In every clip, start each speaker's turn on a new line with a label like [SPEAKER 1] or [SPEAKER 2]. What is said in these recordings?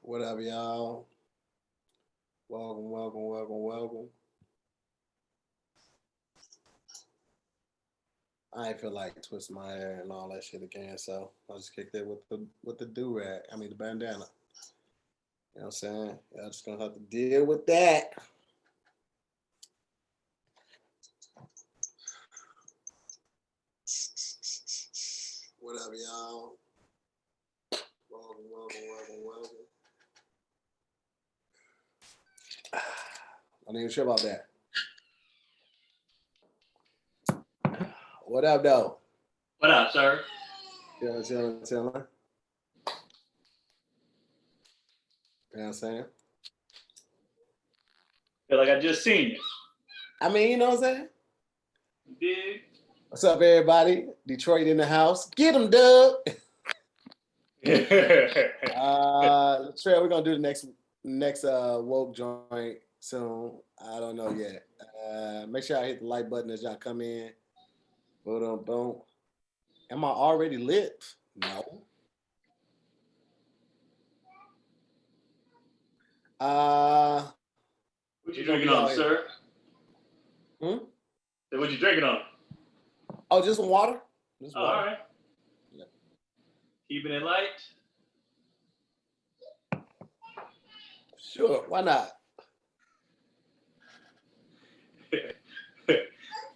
[SPEAKER 1] What up, y'all? Welcome, welcome, welcome, welcome. I ain't feel like twisting my hair and all that shit again, so I just kicked it with the do rag. I mean the bandana. You know what I'm saying? Y'all just gonna have to deal with that. What up, y'all? Welcome, welcome, welcome, welcome. I don't even sure about that. What up, though?
[SPEAKER 2] What up, sir?
[SPEAKER 1] Chilling. You know what I'm saying?
[SPEAKER 2] Feel like I just seen you.
[SPEAKER 1] I mean, you know what I'm saying?
[SPEAKER 2] Dig.
[SPEAKER 1] What's up, everybody? Detroit in the house. Get him, Doug. Trey, we're gonna do the next woke joint soon. I don't know yet. Make sure I hit the like button as y'all come in. Boom, boom. Am I already lit? No.
[SPEAKER 2] What you drinking on, sir?
[SPEAKER 1] Hmm?
[SPEAKER 2] What you drinking on?
[SPEAKER 1] Oh, just some water. Just water.
[SPEAKER 2] All right. Yeah. Keeping it light.
[SPEAKER 1] Sure, why not?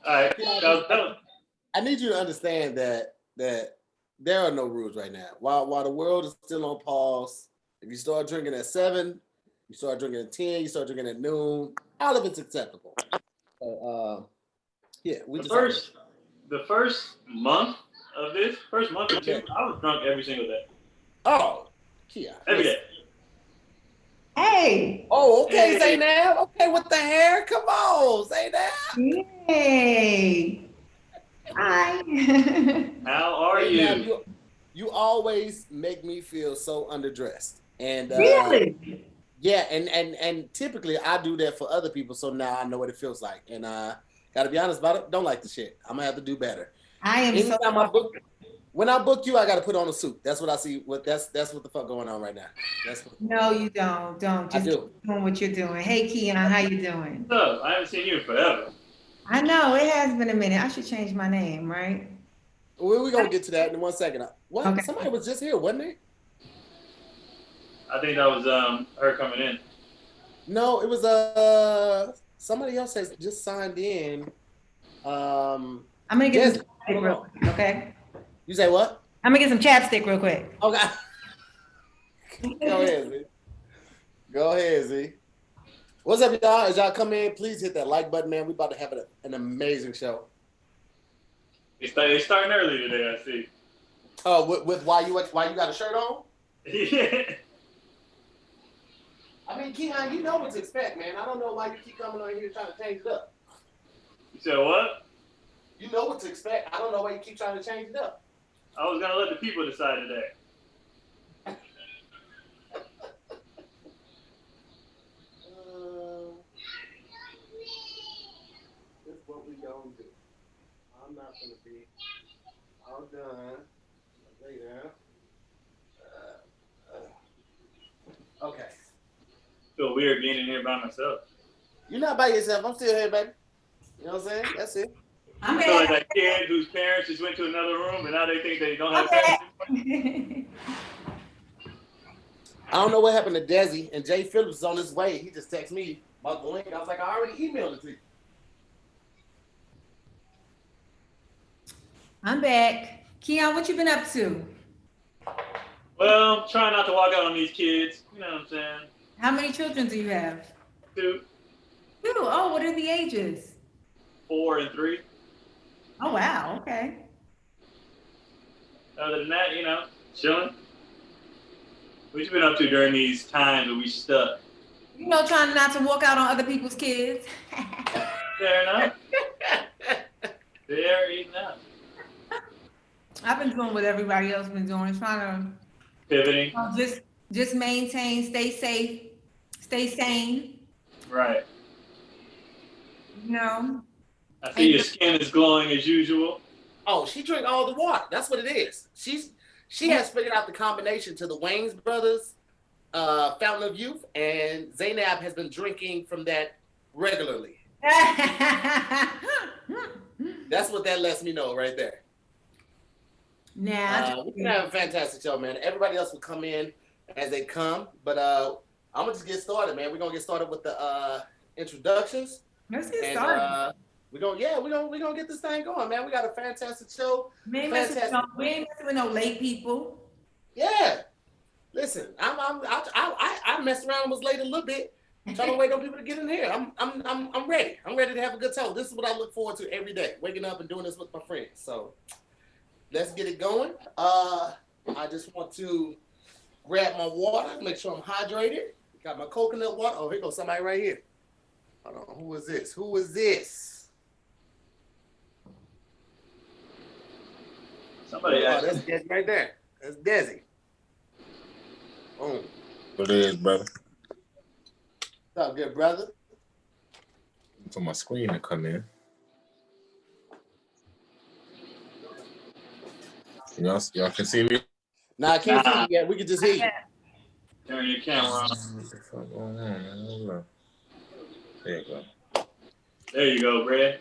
[SPEAKER 2] All right.
[SPEAKER 1] I need you to understand that there are no rules right now. While the world is still on pause, if you start drinking at 7, you start drinking at 10, you start drinking at noon, all of it's acceptable. So, yeah,
[SPEAKER 2] the first month of this, first month or two, I was drunk every single day.
[SPEAKER 1] Oh, Keon.
[SPEAKER 2] Every day.
[SPEAKER 3] Hey.
[SPEAKER 1] Oh, okay, hey. Zainab. Okay, with the hair. Come on, Zainab.
[SPEAKER 3] Hey. Hi.
[SPEAKER 2] How are you?
[SPEAKER 1] You always make me feel so underdressed. And
[SPEAKER 3] really?
[SPEAKER 1] Yeah, and typically I do that for other people, so now I know what it feels like. And gotta be honest about it, don't like the shit. I'm gonna have to do better.
[SPEAKER 3] I am
[SPEAKER 1] when I book you, I gotta put on a suit. That's what I see. That's what the fuck going on right now.
[SPEAKER 3] No, you don't. Don't. Just keep doing what you're doing. Hey, Keon, how you doing?
[SPEAKER 2] What's up? I haven't seen you in forever.
[SPEAKER 3] I know, it has been a minute. I should change my name, right?
[SPEAKER 1] We're gonna get to that in 1 second. What?
[SPEAKER 3] Okay.
[SPEAKER 1] Somebody was just here, wasn't they?
[SPEAKER 2] I think that was her coming in.
[SPEAKER 1] No, it was somebody else has just signed in.
[SPEAKER 3] I'm gonna get some chapstick real quick, okay?
[SPEAKER 1] You say what?
[SPEAKER 3] I'm gonna get some chapstick real quick.
[SPEAKER 1] Okay. Go ahead, Z. Go ahead, Z. What's up, y'all? As y'all come in, please hit that like button, man. We about to have an amazing show.
[SPEAKER 2] It's starting early today, I see.
[SPEAKER 1] Oh, with why you got a shirt on?
[SPEAKER 2] Yeah.
[SPEAKER 1] I mean, Keon, you know what to expect, man. I don't know why you keep coming on here trying to change it up.
[SPEAKER 2] You said what?
[SPEAKER 1] You know what to expect. I don't know why you keep trying to change it up.
[SPEAKER 2] I was gonna let the people decide today.
[SPEAKER 1] This is what we gonna do. I'm not gonna be all done. Lay down. Okay.
[SPEAKER 2] Feel weird being in here by myself.
[SPEAKER 1] You're not by yourself. I'm still here, baby. You know what I'm saying? That's it.
[SPEAKER 3] I'm
[SPEAKER 2] feel like that kid whose parents just went to another room and now they think they don't have parents anymore.
[SPEAKER 1] I don't know what happened to Desi, and Jay Phillips is on his way. He just texted me about the link. I was like, I already emailed it to you.
[SPEAKER 3] I'm back. Keon, what you been up to?
[SPEAKER 2] Well, trying not to walk out on these kids. You know what I'm saying?
[SPEAKER 3] How many children do you have?
[SPEAKER 2] 2.
[SPEAKER 3] 2? Oh, what are the ages?
[SPEAKER 2] 4 and 3.
[SPEAKER 3] Oh, wow. Okay.
[SPEAKER 2] Other than that, you know, chilling. What you been up to during these times when we stuck?
[SPEAKER 3] You know, trying not to walk out on other people's kids.
[SPEAKER 2] Fair enough. Fair enough.
[SPEAKER 3] I've been doing what everybody else been doing, trying to
[SPEAKER 2] pivoting.
[SPEAKER 3] Just maintain, stay safe, stay sane.
[SPEAKER 2] Right.
[SPEAKER 3] You know.
[SPEAKER 2] I see your skin is glowing as usual.
[SPEAKER 1] Oh, she drank all the water. That's what it is. She has figured out the combination to the Wayans brothers fountain of youth, and Zainab has been drinking from that regularly. That's what that lets me know right there.
[SPEAKER 3] Now
[SPEAKER 1] we're gonna have a fantastic show, man. Everybody else will come in as they come, but I'm gonna just get started, man. We're gonna get started with the introductions.
[SPEAKER 3] Let's get started.
[SPEAKER 1] We're gonna get this thing going, man. We got a fantastic show.
[SPEAKER 3] We ain't messing with no late people.
[SPEAKER 1] Yeah. Listen, I messed around and was late a little bit, trying to wait on people to get in here. I'm ready. I'm ready to have a good time. This is what I look forward to every day, waking up and doing this with my friends. So let's get it going. I just want to grab my water, make sure I'm hydrated. Got my coconut water. Oh, here goes somebody right here. Hold on. Who is this? Who is this?
[SPEAKER 2] Somebody asked.
[SPEAKER 1] That's Desi right there. That's Desi. Boom.
[SPEAKER 4] What it is, brother?
[SPEAKER 1] What's up, good brother?
[SPEAKER 4] For my screen to come in. Y'all can see me?
[SPEAKER 1] Nah, I can't see you yet. We can just hear you.
[SPEAKER 2] Turn your camera on.
[SPEAKER 4] What the fuck going on, man? Hold on. There you go.
[SPEAKER 2] There you go, Brad.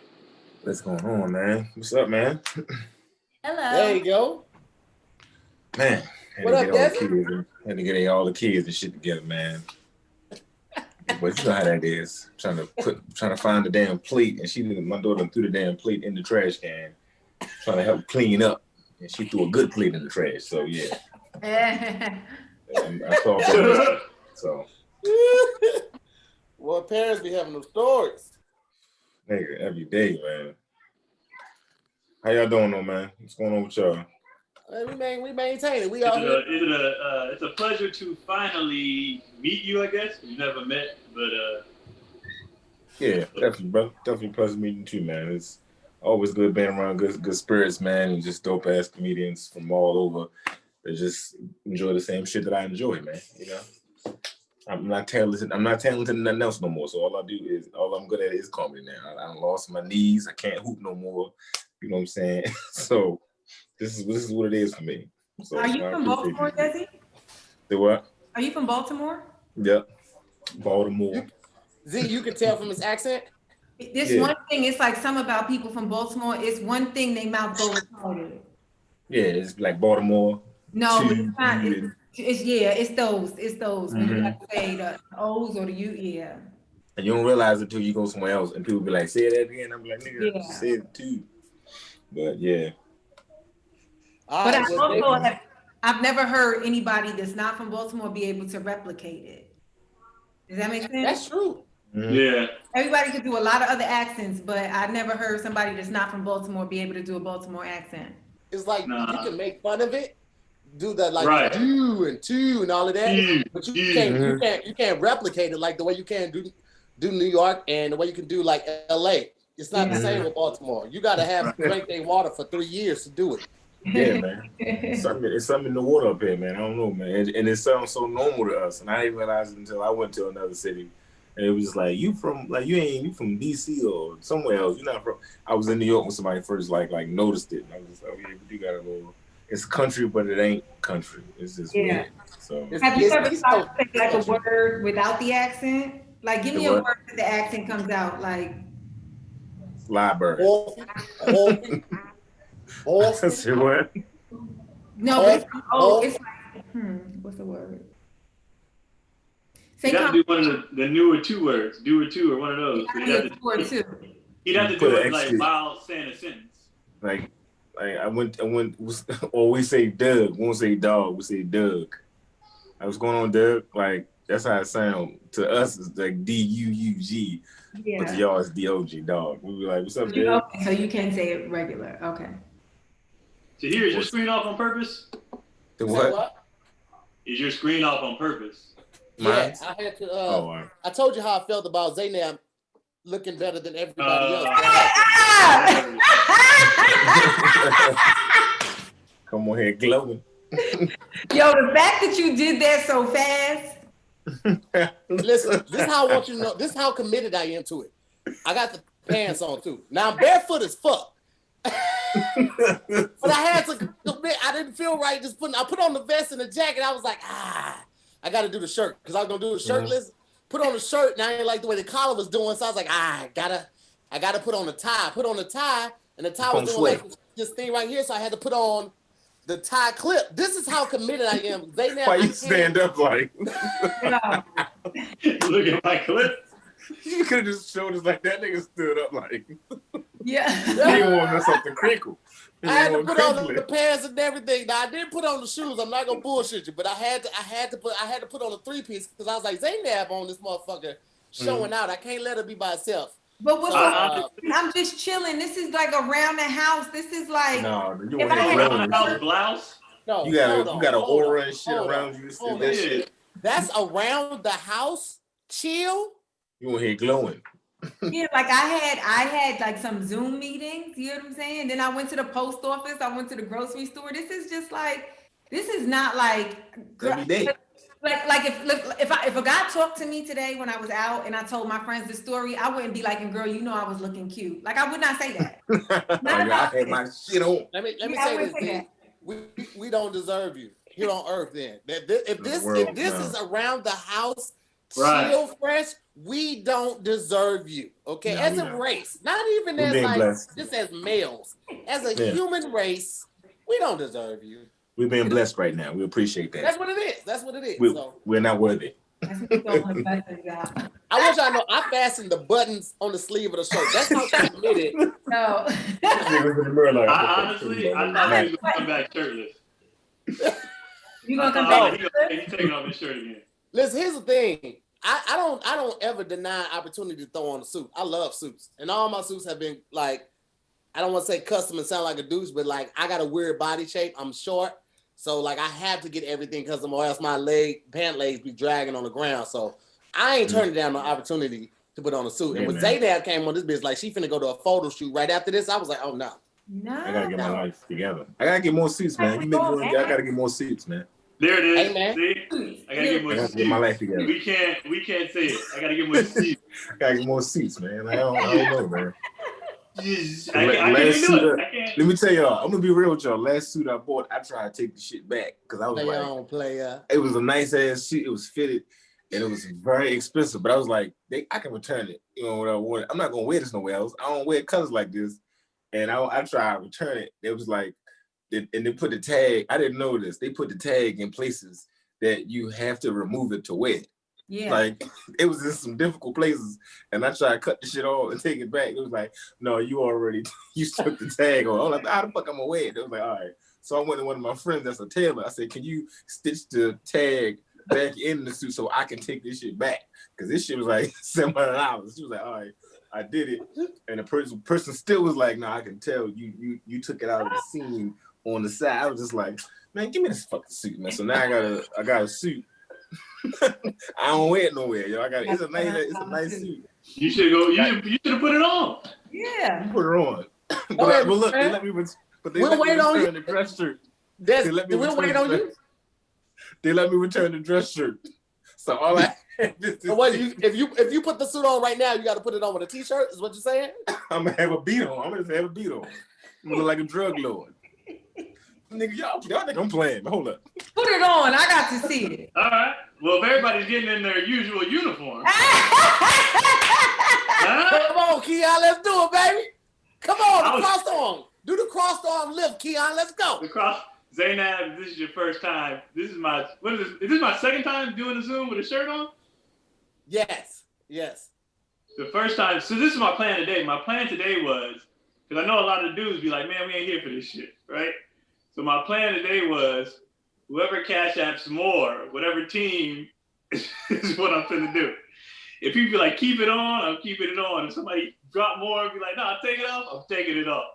[SPEAKER 4] What's going on, man? What's up, man?
[SPEAKER 3] Hello.
[SPEAKER 1] There you go.
[SPEAKER 4] Man.
[SPEAKER 1] What up, Desi?
[SPEAKER 4] Had to get all the kids and shit together, man. But you know how that is. Trying to find the damn plate, and my daughter threw the damn plate in the trash can, trying to help clean up, and she threw a good plate in the trash. So yeah. I thought that. So.
[SPEAKER 1] Well, parents be having them stories.
[SPEAKER 4] Nigga, every day, man. How y'all doing, though, man? What's going on with y'all?
[SPEAKER 1] We maintain it. We out here.
[SPEAKER 2] It's a pleasure to finally meet you, I guess. You never met, but
[SPEAKER 4] yeah, definitely, bro. Definitely a pleasure meeting you too, man. It's always good being around good spirits, man, and just dope ass comedians from all over that just enjoy the same shit that I enjoy, man. You know, I'm not talented in nothing else no more. So all I'm good at is comedy now. I lost my knees. I can't hoop no more. You know what I'm saying? So. This is what it is for me. So,
[SPEAKER 3] are you from Baltimore, Desi?
[SPEAKER 4] The what?
[SPEAKER 3] Are you from Baltimore?
[SPEAKER 4] Yep. Baltimore.
[SPEAKER 1] You can tell from his accent.
[SPEAKER 3] One thing, it's like something about people from Baltimore. It's one thing they mouth go retarded.
[SPEAKER 4] Yeah, it's like Baltimore.
[SPEAKER 3] No, but it's not. It's those. Mm-hmm. When you have to say the O's or the U, yeah.
[SPEAKER 4] And you don't realize it till you go somewhere else, and people be like, "Say that again." I'm like, "Nigga, I said it too." But yeah.
[SPEAKER 3] But I've never heard anybody that's not from Baltimore be able to replicate it. Does that make sense?
[SPEAKER 1] That's true.
[SPEAKER 4] Mm-hmm.
[SPEAKER 2] Yeah.
[SPEAKER 3] Everybody could do a lot of other accents, but I never heard somebody that's not from Baltimore be able to do a Baltimore accent.
[SPEAKER 1] It's like you can make fun of it, do that like do and two and all of that, but you can't replicate it like the way you can do New York and the way you can do like LA. It's not the same with Baltimore. You got to have drink their water for 3 years to do it.
[SPEAKER 4] Yeah, man. It's something in the water up here, man. I don't know, man. And it sounds so normal to us. And I didn't realize it until I went to another city. And it was just like, you from DC or somewhere else. You're not from. I was in New York when somebody first like noticed it. And I was just like, oh, yeah, but you got a little. It's country, but it ain't country. It's just weird. So
[SPEAKER 3] have you ever tried to say like a word without the accent? Like, give me a word that the accent comes out like.
[SPEAKER 4] Library.
[SPEAKER 1] Say
[SPEAKER 4] what?
[SPEAKER 3] No, but it's like, what's the word?
[SPEAKER 2] You have to do one of the newer 2 words. Do or two or one of those. He'd have to do it like while saying a sentence.
[SPEAKER 4] Like I went, or we say Doug. We won't say dog. We say Doug. I was going on, Doug. Like, that's how it sounds. To us, it's like D-U-U-G. Yeah. But to y'all, it's D-O-G, dog. We be like, what's up, Doug?
[SPEAKER 3] Okay, so you can't say it regular. Okay.
[SPEAKER 2] So here, is your screen off on purpose?
[SPEAKER 4] The what?
[SPEAKER 2] Is your screen off on purpose?
[SPEAKER 1] Yeah, I had to. I told you how I felt about Zainab looking better than everybody else.
[SPEAKER 4] Come on here, glowing.
[SPEAKER 3] Yo, the fact that you did that so fast.
[SPEAKER 1] Listen, this is how I want you to know. This is how committed I am to it. I got the pants on too. Now I'm barefoot as fuck. But I had to commit. I didn't feel right just I put on the vest and the jacket. I was like, I got to do the shirt because I was gonna do the shirtless. Put on the shirt, and I didn't like the way the collar was doing, so I was like, I gotta put on the tie. Put on the tie, and the tie was doing like this thing right here, so I had to put on the tie clip. This is how committed I am.
[SPEAKER 4] Why you stand up like?
[SPEAKER 2] Look at my clip.
[SPEAKER 4] You could have just showed us like that nigga stood up like.
[SPEAKER 3] Yeah.
[SPEAKER 4] He didn't want something crinkle.
[SPEAKER 1] I had to put on the pants and everything. Now I didn't put on the shoes. I'm not gonna bullshit you, but I had to put on a 3-piece because I was like Zainab on this motherfucker showing out. I can't let her be by herself.
[SPEAKER 3] But what's I'm just chilling. This is like around the house. This is like
[SPEAKER 4] you
[SPEAKER 2] if I had around the house blouse.
[SPEAKER 1] No,
[SPEAKER 4] you got an aura and shit around you. That shit.
[SPEAKER 1] That's around the house. Chill.
[SPEAKER 4] You were here glowing.
[SPEAKER 3] Yeah, like I had like some Zoom meetings, you know what I'm saying? Then I went to the post office, I went to the grocery store. This is just like, this is not like
[SPEAKER 4] every day.
[SPEAKER 3] Like if a guy talked to me today when I was out and I told my friends the story, I wouldn't be like, and girl, you know I was looking cute. Like I would not say that.
[SPEAKER 4] I had my shit on.
[SPEAKER 1] Let me say this. We don't deserve you here on earth then. If this is around the house, chill, fresh, we don't deserve you, okay? As a race, not even as like blessed. Just as males, as a human race, we don't deserve you.
[SPEAKER 4] We're being blessed right now. We appreciate that.
[SPEAKER 1] That's what it is. That's what it is.
[SPEAKER 4] We're not worthy.
[SPEAKER 1] I wish I know. I fastened the buttons on the sleeve of the shirt. That's how committed.
[SPEAKER 3] No.
[SPEAKER 2] Honestly, I thought he was gonna come back shirtless.
[SPEAKER 3] You gonna come back?
[SPEAKER 2] He's taking off his shirt again.
[SPEAKER 1] Listen, here's the thing. I don't ever deny opportunity to throw on a suit. I love suits. And all my suits have been like, I don't want to say custom and sound like a douche, but like I got a weird body shape. I'm short. So like I have to get everything custom or else my pant legs be dragging on the ground. So I ain't turning down the opportunity to put on a suit. And when Zainab came on this bitch, like she finna go to a photo shoot right after this, I was like, oh no.
[SPEAKER 3] No.
[SPEAKER 4] I gotta get my life together. I gotta get more suits, man. I gotta get more suits, man.
[SPEAKER 2] There it is.
[SPEAKER 1] Hey, man.
[SPEAKER 2] See? I gotta get more seats.
[SPEAKER 4] Get my life together.
[SPEAKER 2] We can't say it. I gotta get more seats.
[SPEAKER 4] I gotta get more seats, man. I don't know, man.
[SPEAKER 2] Let
[SPEAKER 4] me tell y'all, I'm gonna be real with y'all. Last suit I bought, I tried to take the shit back because I was it was a nice ass suit. It was fitted and it was very expensive. But I was like, I can return it. You know what I want? I'm not gonna wear this nowhere else. I don't wear colors like this. And I tried to return it. It was like. And they put the tag. I didn't know this. They put the tag in places that you have to remove it to wear it.
[SPEAKER 3] Yeah.
[SPEAKER 4] Like it was in some difficult places, and I tried to cut the shit off and take it back. It was like, no, you took the tag off. I was like, how the fuck I'm gonna wear it? It was like, all right. So I went to one of my friends that's a tailor. I said, can you stitch the tag back in the suit so I can take this shit back? Because this shit was like $700. She was like, all right. I did it, and the person still was like, no, I can tell you took it out of the seam on the side. I was just like, man, give me this fucking suit, man. So now I got a suit. I don't wear it nowhere, yo. It's a nice suit.
[SPEAKER 2] You should go. You should have put it on.
[SPEAKER 3] Yeah.
[SPEAKER 4] Put it on. But look, they let me return the dress shirt.
[SPEAKER 1] We'll wait on you.
[SPEAKER 4] They let me return the dress shirt. So all I
[SPEAKER 1] so what, if you put the suit on right now, you got to put it on with a t-shirt. Is what you're saying?
[SPEAKER 4] I'm gonna have a beat on. I'm gonna have a beat on. I'm gonna look like a drug lord. Nigga, y'all think I'm playing. Hold up.
[SPEAKER 3] Put it on. I got to see it.
[SPEAKER 2] All right. Well, if everybody's getting in their usual uniform.
[SPEAKER 1] Come on, Keon. Let's do it, baby. Come on, the crossed arm. Do the crossed arm lift, Keon. Let's go.
[SPEAKER 2] Zainab, this is your first time. This is my second time doing the Zoom with a shirt on?
[SPEAKER 1] Yes.
[SPEAKER 2] The first time. So this is my plan today. My plan today was, because I know a lot of dudes be like, man, we ain't here for this shit, right? So my plan today was, whoever cash apps more, whatever team is what I'm finna do. If people be like, keep it on, I'm keeping it on. If somebody drop more and be like, no, I'll take it off, I'm taking it off.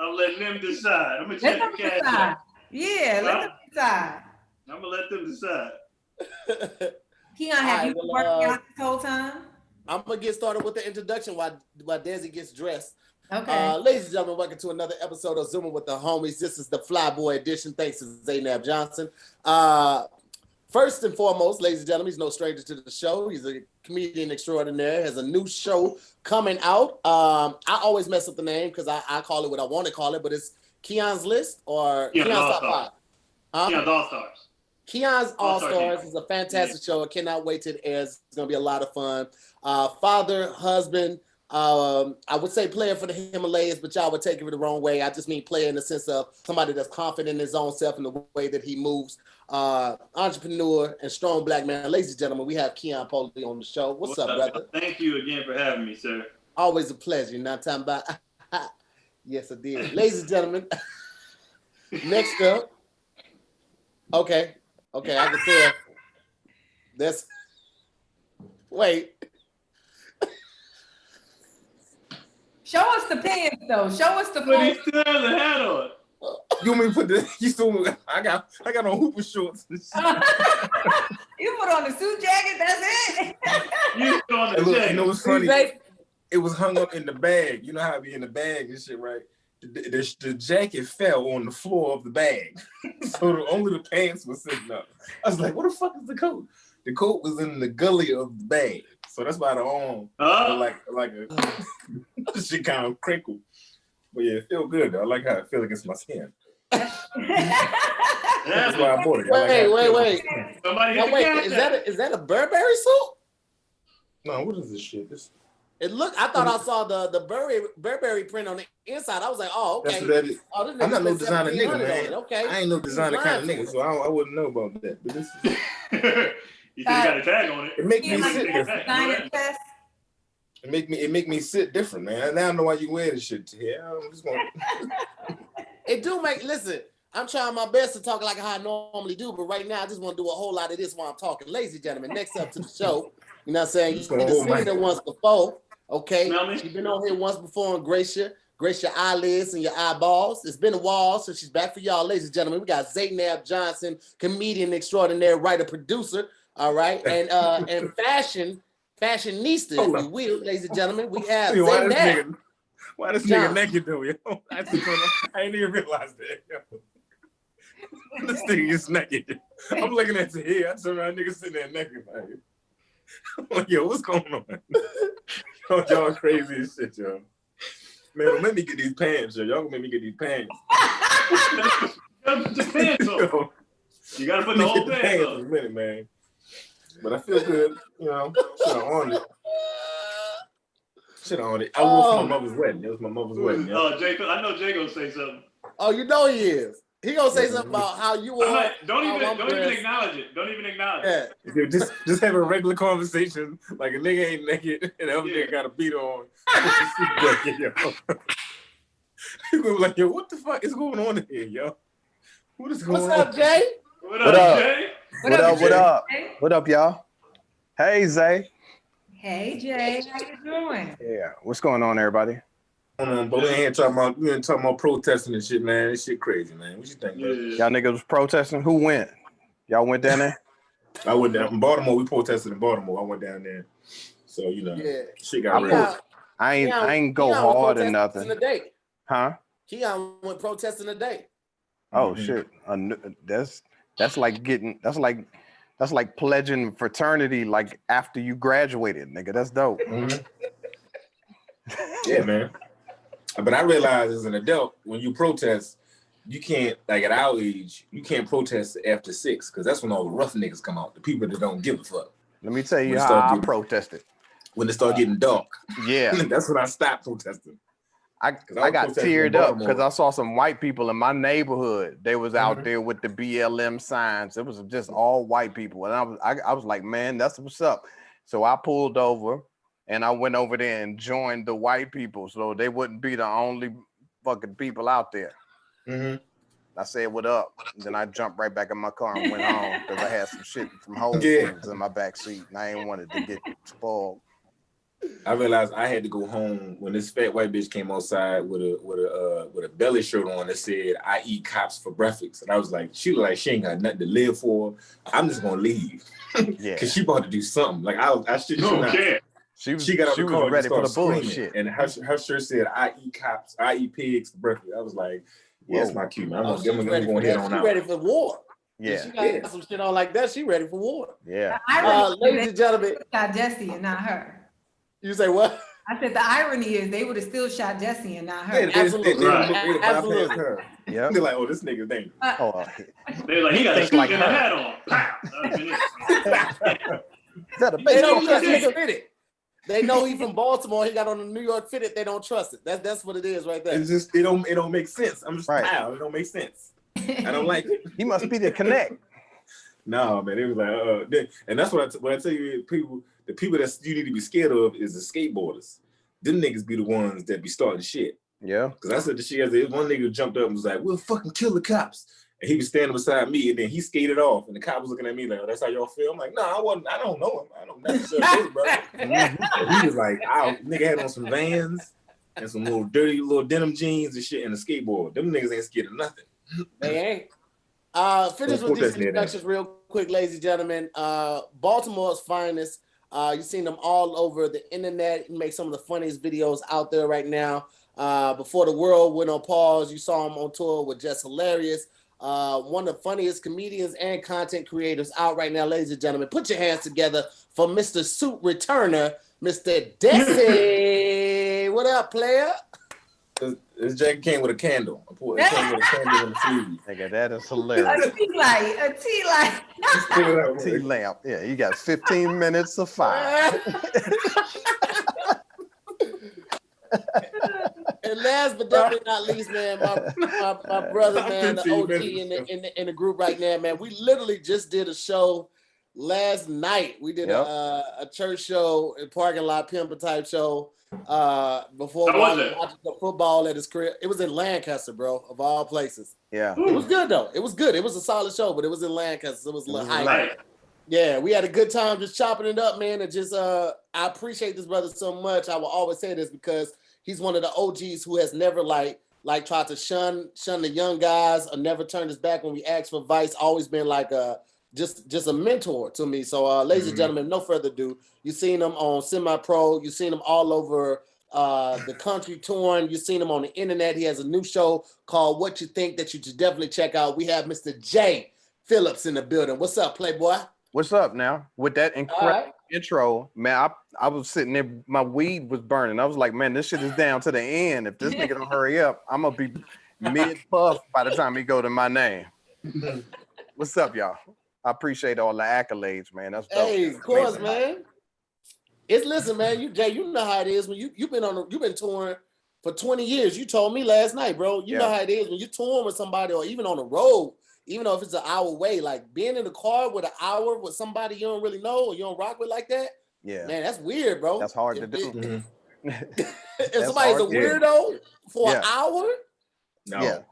[SPEAKER 2] I'm letting them decide. I'm gonna check the cash app.
[SPEAKER 3] Yeah, let them decide.
[SPEAKER 2] I'm gonna let them decide.
[SPEAKER 3] Keon, have you been working out this whole time?
[SPEAKER 1] I'm gonna get started with the introduction while Desi gets dressed.
[SPEAKER 3] Okay.
[SPEAKER 1] Ladies and gentlemen, welcome to another episode of Zooming with the Homies. This is the Flyboy edition. Thanks to Zainab Johnson. First and foremost, ladies and gentlemen, he's no stranger to the show. He's a comedian extraordinaire, has a new show coming out. I always mess up the name because I call it what I want to call it, but it's Keon's List or Keon's Top 5.
[SPEAKER 2] Keon's All Stars.
[SPEAKER 1] Keon's All
[SPEAKER 2] All-Star
[SPEAKER 1] Stars
[SPEAKER 2] Team.
[SPEAKER 1] is a fantastic show. I cannot wait till it airs. It's gonna be a lot of fun. Father, husband, I would say player for the Himalayas, but y'all would take it the wrong way. I just mean player in the sense of somebody that's confident in his own self and the way that he moves. Entrepreneur and strong black man. Ladies and gentlemen, we have Keon Polee on the show. What's up, brother?
[SPEAKER 2] Thank you again for having me, sir.
[SPEAKER 1] Always a pleasure. You're not talking about. Yes, I did. Ladies and gentlemen, next up. Okay, I can tell. That's. Wait.
[SPEAKER 3] Show us the pants though. Show us the
[SPEAKER 2] But he
[SPEAKER 3] full.
[SPEAKER 2] still has a hat on.
[SPEAKER 4] You want me to put the? You still? I got on hooper shorts. And shit.
[SPEAKER 3] You put on the suit jacket. That's it.
[SPEAKER 2] You still on the
[SPEAKER 4] And look,
[SPEAKER 2] jacket.
[SPEAKER 4] you know what's funny? It was hung up in the bag. You know how it be in the bag and shit, right? The jacket fell on the floor of the bag, so only the pants was sitting up. I was like, "What the fuck is the coat?" The coat was in the gully of the bag, so that's why the arm like a shit kind of crinkled. But yeah, it feel good though. I like how it feel against my skin. That's why I bought it.
[SPEAKER 1] Wait.
[SPEAKER 2] Somebody
[SPEAKER 1] Now,
[SPEAKER 2] hit the
[SPEAKER 1] wait,
[SPEAKER 2] cat.
[SPEAKER 1] is that a Burberry suit?
[SPEAKER 4] No, what is this shit?
[SPEAKER 1] I thought I saw the Burberry print on the inside. I was like, oh, okay.
[SPEAKER 4] That's what that is.
[SPEAKER 1] Oh, this
[SPEAKER 4] I'm not no
[SPEAKER 1] spent
[SPEAKER 4] designer nigga,
[SPEAKER 1] $1,700 on
[SPEAKER 4] man.
[SPEAKER 1] it. Okay.
[SPEAKER 4] I ain't no designer kind of nigga, so I wouldn't know about that. But this is,
[SPEAKER 2] You said you got a tag on it.
[SPEAKER 4] it make me
[SPEAKER 3] You like
[SPEAKER 4] sit
[SPEAKER 3] the
[SPEAKER 4] different.
[SPEAKER 3] designer test?
[SPEAKER 4] It make me sit different, man. Now I know why you wear this shit. Yeah, I'm just gonna.
[SPEAKER 1] It do make, listen, I'm trying my best to talk like how I normally do, but right now I just want to do a whole lot of this while I'm talking. Ladies and gentlemen, next up to the show, you know what I'm saying? You've seen her once before, okay?
[SPEAKER 2] Smell me?
[SPEAKER 1] She's been on here once before and grace your eyelids and your eyeballs. It's been a while, so she's back for y'all. Ladies and gentlemen, we got Zainab Johnson, comedian extraordinaire, writer, producer, all right? And fashionista, if you will, ladies and gentlemen. We have Zainab.
[SPEAKER 4] Why this nigga naked though, yo? I ain't even realized that. Yo. This thing is naked. I'm looking at the here. I saw that nigga sitting there naked. Like, I'm like, yo, what's going on? Yo, y'all crazy as shit, yo. Man, don't make me get these pants, yo. Y'all gonna make me get these pants.
[SPEAKER 2] You gotta put the pants on.
[SPEAKER 4] Yo,
[SPEAKER 2] You gotta put the whole
[SPEAKER 4] get
[SPEAKER 2] pants
[SPEAKER 4] in a
[SPEAKER 2] on.
[SPEAKER 4] minute, man. But I feel good, you know. Should have on it. Should have on it. I wore for my mother's wedding. It was my mother's wedding. Yo.
[SPEAKER 2] Oh, Jay, I know Jay gonna say something.
[SPEAKER 1] Oh, you know he is. He gonna say something about how you are.
[SPEAKER 2] Don't even acknowledge it. Don't even acknowledge it.
[SPEAKER 1] Yeah.
[SPEAKER 4] Yo, just have a regular conversation like a nigga ain't naked and the other nigga got a beat on. You go like, yo, what the fuck is going on here, yo? What is going
[SPEAKER 1] What's
[SPEAKER 4] on?
[SPEAKER 1] up, Jay?
[SPEAKER 2] What up, Jay?
[SPEAKER 5] What up, y'all? Hey, Zay.
[SPEAKER 3] Hey Jay, how you doing?
[SPEAKER 5] Yeah, what's going on, everybody?
[SPEAKER 4] But we ain't talking about protesting and shit, man. This shit crazy, man. What you think, bro?
[SPEAKER 5] Y'all niggas was protesting. Who went? Y'all went down there?
[SPEAKER 4] I went down in Baltimore. We protested in Baltimore. I went down there. So, you know, shit got real.
[SPEAKER 5] I ain't go hard or nothing.
[SPEAKER 1] Today.
[SPEAKER 5] Huh?
[SPEAKER 1] Keon went protesting today.
[SPEAKER 5] Oh shit. That's like pledging fraternity like after you graduated, nigga. That's dope.
[SPEAKER 4] Mm-hmm. Yeah, man. But I realized as an adult, when you protest, you can't, like at our age, you can't protest after 6 because that's when all the rough niggas come out, the people that don't give a fuck.
[SPEAKER 5] Let me tell you how I protested.
[SPEAKER 4] When it started getting dark.
[SPEAKER 5] Yeah.
[SPEAKER 4] That's when I stopped protesting.
[SPEAKER 5] I got teared up because I saw some white people in my neighborhood. They was out there with the BLM signs. It was just all white people. And I was like, man, that's what's up. So I pulled over and I went over there and joined the white people so they wouldn't be the only fucking people out there.
[SPEAKER 4] Mm-hmm.
[SPEAKER 5] I said, what up? And then I jumped right back in my car and went home because I had some shit from Whole Foods in my back seat and I ain't wanted to get spoiled.
[SPEAKER 4] I realized I had to go home when this fat white bitch came outside with a belly shirt on that said, "I eat cops for breakfast." And I was like, she looked like she ain't got nothing to live for. I'm just gonna leave.
[SPEAKER 5] Yeah.
[SPEAKER 4] Cause she about to do something. Like I shit you not. She got out the car
[SPEAKER 5] ready
[SPEAKER 4] and
[SPEAKER 5] for the
[SPEAKER 4] screaming.
[SPEAKER 5] bullshit.
[SPEAKER 4] And her shirt said, "I eat cops, I eat pigs for breakfast." I was like, yeah, that's my cue, man. I'm gonna go ahead on out.
[SPEAKER 1] She ready for war.
[SPEAKER 5] Yeah.
[SPEAKER 1] She got some shit on like that. She ready for war.
[SPEAKER 5] Yeah.
[SPEAKER 1] Ladies and gentlemen.
[SPEAKER 3] Got Desi and not her.
[SPEAKER 1] You say what?
[SPEAKER 3] I said the irony is they would have still shot Jesse and not her.
[SPEAKER 4] Yeah,
[SPEAKER 1] Absolutely.
[SPEAKER 4] they
[SPEAKER 1] Right.
[SPEAKER 4] bypassed her.
[SPEAKER 5] Yeah.
[SPEAKER 4] They're like, oh, this nigga's dangerous.
[SPEAKER 2] They're like, he got a
[SPEAKER 5] think
[SPEAKER 2] suit
[SPEAKER 5] like
[SPEAKER 2] and a
[SPEAKER 5] her.
[SPEAKER 2] hat on. Pow.
[SPEAKER 5] Is that a
[SPEAKER 1] They know
[SPEAKER 5] baseball
[SPEAKER 1] he
[SPEAKER 5] cap, nigga?
[SPEAKER 1] fitted. They know he from Baltimore. He got on the New York fitted. They don't trust it. That's what it is right there.
[SPEAKER 4] It's just it don't make sense. I'm just
[SPEAKER 5] Right.
[SPEAKER 4] wow, it don't make sense. I don't like it.
[SPEAKER 5] He must be the connect.
[SPEAKER 4] No, man, it was like, and that's what I tell you, the people that you need to be scared of is the skateboarders. Them niggas be the ones that be starting shit.
[SPEAKER 5] Yeah.
[SPEAKER 4] Because I said the shit, one nigga jumped up and was like, we'll fucking kill the cops. And he was standing beside me, and then he skated off, and the cop was looking at me like, oh, that's how y'all feel? I'm like, no, I don't know him. I don't necessarily know, bro. And he was like, nigga had on some Vans and some little dirty little denim jeans and shit and a skateboard. Them niggas ain't scared of nothing.
[SPEAKER 1] They ain't. Finish with these introductions real quick, ladies and gentlemen. Baltimore's finest. You've seen them all over the internet. You make some of the funniest videos out there right now. Before the world went on pause, you saw him on tour with Just Hilarious. One of the funniest comedians and content creators out right now, ladies and gentlemen. Put your hands together for Mr. Suit Returner, Mr. Desi. What up, player?
[SPEAKER 4] This jacket came with a candle. I put it came with a candle in the sleeve.
[SPEAKER 5] Nigga, that is hilarious.
[SPEAKER 3] A tea light.
[SPEAKER 5] Tea lamp. Yeah, you got 15 minutes of fire.
[SPEAKER 1] And last but definitely not least, man, my brother, man, the OG in the group right now, man. We literally just did a show last night. We did a church show, a parking lot pimper type show. Before watching the football at his crib. It was in Lancaster, bro, of all places.
[SPEAKER 5] Yeah.
[SPEAKER 1] It was good though. It was good. It was a solid show, but it was in Lancaster. It was a little hype.
[SPEAKER 2] Right.
[SPEAKER 1] Yeah, we had a good time just chopping it up, man. And just I appreciate this brother so much. I will always say this because he's one of the OGs who has never like tried to shun the young guys or never turned his back when we asked for advice. Always been like just a mentor to me. So ladies and gentlemen, no further ado. You've seen him on Semi-Pro. You've seen him all over the country touring. You've seen him on the internet. He has a new show called What You Think that you should definitely check out. We have Mr. J. Phillips in the building. What's up, Playboy?
[SPEAKER 5] What's up now? With that incredible intro, man, I was sitting there, my weed was burning. I was like, man, this shit is down to the end. If this nigga don't hurry up, I'm going to be mid-puff by the time he go to my name. What's up, y'all? I appreciate all the accolades, man. That's dope.
[SPEAKER 1] Hey, of course, man. Listen, man. Jay, you know how it is when you've been touring for 20 years. You told me last night, bro. You know how it is when you're touring with somebody, or even on the road, even though if it's an hour away, like being in the car with an hour with somebody you don't really know or you don't rock with like that. Yeah, man, that's weird, bro.
[SPEAKER 5] That's hard to do.
[SPEAKER 1] If somebody's a weirdo for an hour,
[SPEAKER 4] no.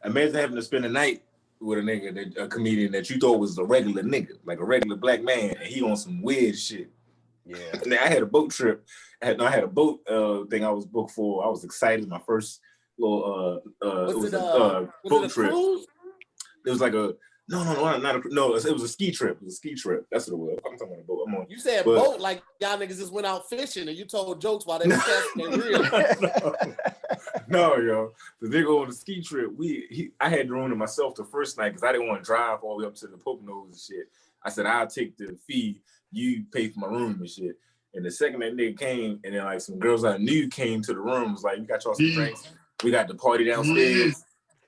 [SPEAKER 4] Imagine having to spend a night with a nigga, a comedian that you thought was a regular nigga, like a regular black man, and he on some weird shit. Yeah. Now, I had a boat trip. I had a boat thing I was booked for. I was excited. My first little boat trip. Cruise? It was like a it was a ski trip. It was a ski trip. That's what it was. I'm talking about a boat. I'm on.
[SPEAKER 1] You said boat like y'all niggas just went out fishing and you told jokes while they were casting their reel.
[SPEAKER 4] No, yo. The nigga on the ski trip, I had the room to myself the first night because I didn't want to drive all the way up to the Poconos and shit. I said, I'll take the fee, you pay for my room and shit. And the second that nigga came, and then like some girls I knew came to the room, was like, we got y'all some drinks. We got the party downstairs.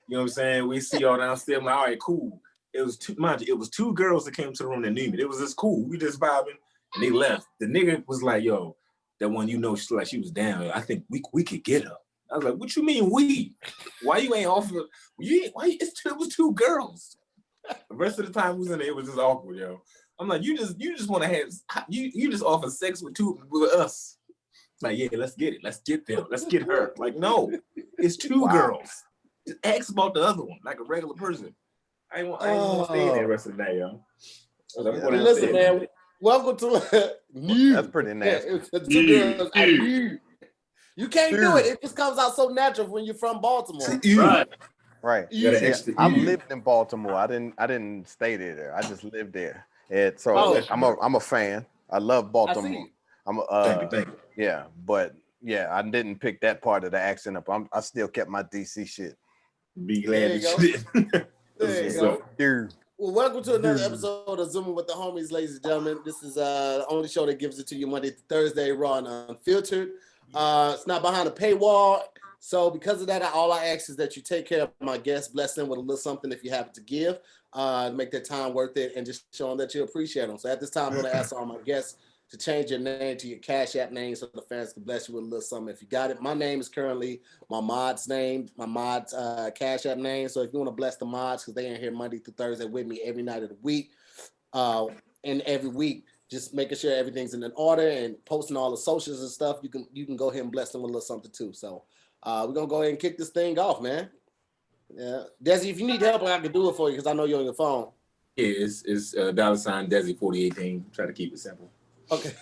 [SPEAKER 4] You know what I'm saying? We see y'all downstairs. I'm like, all right, cool. It was two girls that came to the room that knew me. It was just cool. We just vibing, and they left. The nigga was like, yo, that one, she was down. I think we could get her. I was like, what you mean we? Why you ain't offer? It was two girls. The rest of the time we was in there, it was just awkward, yo. I'm like, you just want to have you just offer sex with us. Like, yeah, let's get it. Let's get them. Let's get her. Like, no, it's two girls. Just ask about the other one, like a regular person. I ain't want to stay in there the rest of the day, yo.
[SPEAKER 1] Listen, man. Welcome to
[SPEAKER 5] That's pretty nasty.
[SPEAKER 1] You can't do it. It just comes out so natural when you're from Baltimore.
[SPEAKER 5] Right. Yeah, I lived in Baltimore. I didn't stay there. I just lived there. And so I'm a fan. I love Baltimore.
[SPEAKER 4] Thank you.
[SPEAKER 5] Yeah, but I didn't pick that part of the accent up. I still kept my DC shit.
[SPEAKER 4] Be glad you did.
[SPEAKER 1] There you go. Well, Welcome to another episode of Zooming with the Homies, ladies and gentlemen. This is the only show that gives it to you Monday to Thursday, raw and unfiltered. It's not behind a paywall. So because of that, all I ask is that you take care of my guests, bless them with a little something if you have to give, make their time worth it, and just show them that you appreciate them. So at this time, I'm going to ask all my guests to change your name to your Cash App name so the fans can bless you with a little something if you got it. My name is currently my mod's name, my mod's Cash App name. So if you want to bless the mods, because they ain't here Monday through Thursday with me every night of the week, and every week, just making sure everything's in an order and posting all the socials and stuff, you can go ahead and bless them with a little something too. So we're going to go ahead and kick this thing off, man. Yeah. Desi, if you need help, I can do it for you because I know you're on your phone.
[SPEAKER 4] Yeah, it's $Desi 4018. Try to keep it simple.
[SPEAKER 1] Okay.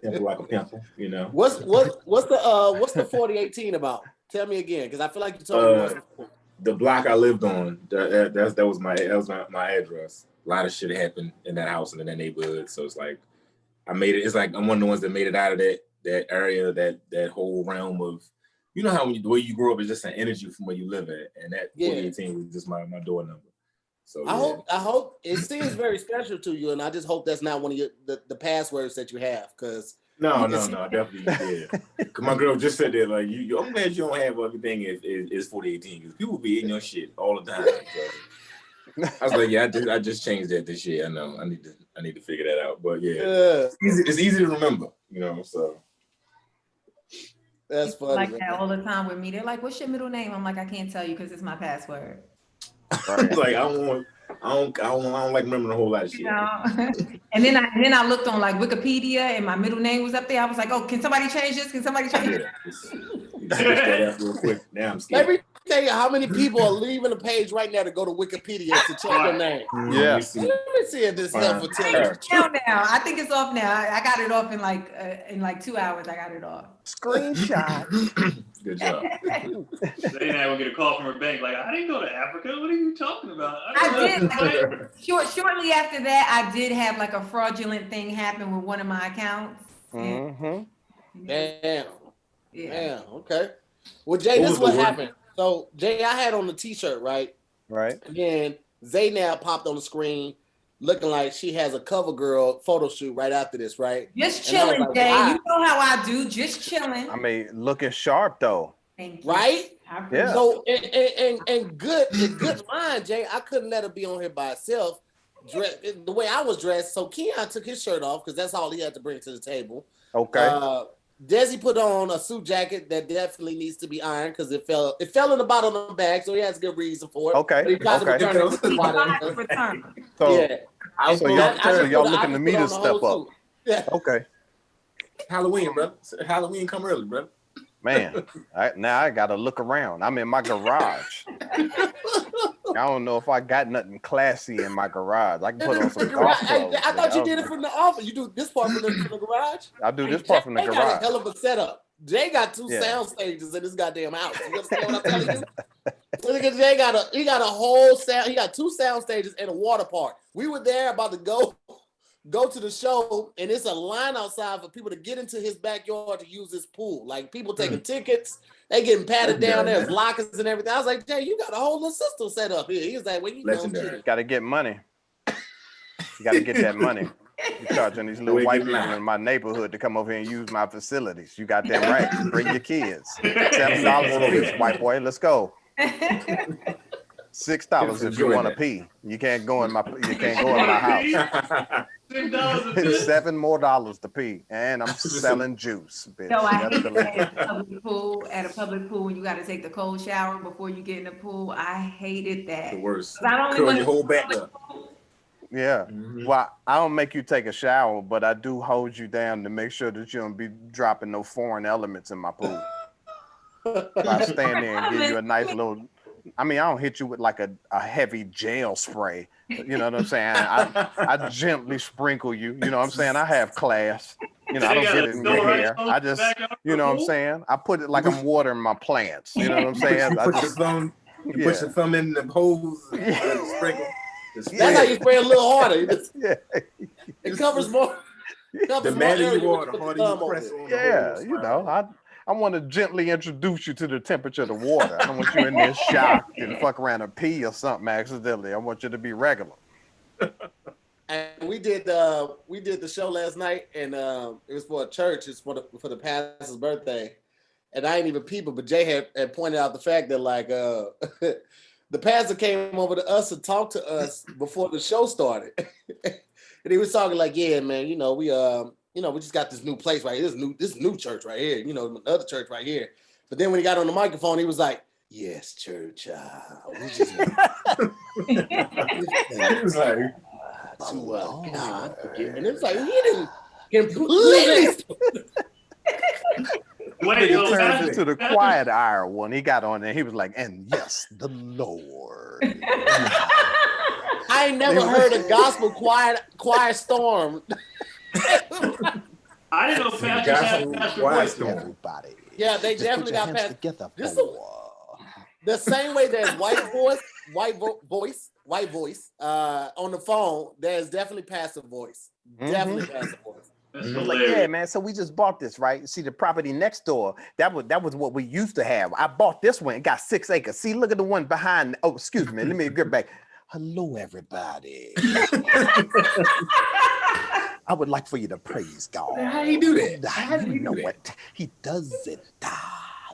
[SPEAKER 4] Simple like a pimple, you know.
[SPEAKER 1] What's the 4018 about? Tell me again, because I feel like you told me once.
[SPEAKER 4] The block I lived on, that was my address. A lot of shit happened in that house and in that neighborhood. So it's like I made it. It's like I'm one of the ones that made it out of that area, that whole realm of, you know how the way you grow up is just an energy from where you live at, and that 4018 was just my door number. So
[SPEAKER 1] I hope it seems very special to you, and I just hope that's not one of the passwords that you have, because
[SPEAKER 4] no, definitely did. Cause my girl just said that, like, I'm glad you don't have everything is 4018, because people be eating your shit all the time. So I was like, yeah, I just changed that this year. I know I need to figure that out, but yeah. It's easy to remember, you know. So
[SPEAKER 1] that's funny.
[SPEAKER 3] Like that all the time with me. They're like, "What's your middle name?" I'm like, "I can't tell you because it's my password."
[SPEAKER 4] Right. Like I don't like remembering a whole lot of shit.
[SPEAKER 3] You know? And then I looked on like Wikipedia and my middle name was up there. I was like, "Oh, can somebody change this? Can somebody change it?"
[SPEAKER 4] Switch that up real quick. Now I'm scared.
[SPEAKER 1] Let me tell you how many people are leaving the page right now to go to Wikipedia to check their name.
[SPEAKER 4] Yeah.
[SPEAKER 1] Let me see if this helpful to
[SPEAKER 3] Now, I think it's off now. I got it off in like 2 hours. I got it off.
[SPEAKER 5] Screenshot.
[SPEAKER 4] Good job.
[SPEAKER 2] Zainab will get a call from her bank like, I didn't go to Africa. What are you talking about?
[SPEAKER 3] I did. Shortly after that, I did have like a fraudulent thing happen with one of my accounts.
[SPEAKER 5] Mm-hmm.
[SPEAKER 1] Damn.
[SPEAKER 3] Yeah.
[SPEAKER 1] Damn. Okay. Well, Jay, this is what happened. So, Jay, I had on the T-shirt, right?
[SPEAKER 5] Right.
[SPEAKER 1] And Zainab popped on the screen looking like she has a cover girl photo shoot right after this, right?
[SPEAKER 3] Just chilling, like, Jay. Wow. You know how I do. Just chilling.
[SPEAKER 5] I mean, looking sharp though.
[SPEAKER 3] Thank you.
[SPEAKER 1] Right?
[SPEAKER 5] Yeah.
[SPEAKER 1] So, and good mind, Jay. I couldn't let her be on here by herself. The way I was dressed. So Keon took his shirt off because that's all he had to bring to the table.
[SPEAKER 5] Okay.
[SPEAKER 1] Desi put on a suit jacket that definitely needs to be ironed because it fell in the bottom of the bag, so he has a good reason for it.
[SPEAKER 5] Okay.
[SPEAKER 1] But he tried to return it.
[SPEAKER 5] So,
[SPEAKER 1] yeah.
[SPEAKER 5] So y'all looking to me to step up.
[SPEAKER 1] Yeah.
[SPEAKER 5] Okay.
[SPEAKER 4] Halloween, brother. Halloween come early, brother.
[SPEAKER 5] Man, now I gotta look around. I'm in my garage. I don't know if I got nothing classy in my garage. I can put on some golf clothes.
[SPEAKER 1] I thought you did it from the office. You do this part from the garage?
[SPEAKER 5] I do this part from the garage.
[SPEAKER 1] Got a hell of a setup. Jay got two sound stages in this goddamn house. You understand what I'm telling you? Look at Jay got a whole sound. He got two sound stages and a water park. We were there about to go to the show, and it's a line outside for people to get into his backyard to use his pool. Like people taking tickets, they getting patted down. There's lockers and everything. I was like, Jay, you got a whole little system set up here. He was like, well, you know,
[SPEAKER 5] got to get money. You got to get that money. You charging these little white people in my neighborhood to come over here and use my facilities. You got that right. Bring your kids. $7 a piece, white boy. Let's go. $6 if you want to pee. You can't go in my house. $7 more to pee, and I'm selling juice. Bitch.
[SPEAKER 3] So I hate that at a public pool when you got to take the cold shower before you get in the pool. I hated that.
[SPEAKER 4] The worst.
[SPEAKER 3] Curl
[SPEAKER 4] your whole back up.
[SPEAKER 5] Yeah. Mm-hmm. Well, I don't make you take a shower, but I do hold you down to make sure that you don't be dropping no foreign elements in my pool. I stand there and give you a nice little. I mean, I don't hit you with like a heavy gel spray. You know what I'm saying? I gently sprinkle you. You know what I'm saying? I have class. You know, I don't get it in your hair. I just, you know what I'm saying? I put it like I'm watering my plants. You know what I'm saying?
[SPEAKER 4] Put your thumb in the hose and sprinkle.
[SPEAKER 1] That's how you spray a little harder. It covers more.
[SPEAKER 4] The madder you are, the harder you press on.
[SPEAKER 5] Yeah, you know, I want to gently introduce you to the temperature of the water. I don't want you in there shocked and fuck around and pee or something accidentally. I want you to be regular.
[SPEAKER 1] And we did the show last night, and it was for a church. It's for the pastor's birthday, and I ain't even people, but Jay had pointed out the fact that like the pastor came over to us and talked to us before the show started, and he was talking like, yeah, man, we just got this new place right here, this new church right here, another church right here. But then when he got on the microphone, he was like, yes, church, we just
[SPEAKER 4] he was like.
[SPEAKER 1] God, and it's like he didn't completely.
[SPEAKER 2] Wait,
[SPEAKER 5] He
[SPEAKER 2] so
[SPEAKER 5] turned into the quiet hour when he got on there. He was like, and yes, the Lord.
[SPEAKER 1] I ain't never heard a gospel choir storm.
[SPEAKER 2] I didn't know pastors had pastor voice.
[SPEAKER 5] Everybody.
[SPEAKER 1] Yeah, they
[SPEAKER 5] Just
[SPEAKER 1] definitely
[SPEAKER 5] put your
[SPEAKER 1] got
[SPEAKER 5] hands
[SPEAKER 1] past.
[SPEAKER 5] together
[SPEAKER 1] This
[SPEAKER 5] for.
[SPEAKER 1] The same way there's white voice on the phone, there's definitely passive voice. Definitely passive voice.
[SPEAKER 2] That's
[SPEAKER 5] Like,
[SPEAKER 2] hilarious.
[SPEAKER 5] yeah, man. So we just bought this, right? See, the property next door, that was what we used to have. I bought this one. It got 6 acres. See, look at the one behind. Oh, excuse me. Let me get back. Hello, everybody. I would like for you to praise God.
[SPEAKER 4] How do you do that? How do
[SPEAKER 5] You
[SPEAKER 4] you
[SPEAKER 5] know
[SPEAKER 4] do that?
[SPEAKER 5] what? He does it.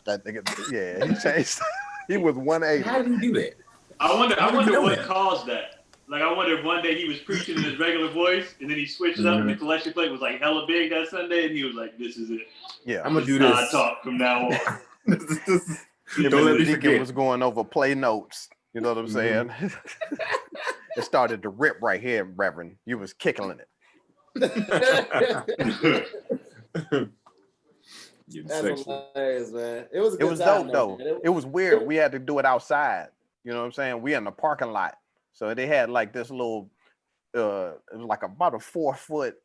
[SPEAKER 5] That nigga, yeah, he changed. He was 180.
[SPEAKER 4] How do you do that?
[SPEAKER 2] I wonder
[SPEAKER 4] How did you know
[SPEAKER 2] what
[SPEAKER 4] that?
[SPEAKER 2] caused that. Like, I wonder if one day he was preaching in his regular voice, and then he switched it up, and the collection plate was like hella big that Sunday, and he was like, "This is it.
[SPEAKER 5] Yeah,
[SPEAKER 4] I'm gonna do
[SPEAKER 2] I
[SPEAKER 4] this.
[SPEAKER 2] talk from now on."
[SPEAKER 5] Him
[SPEAKER 4] Don't
[SPEAKER 5] and
[SPEAKER 4] let
[SPEAKER 5] the
[SPEAKER 4] me
[SPEAKER 5] deacon
[SPEAKER 4] forget.
[SPEAKER 5] was going over play notes. You know what I'm saying? It started to rip right here, Reverend. You was kicking it.
[SPEAKER 1] That's hilarious, man. It was a good
[SPEAKER 5] It was
[SPEAKER 1] time,
[SPEAKER 5] dope though.
[SPEAKER 1] man.
[SPEAKER 5] It was weird. We had to do it outside. You know what I'm saying? We in the parking lot. So they had like this little it was like about a 4-foot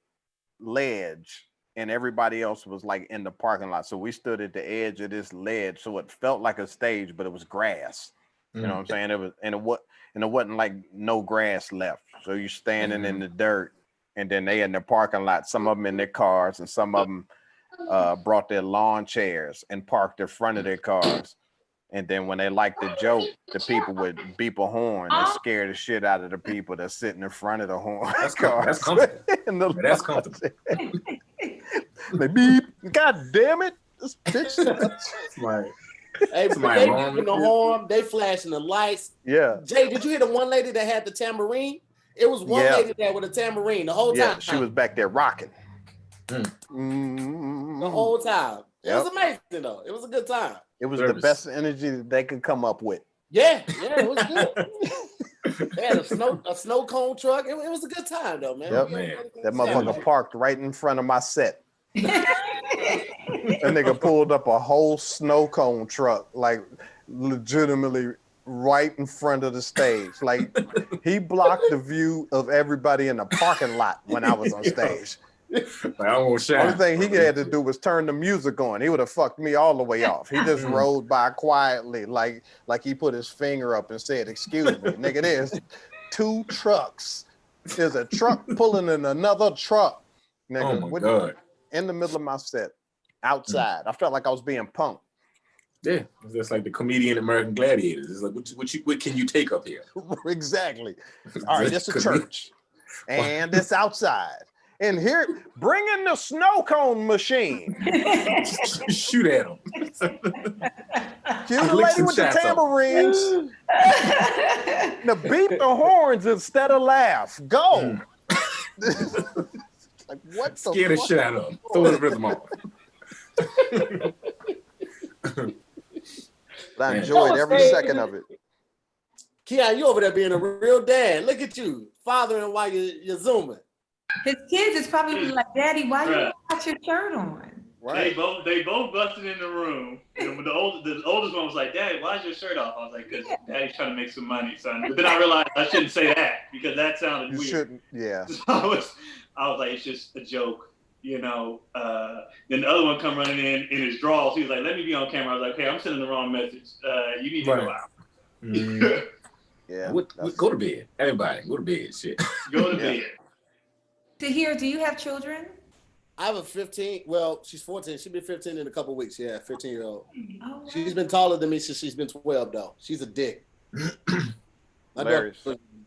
[SPEAKER 5] ledge, and everybody else was like in the parking lot. So we stood at the edge of this ledge. So it felt like a stage, but it was grass. You know what I'm saying? It wasn't like no grass left. So you're standing in the dirt, and then they in the parking lot, some of them in their cars, and some of them brought their lawn chairs and parked in front of their cars. And then when they liked the joke, the people would beep a horn and scare the shit out of the people that's sitting in front of the horn.
[SPEAKER 4] That's comfortable. That's comfortable.
[SPEAKER 5] They beep. God damn it. This bitch.
[SPEAKER 4] Like,
[SPEAKER 1] Hey, but they beeping the horn, they flashing the lights.
[SPEAKER 5] Yeah.
[SPEAKER 1] Jay, did you hear the one lady that had the tambourine? It was one lady there with a tambourine the whole time.
[SPEAKER 5] Yeah, she was back there rocking.
[SPEAKER 1] The whole time. It was amazing though. It was a good time.
[SPEAKER 5] It was the best energy that they could come up with.
[SPEAKER 1] Yeah, it was good. They had a snow cone truck. It was a good time though, man.
[SPEAKER 5] Yep, man. That motherfucker parked right in front of my set. That nigga pulled up a whole snow cone truck, like legitimately right in front of the stage. Like he blocked the view of everybody in the parking lot when I was on stage.
[SPEAKER 4] I won't shine.
[SPEAKER 5] Only thing he had to do was turn the music on. He would have fucked me all the way off. He just rode by quietly, like he put his finger up and said, "Excuse me, nigga, there's 2 trucks. There's a truck pulling in another truck." Nigga,
[SPEAKER 4] Oh my God.
[SPEAKER 5] In the middle of my set, outside. I felt like I was being punked.
[SPEAKER 4] Yeah, it's just like the comedian American Gladiators. It's like, what can you take up here?
[SPEAKER 5] Exactly. All right, it's a church, and it's outside. And here, bring in the snow cone machine.
[SPEAKER 4] Shoot at them.
[SPEAKER 5] Cue the lady with the tambourines. Now beat the horns instead of laugh. Go. Like what the
[SPEAKER 4] Scare the shit out of them. Throw the rhythm on.
[SPEAKER 5] I enjoyed every second of it.
[SPEAKER 1] Keon, you over there being a real dad. Look at you, fathering while you're zooming.
[SPEAKER 3] His kids is probably like, "Daddy, why you got your shirt on?"
[SPEAKER 2] Right. They both busted in the room. And the oldest one was like, "Daddy, why's your shirt off?" I was like, "Because Daddy's trying to make some money, son." But then I realized I shouldn't say that because that sounded weird.
[SPEAKER 5] You shouldn't, yeah.
[SPEAKER 2] So I was like, it's just a joke, you know. Then the other one come running in his drawers. He was like, "Let me be on camera." I was like, "Hey, I'm sending the wrong message. You need to go out."
[SPEAKER 5] Yeah.
[SPEAKER 4] Go to bed. Everybody, go to bed. Shit.
[SPEAKER 2] Go to bed.
[SPEAKER 3] Tahir, do you have children?
[SPEAKER 1] I have a 15. Well, she's 14. She'll be 15 in a couple weeks. Yeah, 15-year-old.
[SPEAKER 3] Oh, wow.
[SPEAKER 1] She's been taller than me since she's been 12, though. She's a dick. My daughter,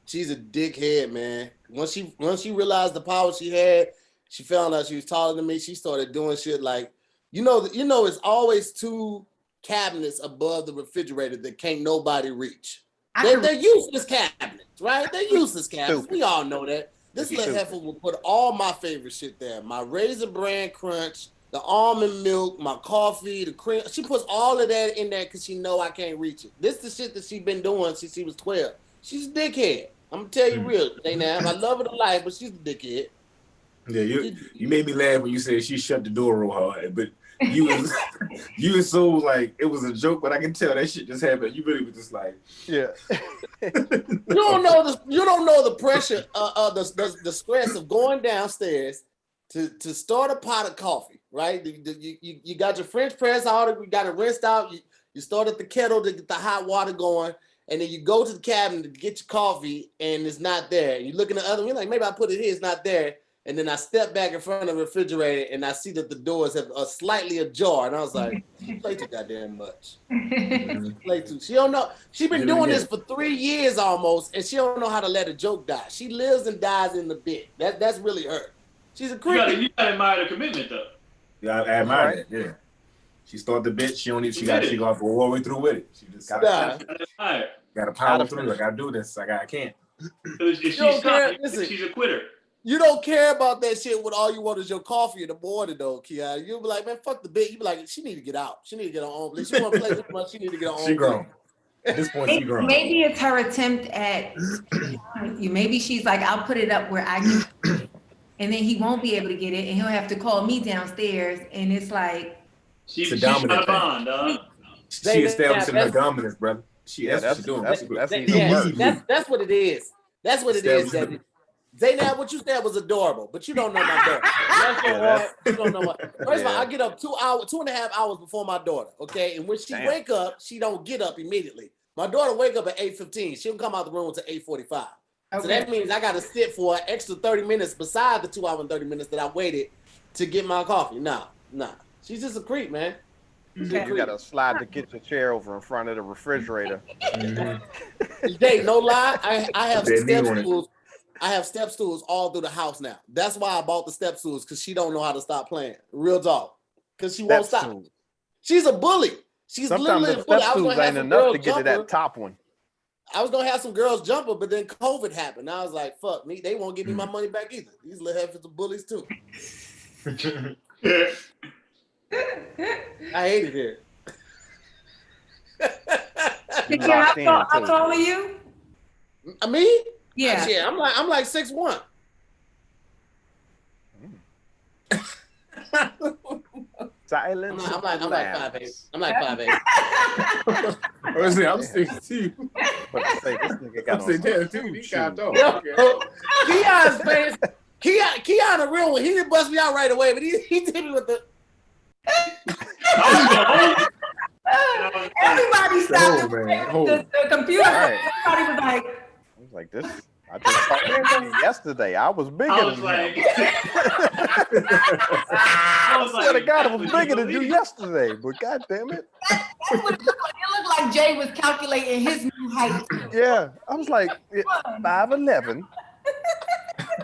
[SPEAKER 1] she's a dickhead, man. Once she realized the power she had, she found out she was taller than me. She started doing shit like, it's always 2 cabinets above the refrigerator that can't nobody reach. They're useless cabinets, right? They're useless cabinets. We all know that. This little heifer will put all my favorite shit there. My Raisin Bran Crunch, the almond milk, my coffee, the cream. She puts all of that in there because she know I can't reach it. This is the shit that she been doing since she was 12. She's a dickhead. I'm gonna tell you real, Zainab. I love her to life, but she's a dickhead.
[SPEAKER 4] Yeah, you made me laugh when you said she shut the door real hard, but you was so like it was a joke, but I can tell that shit just happened. You really was just like,
[SPEAKER 5] yeah.
[SPEAKER 1] You don't know the pressure, the stress of going downstairs to start a pot of coffee, right? You got your French press out, you got it rinsed out. You start at the kettle to get the hot water going, and then you go to the cabinet to get your coffee, and it's not there. You look in the other one, you're like, maybe I put it here, it's not there. And then I step back in front of the refrigerator, and I see that the doors have slightly ajar, and I was like, she play too goddamn much. Play too. She don't know. She been doing this for 3 years almost, and she don't know how to let a joke die. She lives and dies in the bit. That's really her. She's a creep.
[SPEAKER 2] You gotta admire the commitment, though.
[SPEAKER 4] Yeah, I admire that. Yeah, she started the bit. She got to go all the way through with it. She just got to power through. I got to do this. I can't.
[SPEAKER 2] If she's a quitter.
[SPEAKER 1] You don't care about that shit when all you want is your coffee in the morning, though, Keon. You'll be like, man, fuck the bit. You be like, she need to get out. She need to get on own. She want to play this much. She need to get on own.
[SPEAKER 4] She grown. At this point, she grown.
[SPEAKER 3] Maybe it's her attempt at you. Maybe she's like, I'll put it up where I can, and then he won't be able to get it, and he'll have to call me downstairs, and it's like
[SPEAKER 4] she's a dominant bond, dog. She establishing her dominance, brother. That's what she's doing.
[SPEAKER 1] That's what it is. That's what it is, Debbie. Zainab, what you said was adorable, but you don't know my daughter. You don't know First of all, I get up 2.5 hours before my daughter, okay? And when she wake up, she don't get up immediately. My daughter wake up at 8:15. She don't come out the room until 8:45. Okay. So that means I got to sit for an extra 30 minutes beside the 2 hour and 30 minutes that I waited to get my coffee. Nah. She's just a creep, man.
[SPEAKER 5] You got to slide the kitchen chair over in front of the refrigerator.
[SPEAKER 1] Jay, no lie, I have step stools. I have step stools all through the house now. That's why I bought the step stools, because she don't know how to stop playing. Real talk. Because she won't stop. She's a bully. She's
[SPEAKER 5] sometimes
[SPEAKER 1] literally a
[SPEAKER 5] bully. Step stools ain't enough to get to that top one.
[SPEAKER 1] I was gonna have some girls jumper, but then COVID happened. I was like, fuck me, they won't give me my money back either. These little heifers are bullies too. I hate it here.
[SPEAKER 3] How tall are you?
[SPEAKER 1] Me?
[SPEAKER 3] Yeah.
[SPEAKER 1] Yeah, I'm like 6'1".
[SPEAKER 5] Silence.
[SPEAKER 1] I'm like 5'8". I'm like 5'8".
[SPEAKER 4] I'm 6'2".
[SPEAKER 5] But say this nigga got
[SPEAKER 4] I'm 6'2". He got though.
[SPEAKER 1] Keon's face. Keon a real one. He didn't bust me out right away, but he did me with the.
[SPEAKER 3] Everybody stopped the computer.
[SPEAKER 5] Right.
[SPEAKER 3] Everybody was like,
[SPEAKER 5] I was like, this. I just saw yesterday. I was bigger than him. I swear to God, I was bigger than you yesterday. But God damn it.
[SPEAKER 3] That's what it looked like. It looked like Jay was calculating his new height.
[SPEAKER 5] Yeah. I was like 5'11".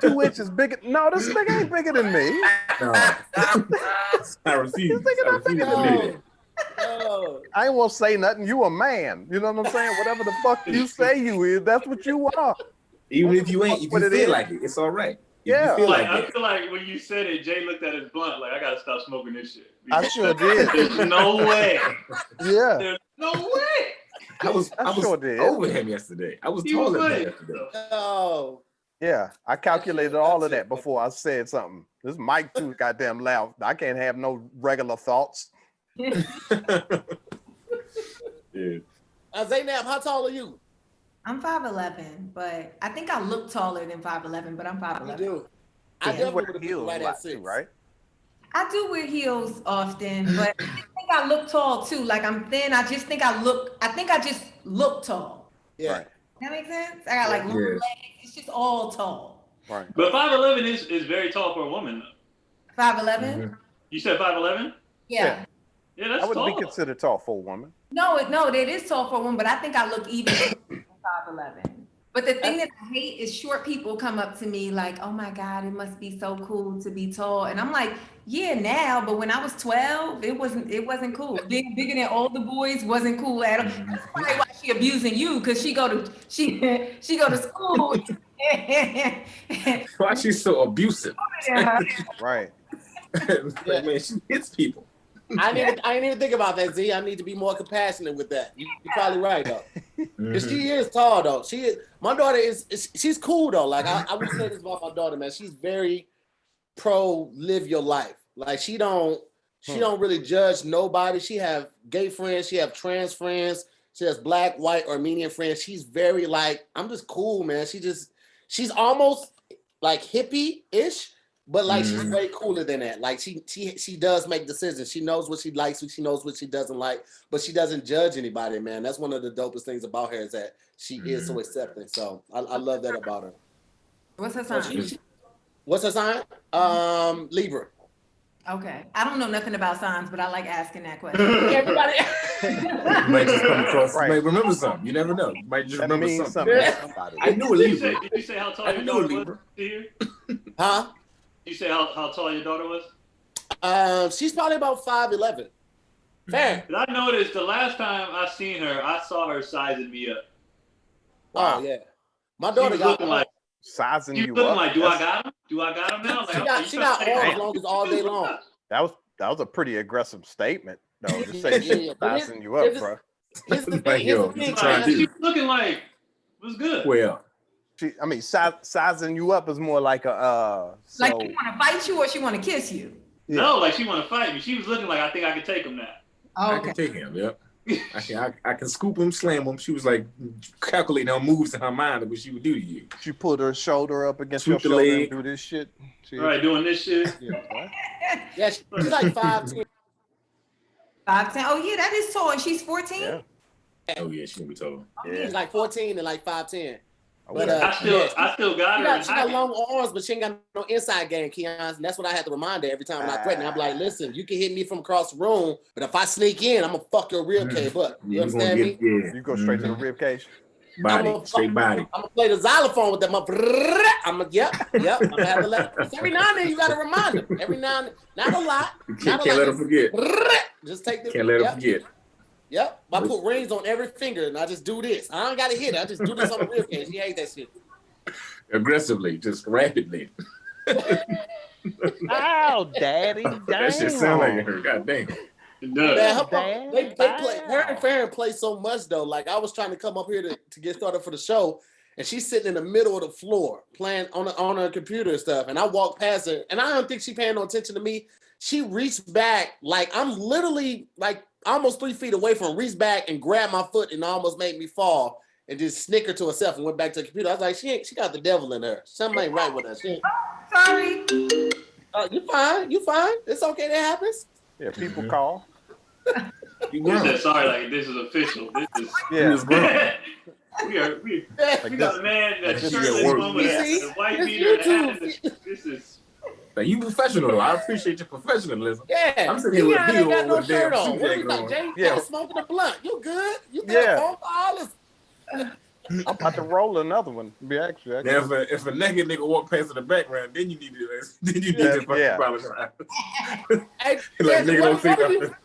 [SPEAKER 5] 2 inches bigger. No, this nigga ain't bigger than me.
[SPEAKER 4] No. I refuse.
[SPEAKER 5] This nigga not bigger than me.
[SPEAKER 1] Oh.
[SPEAKER 5] I ain't want to say nothing. You a man. You know what I'm saying? Whatever the fuck you say you is, that's what you are.
[SPEAKER 4] Even if you ain't, if you feel like it, it's all right.
[SPEAKER 5] Yeah.
[SPEAKER 2] I feel like when you said it, Jay looked at his blunt like, I gotta stop smoking this shit.
[SPEAKER 5] I sure did.
[SPEAKER 2] There's no way.
[SPEAKER 5] Yeah.
[SPEAKER 2] There's no way.
[SPEAKER 4] I was
[SPEAKER 5] sure did.
[SPEAKER 4] over him yesterday. I was taller than him yesterday.
[SPEAKER 1] Oh.
[SPEAKER 5] Yeah, I calculated all of that before I said something. This mic too goddamn loud. I can't have no regular thoughts.
[SPEAKER 4] Yeah.
[SPEAKER 1] Zainab, how tall are you?
[SPEAKER 3] I'm 5'11", but I think I look taller than 5'11", but I'm 5'11".
[SPEAKER 1] You do.
[SPEAKER 5] I
[SPEAKER 1] definitely
[SPEAKER 5] wear
[SPEAKER 1] would have
[SPEAKER 5] heels
[SPEAKER 1] right
[SPEAKER 5] a lot
[SPEAKER 1] at 6.
[SPEAKER 5] too, right?
[SPEAKER 3] I do wear heels often, but I think I look tall too. Like I'm thin. I just think I just look tall.
[SPEAKER 1] Yeah.
[SPEAKER 5] Right.
[SPEAKER 3] That makes sense? I got like long legs. It's just all tall.
[SPEAKER 5] Right.
[SPEAKER 2] But 5'11" is very tall for a woman, though.
[SPEAKER 3] 5'11"?
[SPEAKER 2] You said 5'11"?
[SPEAKER 3] Yeah.
[SPEAKER 2] Yeah, that's
[SPEAKER 5] I would
[SPEAKER 2] tall.
[SPEAKER 5] be considered tall for a woman.
[SPEAKER 3] No, it is tall for a woman, but I think I look even 5'11". But the thing that I hate is short people come up to me like, oh my God, it must be so cool to be tall. And I'm like, yeah, now, but when I was 12, it wasn't cool. Being bigger than all the boys wasn't cool at all. That's probably why she abusing you, because she go to school.
[SPEAKER 4] Why she's so abusive?
[SPEAKER 5] Right.
[SPEAKER 1] Yeah.
[SPEAKER 4] Man, she hits people.
[SPEAKER 1] I didn't even think about that, Z. I need to be more compassionate with that. You're probably right though. Because she is tall though. My daughter she's cool though. Like I would say this about my daughter, man. She's very pro live your life. Like she don't really judge nobody. She have gay friends, she have trans friends, she has black, white, Armenian friends. She's very like, I'm just cool, man. She's almost like hippie-ish. But like she's way cooler than that. Like she does make decisions. She knows what she likes, she knows what she doesn't like, but she doesn't judge anybody, man. That's one of the dopest things about her is that she is so accepting. So I love that about her.
[SPEAKER 3] What's her sign?
[SPEAKER 1] What's her sign? Libra.
[SPEAKER 3] Okay. I don't know nothing about signs, but I like asking that question.
[SPEAKER 1] Everybody
[SPEAKER 4] You might just come across. You might remember something. You never know. You might just remember something. I knew a Libra.
[SPEAKER 2] Did you say how tall your daughter was here?
[SPEAKER 1] Huh?
[SPEAKER 2] Did you say how tall your daughter was?
[SPEAKER 1] She's probably about 5'11". Fair.
[SPEAKER 2] I noticed the last time I seen her, I saw her sizing me up.
[SPEAKER 1] Wow. Oh yeah. My daughter got
[SPEAKER 2] like
[SPEAKER 5] sizing you
[SPEAKER 2] looking
[SPEAKER 5] up.
[SPEAKER 2] like, do I got him? Do I got him now? Like,
[SPEAKER 1] she got arms long as all day long.
[SPEAKER 5] That was a pretty aggressive statement, though, to say she's sizing you up, bro.
[SPEAKER 1] Here's the thing.
[SPEAKER 2] She's looking like was good.
[SPEAKER 4] Well,
[SPEAKER 5] sizing you up is more like a
[SPEAKER 3] like she want to fight you or she want to kiss you?
[SPEAKER 5] Yeah.
[SPEAKER 2] No, like she want to fight me. She was looking like I think I could take him now.
[SPEAKER 3] Oh, okay.
[SPEAKER 4] I can take him. Yep. I can scoop him, slam him. She was like calculating her moves in her mind of what she would do to you.
[SPEAKER 5] She pulled her shoulder up against
[SPEAKER 4] Sweep
[SPEAKER 5] your
[SPEAKER 4] the
[SPEAKER 5] shoulder
[SPEAKER 4] leg.
[SPEAKER 5] and do this shit.
[SPEAKER 2] Right, doing this shit.
[SPEAKER 1] Yeah, she's like 5'10".
[SPEAKER 3] 5'10". Oh yeah, that is tall, and she's 14.
[SPEAKER 5] Yeah.
[SPEAKER 4] Oh yeah, she gonna be tall.
[SPEAKER 1] She's like 14 and like 5'10". But
[SPEAKER 2] I still got her.
[SPEAKER 1] She got long arms, but she ain't got no inside game, Keon. And that's what I had to remind her every time when I threaten her. I'm like, listen, you can hit me from across the room, but if I sneak in, I'm gonna fuck your rib cage up. You understand me?
[SPEAKER 4] Yeah.
[SPEAKER 5] You go straight to the rib cage.
[SPEAKER 4] Body, straight body.
[SPEAKER 1] I'm gonna play the xylophone with them. I'm gonna have to let every now and then you gotta remind her. Every now and then, not a lot.
[SPEAKER 4] You can't let her forget.
[SPEAKER 1] Just take this.
[SPEAKER 4] Can't let her forget.
[SPEAKER 1] Yep. I put rings on every finger and I just do this. I don't gotta hit it. I just do this on the rib cage. She hates that shit.
[SPEAKER 4] Aggressively, just rapidly.
[SPEAKER 5] Oh, daddy,
[SPEAKER 4] That shit sound like it hurt. God damn.
[SPEAKER 1] Man, they play. Her and Farron play so much though. Like I was trying to come up here to get started for the show, and she's sitting in the middle of the floor playing on her computer and stuff. And I walked past her, and I don't think she paying no attention to me. She reached back, like I'm literally like almost 3 feet away from her, reached back and grabbed my foot and almost made me fall. And just snickered to herself and went back to the computer. I was like, she got the devil in her. Something ain't right with her.
[SPEAKER 3] Sorry.
[SPEAKER 1] You fine. You fine. It's okay. That happens.
[SPEAKER 5] Yeah, people call.
[SPEAKER 2] You said sorry, like this is official. This is we got a man that's shirtless woman with a white beater and a hat. This is.
[SPEAKER 4] Now you professional though. I appreciate your professionalism.
[SPEAKER 1] Yeah.
[SPEAKER 4] I'm sitting here with
[SPEAKER 1] ain't got no
[SPEAKER 4] with
[SPEAKER 1] shirt
[SPEAKER 4] damn
[SPEAKER 1] on.
[SPEAKER 4] suit
[SPEAKER 1] What
[SPEAKER 4] jacket
[SPEAKER 1] you got,
[SPEAKER 4] on.
[SPEAKER 1] Jay?
[SPEAKER 5] Yeah.
[SPEAKER 1] You smoking a blunt. You good? You got
[SPEAKER 5] Yeah.
[SPEAKER 1] a phone for all this.
[SPEAKER 5] I'm about to roll another one. Be actually.
[SPEAKER 4] Now, if a naked nigga walk past in the background, then you need to fucking apologize.
[SPEAKER 1] Hey,
[SPEAKER 4] Like, nigga don't see nothing.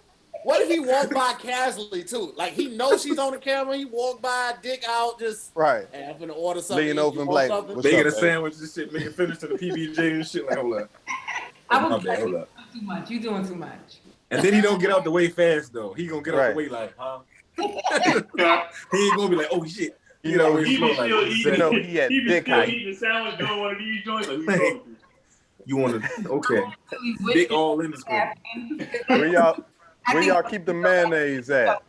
[SPEAKER 1] what if he walked by casually too? Like he knows she's on the camera. He walked by, dick out, just
[SPEAKER 5] Right.
[SPEAKER 1] Hey, I'm gonna order something.
[SPEAKER 5] Lean over and be like, what's
[SPEAKER 4] Making
[SPEAKER 5] up,
[SPEAKER 4] a
[SPEAKER 5] babe?
[SPEAKER 4] sandwich and shit, making finish to the PBJ and shit. Like, hold up.
[SPEAKER 3] Hold
[SPEAKER 4] up.
[SPEAKER 3] Too much. You doing too much.
[SPEAKER 4] And then he don't get out the way fast though. He gonna get out the way like, huh? He ain't gonna be like, oh shit.
[SPEAKER 5] You know,
[SPEAKER 2] He be still eating.
[SPEAKER 5] he had
[SPEAKER 2] He be
[SPEAKER 5] dick
[SPEAKER 2] still
[SPEAKER 5] height.
[SPEAKER 2] eating a sandwich doing one of these joints. Like, we talking to?
[SPEAKER 4] You want to? Okay. Dick all in the screen.
[SPEAKER 5] Where y'all keep the mayonnaise at?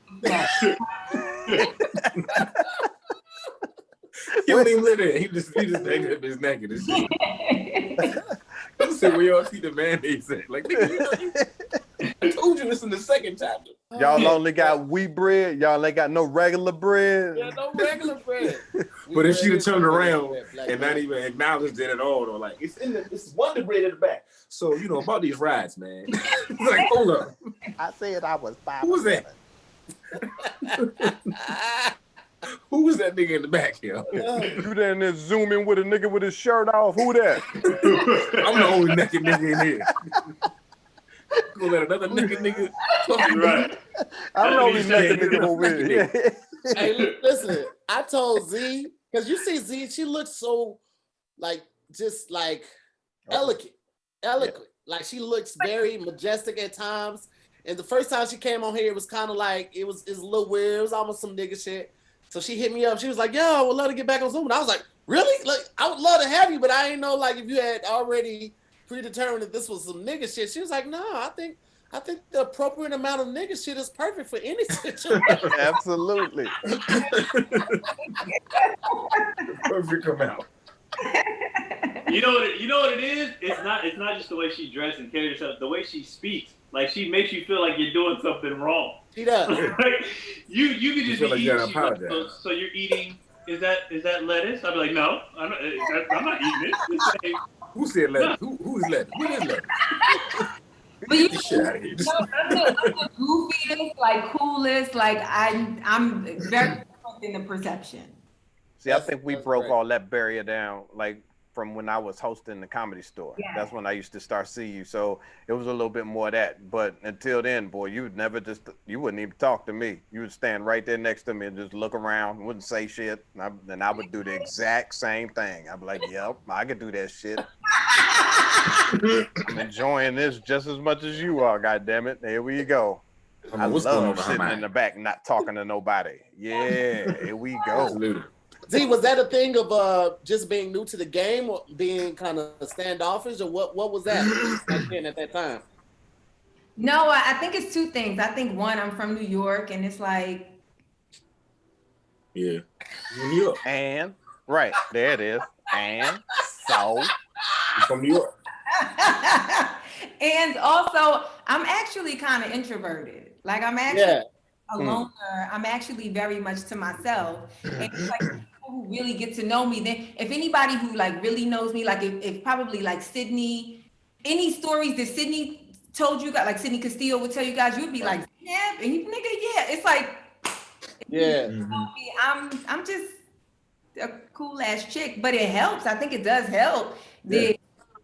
[SPEAKER 4] He don't even live there. He just hanging up his neck and shit. I'm saying where y'all see the mayonnaise at. Like, nigga, I told you this in the second chapter.
[SPEAKER 5] Y'all only got wheat bread. Y'all ain't got no regular bread.
[SPEAKER 1] Yeah, no regular bread.
[SPEAKER 4] But if she'd have turned around and not even acknowledged it at all, though, like it's Wonder Bread in the back. So, about these rides, man. Like, hold up.
[SPEAKER 5] I said I was 5'7".
[SPEAKER 4] Who was that? Who was that nigga in the back here?
[SPEAKER 5] You down there zooming with a nigga with his shirt off? Who that?
[SPEAKER 4] I'm the only naked nigga in here. Gonna let another naked nigga talk to me?
[SPEAKER 2] Right.
[SPEAKER 5] I'm the only naked nigga over here.
[SPEAKER 1] Hey, listen, I told Z, because you see Z, she looks so just elegant. Like she looks very majestic at times. And the first time she came on here, it was kind of like, it's a little weird. It was almost some nigga shit. So she hit me up. She was like, yo, I would love to get back on Zoom. And I was like, really? Like, I would love to have you, but I didn't know if you had already predetermined that this was some nigga shit. She was like, no, I think the appropriate amount of nigga shit is perfect for any situation.
[SPEAKER 5] Absolutely.
[SPEAKER 4] Perfect amount.
[SPEAKER 2] You know what it is? It's not just the way she dresses and carries herself, the way she speaks. Like, she makes you feel like you're doing something wrong.
[SPEAKER 1] She does.
[SPEAKER 2] Like, you could just be eating.
[SPEAKER 4] Like
[SPEAKER 2] So you're eating. Is that lettuce? I'd be like, no, I'm not eating it.
[SPEAKER 4] Who said lettuce? Who is lettuce? What is lettuce?
[SPEAKER 3] But you
[SPEAKER 4] Get shit out of here.
[SPEAKER 3] I'm the goofiest, coolest. I'm very different in the perception.
[SPEAKER 5] See, I think we broke all that barrier down, from when I was hosting the Comedy Store.
[SPEAKER 3] Yeah.
[SPEAKER 5] That's when I used to start seeing you. So it was a little bit more of that. But until then, boy, you wouldn't even talk to me. You would stand right there next to me and just look around, wouldn't say shit. And I would do the exact same thing. I'd be like, yep, I could do that shit. I'm enjoying this just as much as you are, goddammit. Here we go. I love sitting in the back, not talking to nobody. Yeah, here we go.
[SPEAKER 4] Absolutely.
[SPEAKER 1] Z, was that a thing of just being new to the game or being kind of standoffish, or what was that back then at that time?
[SPEAKER 3] No, I think it's two things. I think one, I'm from New York, and it's like,
[SPEAKER 4] yeah, New York.
[SPEAKER 5] And right there it is. And so
[SPEAKER 4] you're from New York.
[SPEAKER 3] and also I'm actually kind of introverted. Like, I'm actually a loner. I'm actually very much to myself. And it's like people who really get to know me, then if anybody who really knows me, if probably Sydney, any stories that Sydney told you guys, Sydney Castillo would tell you guys, you'd be like, yeah, and you nigga, yeah. It's like,
[SPEAKER 1] yeah,
[SPEAKER 3] I'm just a cool ass chick, but it helps. I think it does help that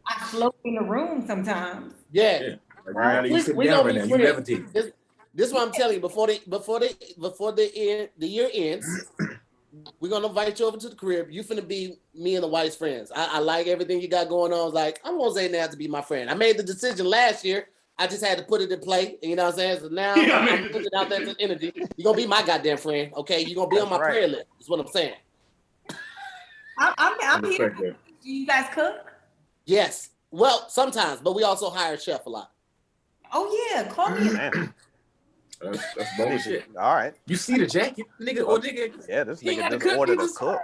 [SPEAKER 3] I float in the room sometimes.
[SPEAKER 1] Yeah.
[SPEAKER 4] Right.
[SPEAKER 1] We gonna be friends. This is what I'm telling you. Before the year ends, we're gonna invite you over to the crib. You finna be me and the wife's friends. I like everything you got going on. I was like, I want Zainab to be my friend. I made the decision last year. I just had to put it in play. You know what I'm saying? So now I'm putting out that energy. You're gonna be my goddamn friend, okay? You're gonna be on my prayer list. That's what I'm saying.
[SPEAKER 3] I'm here. Do you guys cook?
[SPEAKER 1] Yes. Well, sometimes, but we also hire a chef a lot.
[SPEAKER 3] Oh yeah, call me.
[SPEAKER 4] That's bullshit.
[SPEAKER 5] All right.
[SPEAKER 4] You see the jacket, nigga? Or nigga?
[SPEAKER 5] Yeah, this nigga just ordered a cook.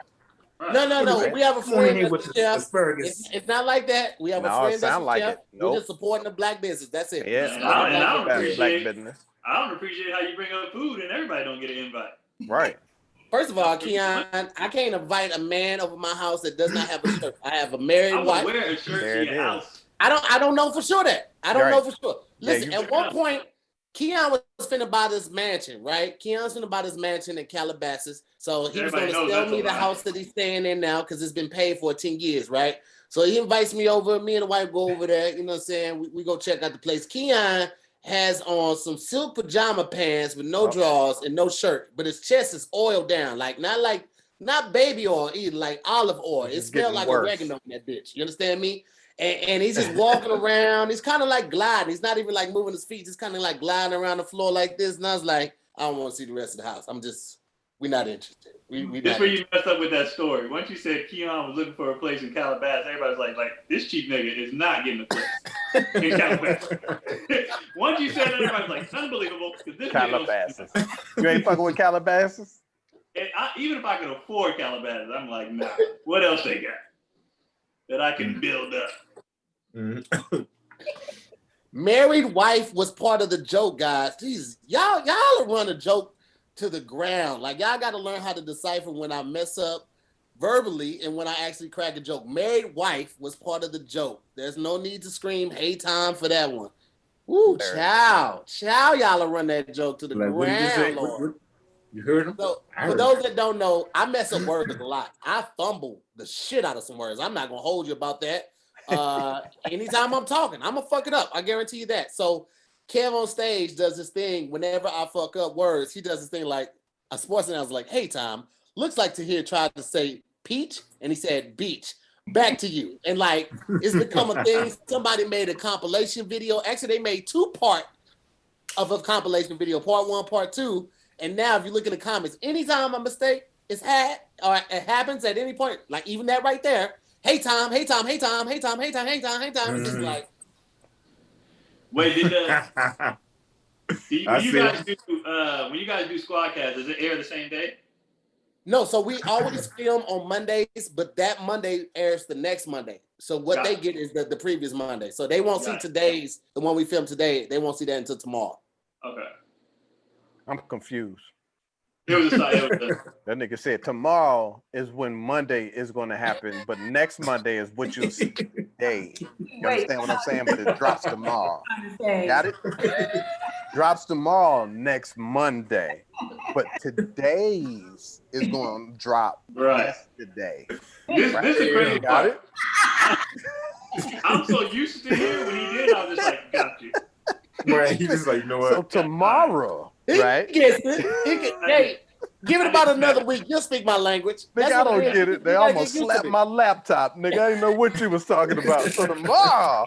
[SPEAKER 1] No. We have a friend
[SPEAKER 4] with
[SPEAKER 1] that's a chef.
[SPEAKER 4] asparagus.
[SPEAKER 1] It's not like that. We have a friend that's a chef.
[SPEAKER 5] Nope.
[SPEAKER 1] We're just supporting the black business. That's it.
[SPEAKER 5] Yeah,
[SPEAKER 2] I don't
[SPEAKER 5] business.
[SPEAKER 2] appreciate how you bring up food and everybody don't get an invite.
[SPEAKER 5] Right.
[SPEAKER 1] First of all, Keon, I can't invite a man over my house that does not have a shirt. I have a married wife.
[SPEAKER 2] Wear a shirt to your house.
[SPEAKER 1] I don't know for sure that. I don't know for sure. Listen,
[SPEAKER 5] Yeah,
[SPEAKER 1] at one point, Keon was finna buy this mansion, right? Keon's finna buy this mansion in Calabasas. So he was gonna sell me the house that he's staying in now because it's been paid for 10 years, right? So he invites me over, me and the wife go over there, you know what I'm saying? We go check out the place. Keon has on some silk pajama pants with no drawers and no shirt, but his chest is oiled down, not baby oil either, like olive oil. It smells like oregano in that bitch. You understand me? And he's just walking around. He's kind of like gliding. He's not even moving his feet. Just kind of gliding around the floor like this. And I was like, I don't want to see the rest of the house. We're not interested.
[SPEAKER 2] This where you messed up with that story. Once you said Keon was looking for a place in Calabasas, everybody's like this cheap nigga is not getting a place in Calabasas. Once you said that, everybody's like, unbelievable. This
[SPEAKER 5] Calabasas. You ain't fucking with Calabasas?
[SPEAKER 2] Even if I can afford Calabasas, I'm like, nah. What else they got that I can build up?
[SPEAKER 1] Married wife was part of the joke, guys. Jesus, y'all run a joke to the ground. Y'all got to learn how to decipher when I mess up verbally and when I actually crack a joke. Married wife was part of the joke. There's no need to scream "Hey Tom" for that one. Woo, child, y'all run that joke to the
[SPEAKER 4] Like, what did you say?
[SPEAKER 1] ground, Lord.
[SPEAKER 4] You heard him?
[SPEAKER 1] So, for those that don't know, I mess up words a lot. I fumble the shit out of some words. I'm not gonna hold you about that. Anytime I'm talking, I'm gonna fuck it up. I guarantee you that. So Kev on stage does this thing whenever I fuck up words. He does this thing like a sports announcer, like, "Hey Tom, looks like Tahir tried to say peach and he said beach. Back to you." And like it's become a thing. Somebody made a compilation video. Actually, they made 2-part of a compilation video, part 1, part 2. And now if you look in the comments, anytime a mistake is had or it happens at any point, like even that right there, "Hey Tom, hey Tom, hey Tom, hey Tom, hey Tom, hey Tom, hey Tom," it's just like.
[SPEAKER 2] Wait, when you guys do Squadcast, does it air the same day?
[SPEAKER 1] No, so we always film on Mondays, but that Monday airs the next Monday. So what they get is the previous Monday. So they won't see today's, the one we filmed today. They won't see that until tomorrow.
[SPEAKER 2] Okay.
[SPEAKER 5] I'm confused.
[SPEAKER 2] That
[SPEAKER 5] nigga said tomorrow is when Monday is going to happen, but next Monday is what you'll see today. You understand what I'm saying? But it drops tomorrow. Got it? Drops tomorrow next Monday, but today's is going to drop yesterday.
[SPEAKER 2] This is crazy.
[SPEAKER 5] Got it?
[SPEAKER 2] I'm so used to him. When he did, I was just like, got you.
[SPEAKER 4] Right, he just like, you know what?
[SPEAKER 5] So tomorrow, right?
[SPEAKER 1] He gets it. Hey, give it about another week. You'll speak my language.
[SPEAKER 5] Nigga, I don't get it. They almost slapped my laptop. Nigga, I didn't know what you was talking about. So tomorrow,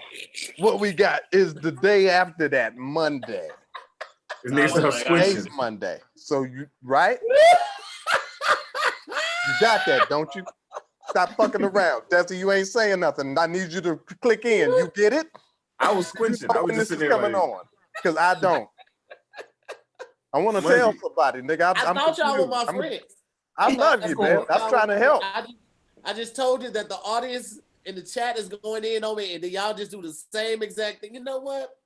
[SPEAKER 5] what we got is the day after that, Monday.
[SPEAKER 4] Today's
[SPEAKER 5] Monday. So you, right? You got that, don't you? Stop fucking around. Desi, you ain't saying nothing. I need you to click in. You get it?
[SPEAKER 4] I was squinching. I was
[SPEAKER 5] when
[SPEAKER 4] just
[SPEAKER 5] this is
[SPEAKER 4] sitting
[SPEAKER 5] coming
[SPEAKER 4] there
[SPEAKER 5] on, because I don't. I want to tell somebody, nigga.
[SPEAKER 1] I thought y'all were my friends.
[SPEAKER 5] I love you, man. I'm trying to help.
[SPEAKER 1] I just told you that the audience in the chat is going in on me, and then y'all just do the same exact thing. You know what?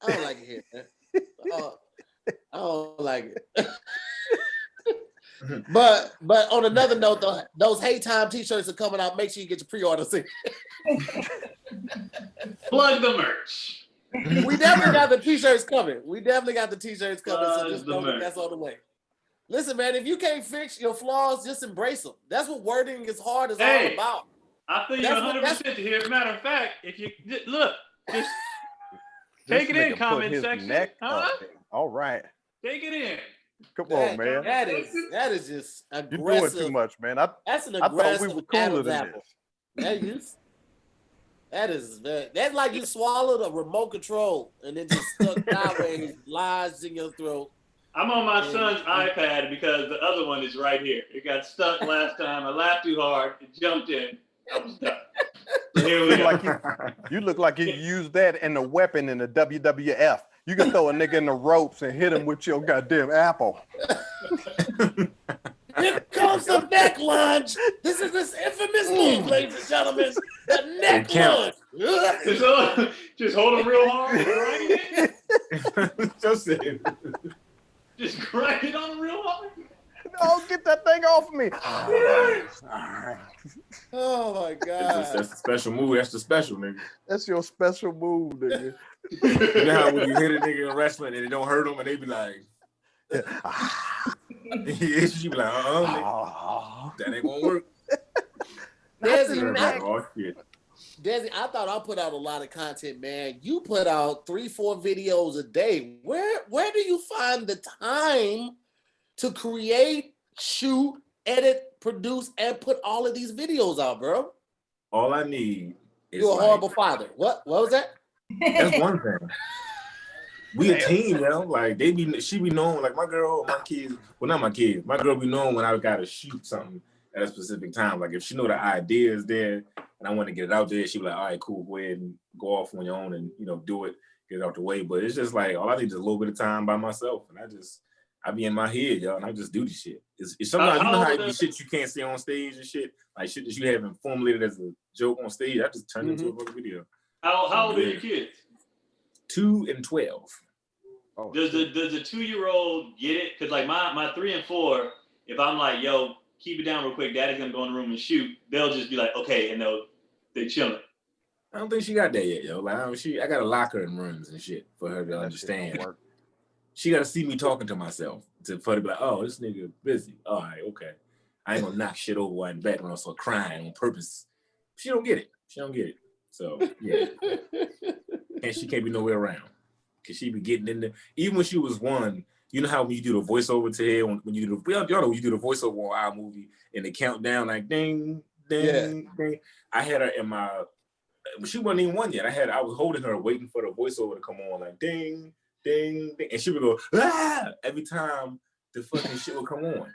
[SPEAKER 1] I don't like it here, man. I don't like it. But on another note, those Hey Time t-shirts are coming out. Make sure you get your pre-orders in.
[SPEAKER 2] Plug the merch.
[SPEAKER 1] We definitely got the t-shirts coming. So just know that that's on the way. Listen, man, if you can't fix your flaws, just embrace them. That's what wording is hard is all about.
[SPEAKER 2] I feel you 100% here. As a matter of fact, if you look, just take it in, comment section.
[SPEAKER 5] All right.
[SPEAKER 2] Take it in.
[SPEAKER 5] Come on, man.
[SPEAKER 1] That is just aggressive.
[SPEAKER 5] You're doing too much, man.
[SPEAKER 1] That's an aggressive.
[SPEAKER 5] I thought we were cooler than
[SPEAKER 1] this. That's like you swallowed a remote control and then just stuck sideways, lodged in your throat.
[SPEAKER 2] I'm on my son's iPad because the other one is right here. It got stuck last time. I laughed too hard. It jumped in. I was done. Here we go.
[SPEAKER 5] You look like you used that in a weapon in the WWF. You can throw a nigga in the ropes and hit him with your goddamn apple.
[SPEAKER 1] Here comes the neck lunge. This is this infamous move, ladies and gentlemen. The neck lunge.
[SPEAKER 2] Just hold him real hard. Just grind it on him real hard.
[SPEAKER 5] No, get that thing off of me.
[SPEAKER 1] Oh my God.
[SPEAKER 4] That's the special move. That's the special, nigga.
[SPEAKER 5] That's your special move, nigga.
[SPEAKER 4] You know how when you hit a nigga in wrestling and it don't hurt him and they be like, she be like, nigga, that ain't gonna work.
[SPEAKER 1] Desi, I thought I put out a lot of content, man. You put out 3-4 videos a day. Where do you find the time to create, shoot, edit, produce, and put all of these videos out, bro?
[SPEAKER 4] All I need is
[SPEAKER 1] you're a horrible father. What was that?
[SPEAKER 4] That's one thing. We a team, yo. Like she be knowing, like my girl, my kids. Well, not my kids. My girl be knowing when I gotta shoot something at a specific time. Like if she know the idea is there and I want to get it out there, she be like, all right, cool, go ahead and go off on your own and do it, get it out the way. But it's just like all I need is a little bit of time by myself, and I be in my head, yo, and I just do the shit. It's sometimes you know how you shit you can't say on stage and shit, like shit that you haven't formulated as a joke on stage. I just turn into a fucking video.
[SPEAKER 2] How old are your kids?
[SPEAKER 4] 2 and 12.
[SPEAKER 2] Does the 2-year-old get it? Because like my 3 and 4, if I'm like, yo, keep it down real quick. Daddy's gonna go in the room and shoot. They'll just be like, okay, and they're chilling.
[SPEAKER 4] I don't think she got that yet, yo. Like, I gotta lock her in rooms and shit for her to understand. She gotta see me talking to myself for her to be like, oh, this nigga busy. All right, okay. I ain't gonna knock shit over while in the background, so crying on purpose. She don't get it. So yeah, and she can't be nowhere around because she be getting in there. Even when she was 1, you know how when you do the voiceover to her, when you do y'all know when you do the voiceover on our movie and the countdown like ding, ding, ding. I had her in my. She wasn't even 1 yet. I was holding her, waiting for the voiceover to come on, like ding, ding, ding, and she would go ah every time the fucking shit would come on.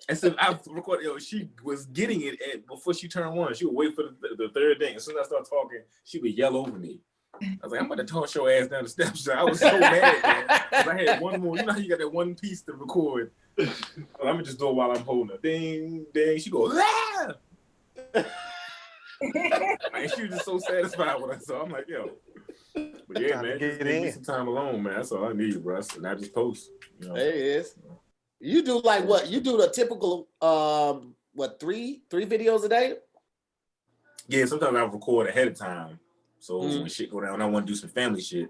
[SPEAKER 4] And so I recorded, she was getting it before she turned 1. She would wait for the third thing. As soon as I started talking, she would yell over me. I was like, I'm about to toss your ass down the steps. So I was so mad, man. I had one more. You know how you got that one piece to record? Let me just do it while I'm holding her. Ding, ding. She goes, ah! And she was just so satisfied with her. So I'm like, yo. But yeah, man, just give me some time alone, man. That's all I need, bro. And I just post. You know?
[SPEAKER 1] There it is. You do like what? You do the typical 3 videos a day?
[SPEAKER 4] Yeah, sometimes I record ahead of time. So when shit go down, I want to do some family shit.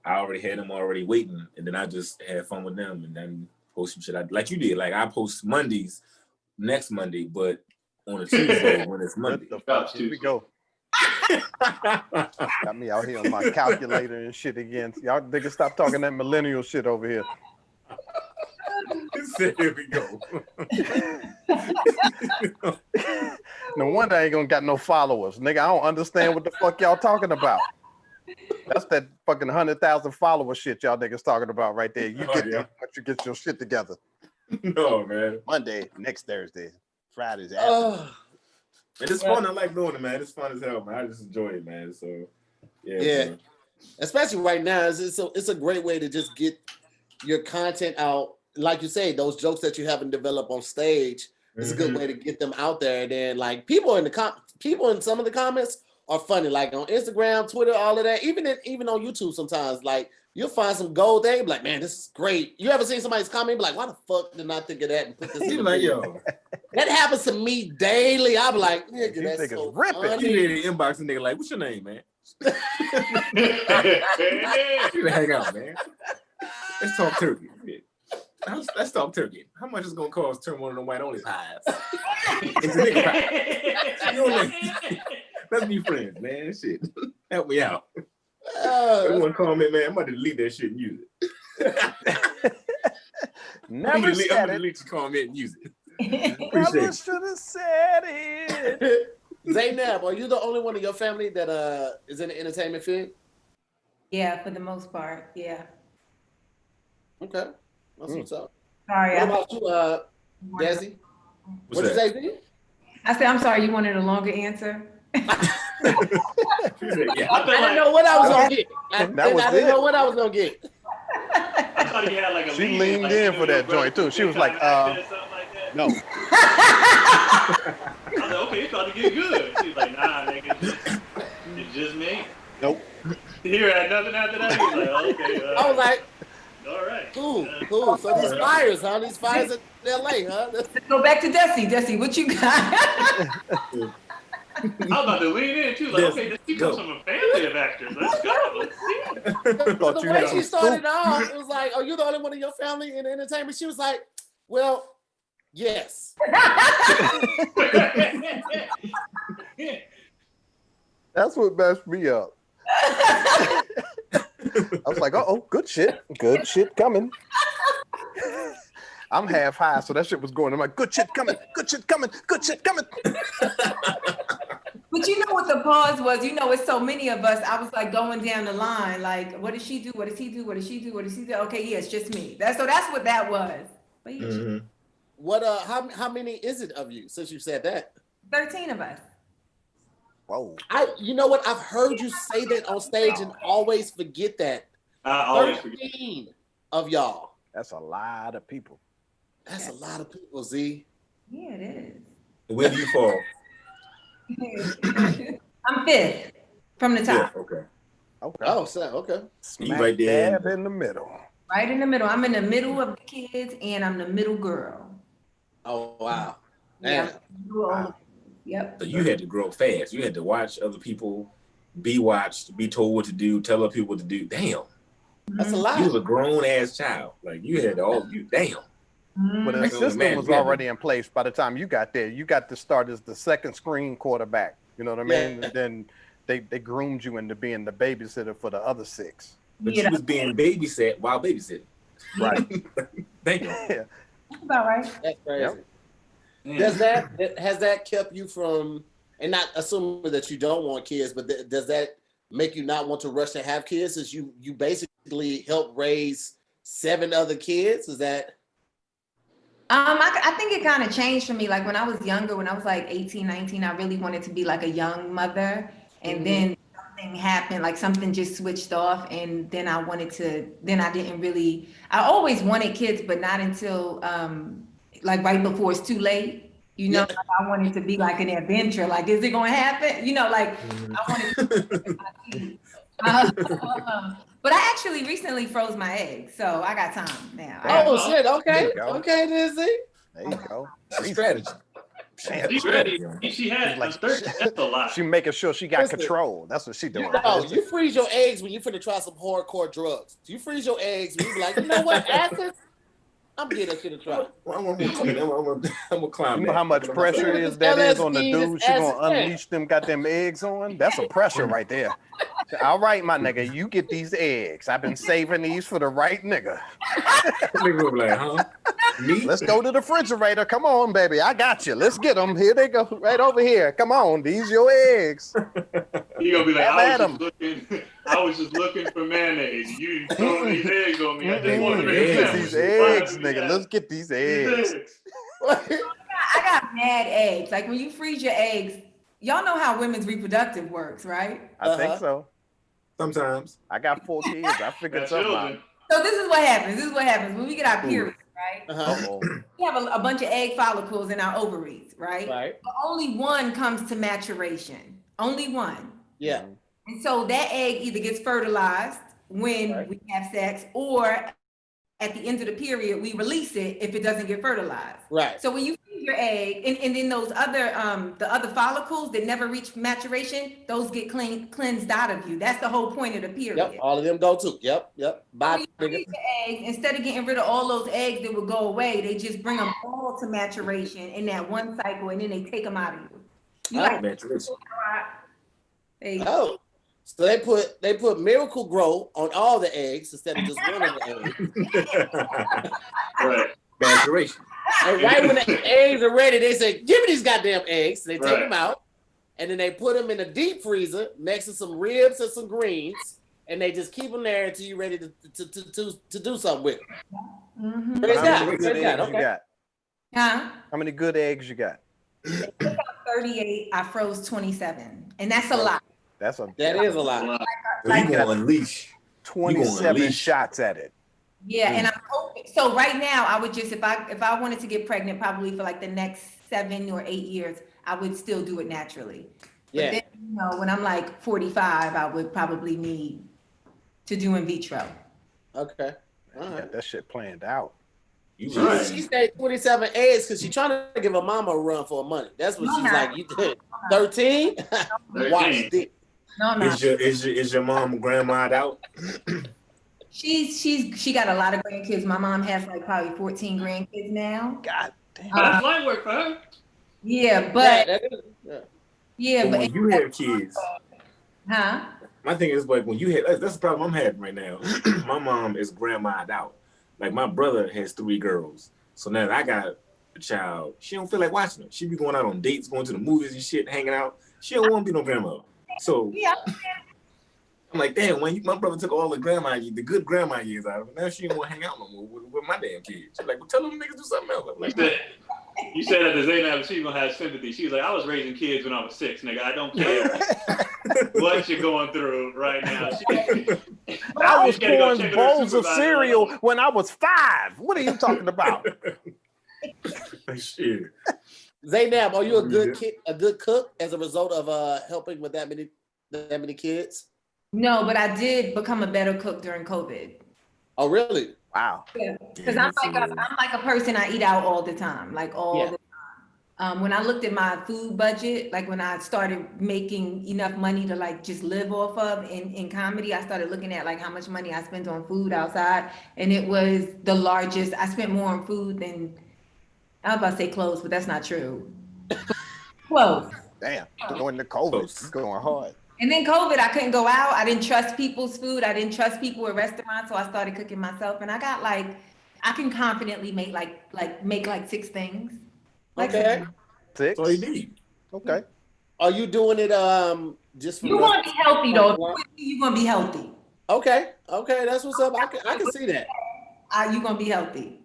[SPEAKER 4] I already had them already waiting, and then I just had fun with them, and then post some shit like you did. Like I post Mondays next Monday, but on a Tuesday when it's Monday.
[SPEAKER 5] Here we go. Got me out here on my calculator and shit again. Y'all niggas stop talking that millennial shit over here.
[SPEAKER 4] Here we go.
[SPEAKER 5] No wonder I ain't gonna got no followers, nigga. I don't understand what the fuck y'all talking about. That's that fucking 100,000 follower shit y'all niggas talking about right there. You get your shit together.
[SPEAKER 4] No, man.
[SPEAKER 5] Monday, next Thursday, Fridays.
[SPEAKER 4] And it's fun. I like doing it, man. It's fun as hell, man. I just enjoy it, man. So yeah. Man.
[SPEAKER 1] Especially right now, it's a great way to just get your content out. Like you say, those jokes that you haven't developed on stage, it's a good way to get them out there. And then like people in some of the comments are funny, like on Instagram, Twitter, all of that. Even on YouTube sometimes, like you'll find some gold there. Be like, man, this is great. You ever seen somebody's comment? Be like, why the fuck did I think of that and put this in
[SPEAKER 4] like, yo.
[SPEAKER 1] That happens to me daily. I'll be like, nigga, that's so
[SPEAKER 4] ripping. You need an inbox and nigga like, what's your name, man? You hang out, man. Let's talk turkey. Let's talk turkey. How much is it gonna cost to turn one of them white only pies? It's a nigga pie. You know, let's be friends, man. Shit. Help me out. Everyone comment, man. I'm about to delete that shit and use it. I'm gonna delete your comment and use it.
[SPEAKER 5] Never should have said it.
[SPEAKER 1] Zainab, are you the only one in your family that is in the entertainment field?
[SPEAKER 3] Yeah, for the most part, yeah.
[SPEAKER 1] Okay. That's what's up.
[SPEAKER 3] Sorry.
[SPEAKER 1] What about you, Desi? What'd you say, Z?
[SPEAKER 3] I said, I'm sorry, you wanted a longer answer?
[SPEAKER 1] I didn't know what I was going to get. I didn't know what I was going to get.
[SPEAKER 2] I thought you had like a
[SPEAKER 5] She leaned in for that joint, too. She was like, no.
[SPEAKER 2] I was like, okay, it's about to get good. She's like, nah, nigga, it's just me.
[SPEAKER 5] Nope.
[SPEAKER 2] Here had nothing after that. He was like, okay.
[SPEAKER 1] I was like,
[SPEAKER 2] all right.
[SPEAKER 1] Cool. So these fires, huh? These fires in LA, huh?
[SPEAKER 3] Let's go back to Desi. Desi, what you got?
[SPEAKER 2] I was about to lean in too. Like, okay, she comes from a family of actors. Let's go. Let's see.
[SPEAKER 1] The way she started off, it was like, are you the only one in your family in entertainment? She was like, well, yes.
[SPEAKER 5] That's what messed me up. I was like, oh, good shit coming. I'm half high, so that shit was going. I'm like, good shit coming.
[SPEAKER 3] But you know what the pause was? You know, it's so many of us. I was like going down the line, like, what does she do? What does he do? What does she do? What does he do? Okay, yeah, it's just me. That's what that was. But yeah.
[SPEAKER 1] What? How many is it of you? Since you said that,
[SPEAKER 3] 13 of us.
[SPEAKER 5] Whoa.
[SPEAKER 1] You know what? I've heard you say that on stage and always forget that.
[SPEAKER 2] I always
[SPEAKER 1] 13 of y'all.
[SPEAKER 5] That's a lot of people.
[SPEAKER 1] That's a lot of people, Z.
[SPEAKER 3] Yeah, it is.
[SPEAKER 4] Where do you fall?
[SPEAKER 3] I'm 5th from the top.
[SPEAKER 4] Yeah, okay.
[SPEAKER 1] Oh, so okay.
[SPEAKER 5] Smack
[SPEAKER 4] right there
[SPEAKER 5] dab in the middle.
[SPEAKER 3] Right in the middle. I'm in the middle of the kids, and I'm the middle girl.
[SPEAKER 1] Oh wow.
[SPEAKER 3] Yeah.
[SPEAKER 4] Wow.
[SPEAKER 3] Yep.
[SPEAKER 4] So you had to grow fast. You had to watch other people, be watched, be told what to do, tell other people what to do. Damn.
[SPEAKER 1] That's a lot.
[SPEAKER 4] You was a grown ass child. Like you had damn.
[SPEAKER 5] But the system was already in place by the time you got there. You got to start as the second screen quarterback. You know what I mean?
[SPEAKER 1] Yeah.
[SPEAKER 5] And then they groomed you into being the babysitter for the other 6.
[SPEAKER 4] But you was being babysat while babysitting.
[SPEAKER 5] Right.
[SPEAKER 4] Thank you.
[SPEAKER 5] Yeah.
[SPEAKER 3] That's about right.
[SPEAKER 1] That's crazy.
[SPEAKER 2] Yep.
[SPEAKER 1] Has that kept you from, and not assuming that you don't want kids, but does that make you not want to rush to have kids? As you basically help raise 7 other kids? Is that?
[SPEAKER 3] I think it kind of changed for me. Like when I was younger, when I was like 18, 19, I really wanted to be like a young mother. And then something happened, like something just switched off. And then I always wanted kids, but not until like right before it's too late. You know, like I wanted to be like an adventure. Like, is it going to happen? You know, like I wanted to but I actually recently froze my eggs, so I got time now.
[SPEAKER 1] Oh shit! Okay, Desi.
[SPEAKER 5] There you go.
[SPEAKER 4] Strategy.
[SPEAKER 2] She's ready. She had like 13. That's a lot.
[SPEAKER 5] She making sure she got control. That's what she doing.
[SPEAKER 1] You freeze your eggs when you finna try some hardcore drugs. You freeze your eggs when you be like, you know what, acid? I'm gonna get that shit a try.
[SPEAKER 4] I'm gonna climb.
[SPEAKER 5] You know how much pressure is on the dude she gonna unleash them goddamn eggs on? That's a pressure right there. All right, my nigga, you get these eggs. I've been saving these for the right nigga.
[SPEAKER 4] Nigga will be like, huh? Me?
[SPEAKER 5] Let's go to the refrigerator. Come on, baby. I got you. Let's get them. Here they go. Right over here. Come on. These your eggs.
[SPEAKER 2] You gonna be like, I was just looking for mayonnaise. You didn't throw these eggs on me. I just wanted to make
[SPEAKER 5] these eggs, nigga. Let's get these eggs.
[SPEAKER 3] I got mad eggs. Like when you freeze your eggs, y'all know how women's reproductive works, right?
[SPEAKER 5] I think so.
[SPEAKER 4] Sometimes.
[SPEAKER 5] I got 4 kids. I figured something out.
[SPEAKER 3] So this is what happens. When we get our periods, right? We have a bunch of egg follicles in our ovaries, right? But only one comes to maturation. Only one.
[SPEAKER 1] Yeah.
[SPEAKER 3] And so that egg either gets fertilized when we have sex, or at the end of the period, we release it if it doesn't get fertilized.
[SPEAKER 1] Right.
[SPEAKER 3] So when you freeze your egg, and then those other, the other follicles that never reach maturation, those get cleansed out of you. That's the whole point of the period.
[SPEAKER 1] Yep. All of them go too. Yep.
[SPEAKER 3] Bye. So freeze your eggs, instead of getting rid of all those eggs that would go away, they just bring them all to maturation in that one cycle, and then they take them out of you.
[SPEAKER 4] Maturation.
[SPEAKER 1] So they put Miracle Grow on all the eggs instead of just one of the eggs.
[SPEAKER 2] Right.
[SPEAKER 4] Maturation.
[SPEAKER 1] And right when the eggs are ready, they say, "Give me these goddamn eggs." They take them out, and then they put them in a deep freezer next to some ribs and some greens, and they just keep them there until you're ready to do something with them.
[SPEAKER 5] How many good eggs you got?
[SPEAKER 3] Huh?
[SPEAKER 5] How many good eggs you got?
[SPEAKER 3] 38. I froze 27, and that's a lot.
[SPEAKER 1] That is a lot.
[SPEAKER 4] So you gonna unleash
[SPEAKER 5] 27 shots at it.
[SPEAKER 3] Yeah, and I'm hoping. So right now, I would just, if I wanted to get pregnant, probably for like the next 7 or 8 years, I would still do it naturally. But then, you know, when I'm like 45, I would probably need to do in vitro.
[SPEAKER 1] Okay. All right.
[SPEAKER 5] That shit planned out.
[SPEAKER 1] She said 27 eggs because she's trying to give her mama a run for her money. That's what she's like. You did 13? Watch this.
[SPEAKER 3] No.
[SPEAKER 4] Is your mom grandma'd out?
[SPEAKER 3] She got a lot of grandkids. My mom has like probably 14 grandkids now.
[SPEAKER 5] God damn.
[SPEAKER 2] That's light work for her.
[SPEAKER 3] Yeah, but
[SPEAKER 4] but when you have kids, my thing is like when you have, that's the problem I'm having right now. My mom is grandma'd out. Like my brother has 3 girls, so now that I got a child, she don't feel like watching them. She be going out on dates, going to the movies and shit, hanging out. She don't want to be no grandmother. So I'm like, damn, my brother took all the good grandma years out of her. Now she don't want to hang out no more with my damn kids. She's like, well, tell them niggas do something else. I'm like,
[SPEAKER 2] you said that to Zainab, she's gonna have sympathy. She's like, I was raising kids when I was 6, nigga. I don't care what you're going through right now.
[SPEAKER 5] I was pouring bowls of cereal when I was 5. What are you talking about?
[SPEAKER 4] Shit.
[SPEAKER 1] Zainab, are you a good cook as a result of helping with that many kids?
[SPEAKER 3] No, but I did become a better cook during COVID.
[SPEAKER 1] Oh, really?
[SPEAKER 5] Wow.
[SPEAKER 3] Yeah, because I'm like a person. I eat out all the time, like all the When I looked at my food budget, like when I started making enough money to like just live off of in comedy, I started looking at like how much money I spent on food outside. And it was the largest. I spent more on food than, I was about to say clothes, but that's not true. Clothes.
[SPEAKER 5] Damn, during the COVID, it's going hard.
[SPEAKER 3] And then COVID, I couldn't go out. I didn't trust people's food. I didn't trust people at restaurants. So I started cooking myself. And I got like, I can confidently make like 6 things.
[SPEAKER 1] Okay.
[SPEAKER 5] 6?
[SPEAKER 4] That's all you need.
[SPEAKER 5] Okay.
[SPEAKER 1] Are you doing it just for
[SPEAKER 3] You want to be healthy though. You're going to be healthy.
[SPEAKER 1] Okay. That's what's up. I can see that.
[SPEAKER 3] You're going to be healthy.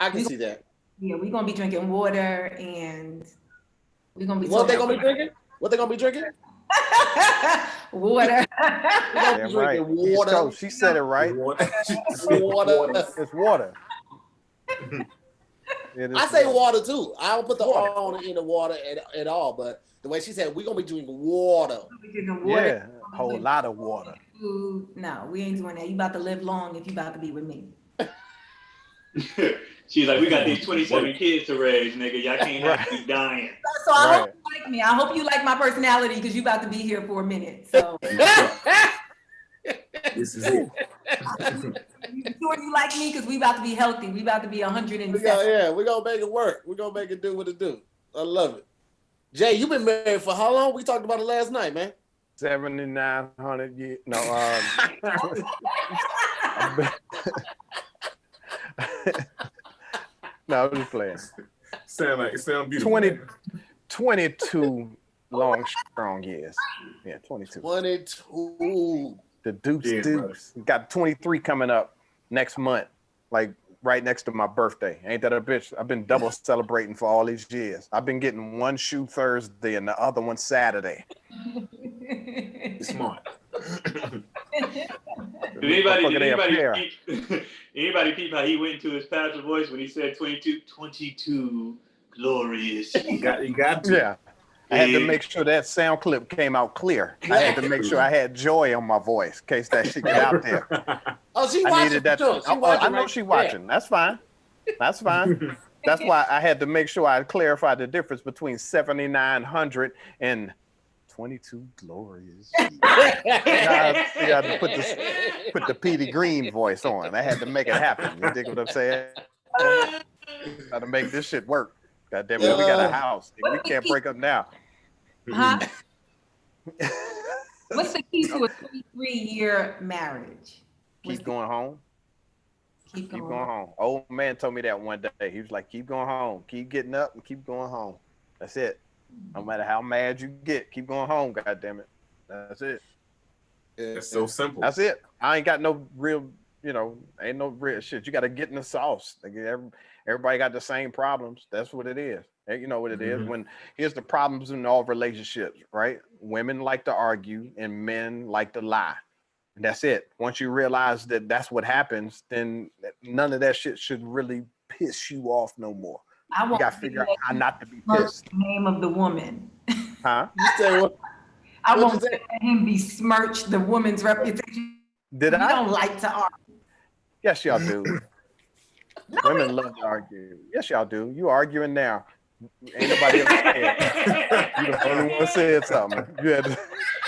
[SPEAKER 1] I can see that.
[SPEAKER 3] Yeah, we're going to be drinking water and we're going to be
[SPEAKER 1] What they going to be drinking? What they going to be drinking?
[SPEAKER 3] Water.
[SPEAKER 5] Damn right.
[SPEAKER 1] Water.
[SPEAKER 5] She said it right.
[SPEAKER 1] Water.
[SPEAKER 5] It's water.
[SPEAKER 1] I say water too. I don't put the R on it in the water at all. But the way she said, we're gonna be drinking water.
[SPEAKER 5] Yeah, a whole lot of water.
[SPEAKER 3] No, we ain't doing that. You about to live long if you about to be with me.
[SPEAKER 2] She's like, we got these 27 kids to raise, nigga. Y'all can't have me dying.
[SPEAKER 3] So I hope you like me. I hope you like my personality because you about to be here for a minute. So
[SPEAKER 4] This is it.
[SPEAKER 3] you sure you like me because we about to be healthy. We about to be 107.
[SPEAKER 1] We're gonna make it work. We're gonna make it do what it do. I love it. Jay, you've been married for how long? We talked about it last night, man.
[SPEAKER 5] 7,900 years. No, no, I'm just playing.
[SPEAKER 4] Sound beautiful.
[SPEAKER 5] 22 long, strong years. Yeah, 22.
[SPEAKER 1] 22.
[SPEAKER 5] The Deuce
[SPEAKER 4] Yeah,
[SPEAKER 5] Deuce. Got 23 coming up next month, like right next to my birthday. Ain't that a bitch? I've been double celebrating for all these years. I've been getting one shoe Thursday and the other one Saturday.
[SPEAKER 4] Smart.
[SPEAKER 2] Did anybody peep how he went into his pastor voice when he said 22 glorious years?
[SPEAKER 4] You got to.
[SPEAKER 5] Yeah. I had to make sure that sound clip came out clear. I had to make sure I had joy on my voice in case that shit get out there.
[SPEAKER 1] Oh, she
[SPEAKER 5] I
[SPEAKER 1] watching.
[SPEAKER 5] needed that. I know she watching. That's fine. That's fine. That's why I had to make sure I clarified the difference between 7,900 and 22 glorious years. I had to put the Petey Green voice on. I had to make it happen. You dig what I'm saying? Got to make this shit work. God damn it, we got a house. We can't break up now.
[SPEAKER 3] Huh? What's the key to a 23-year marriage?
[SPEAKER 5] Keep going home.
[SPEAKER 3] Keep
[SPEAKER 5] Keep going home. Old man told me that one day. He was like, keep going home. Keep getting up and keep going home. That's it. No matter how mad you get, keep going home, God damn it. That's it.
[SPEAKER 4] It's so simple.
[SPEAKER 5] That's it. I ain't got no real, ain't no real shit. You got to get in the sauce. Like everybody got the same problems. That's what it is. And you know what it is. When here's the problems in all relationships, right? Women like to argue and men like to lie. And that's it. Once you realize that that's what happens, then none of that shit should really piss you off no more. You got to figure out how not to be pissed.
[SPEAKER 3] The name of the woman.
[SPEAKER 5] Huh?
[SPEAKER 1] You say what?
[SPEAKER 3] I won't let him besmirch the woman's reputation.
[SPEAKER 5] Did I?
[SPEAKER 3] don't like to argue.
[SPEAKER 5] Yes, y'all do. Women love to argue. Yes, y'all do. You arguing now. Ain't nobody else said. You the only one said something. You had to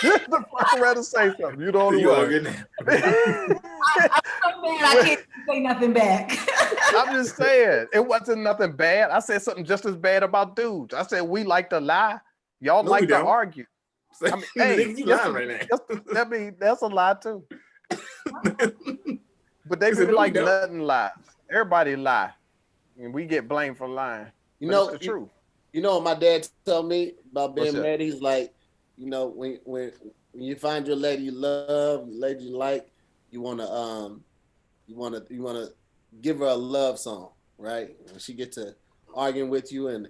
[SPEAKER 5] fucking rather say something. You the only one.
[SPEAKER 1] I'm so mad I can't say nothing back.
[SPEAKER 5] I'm just saying, it wasn't nothing bad. I said something just as bad about dudes. I said we like to lie. Y'all like to argue. I mean, hey,
[SPEAKER 4] you lying right now.
[SPEAKER 5] That's a lie too. But they really like nothing lies. Everybody lie, and we get blamed for lying.
[SPEAKER 1] You know,
[SPEAKER 5] it's the truth.
[SPEAKER 1] You know what my dad told me about being married? He's like, when you find your lady you love, your lady you like, you wanna give her a love song, right? When she get to arguing with you and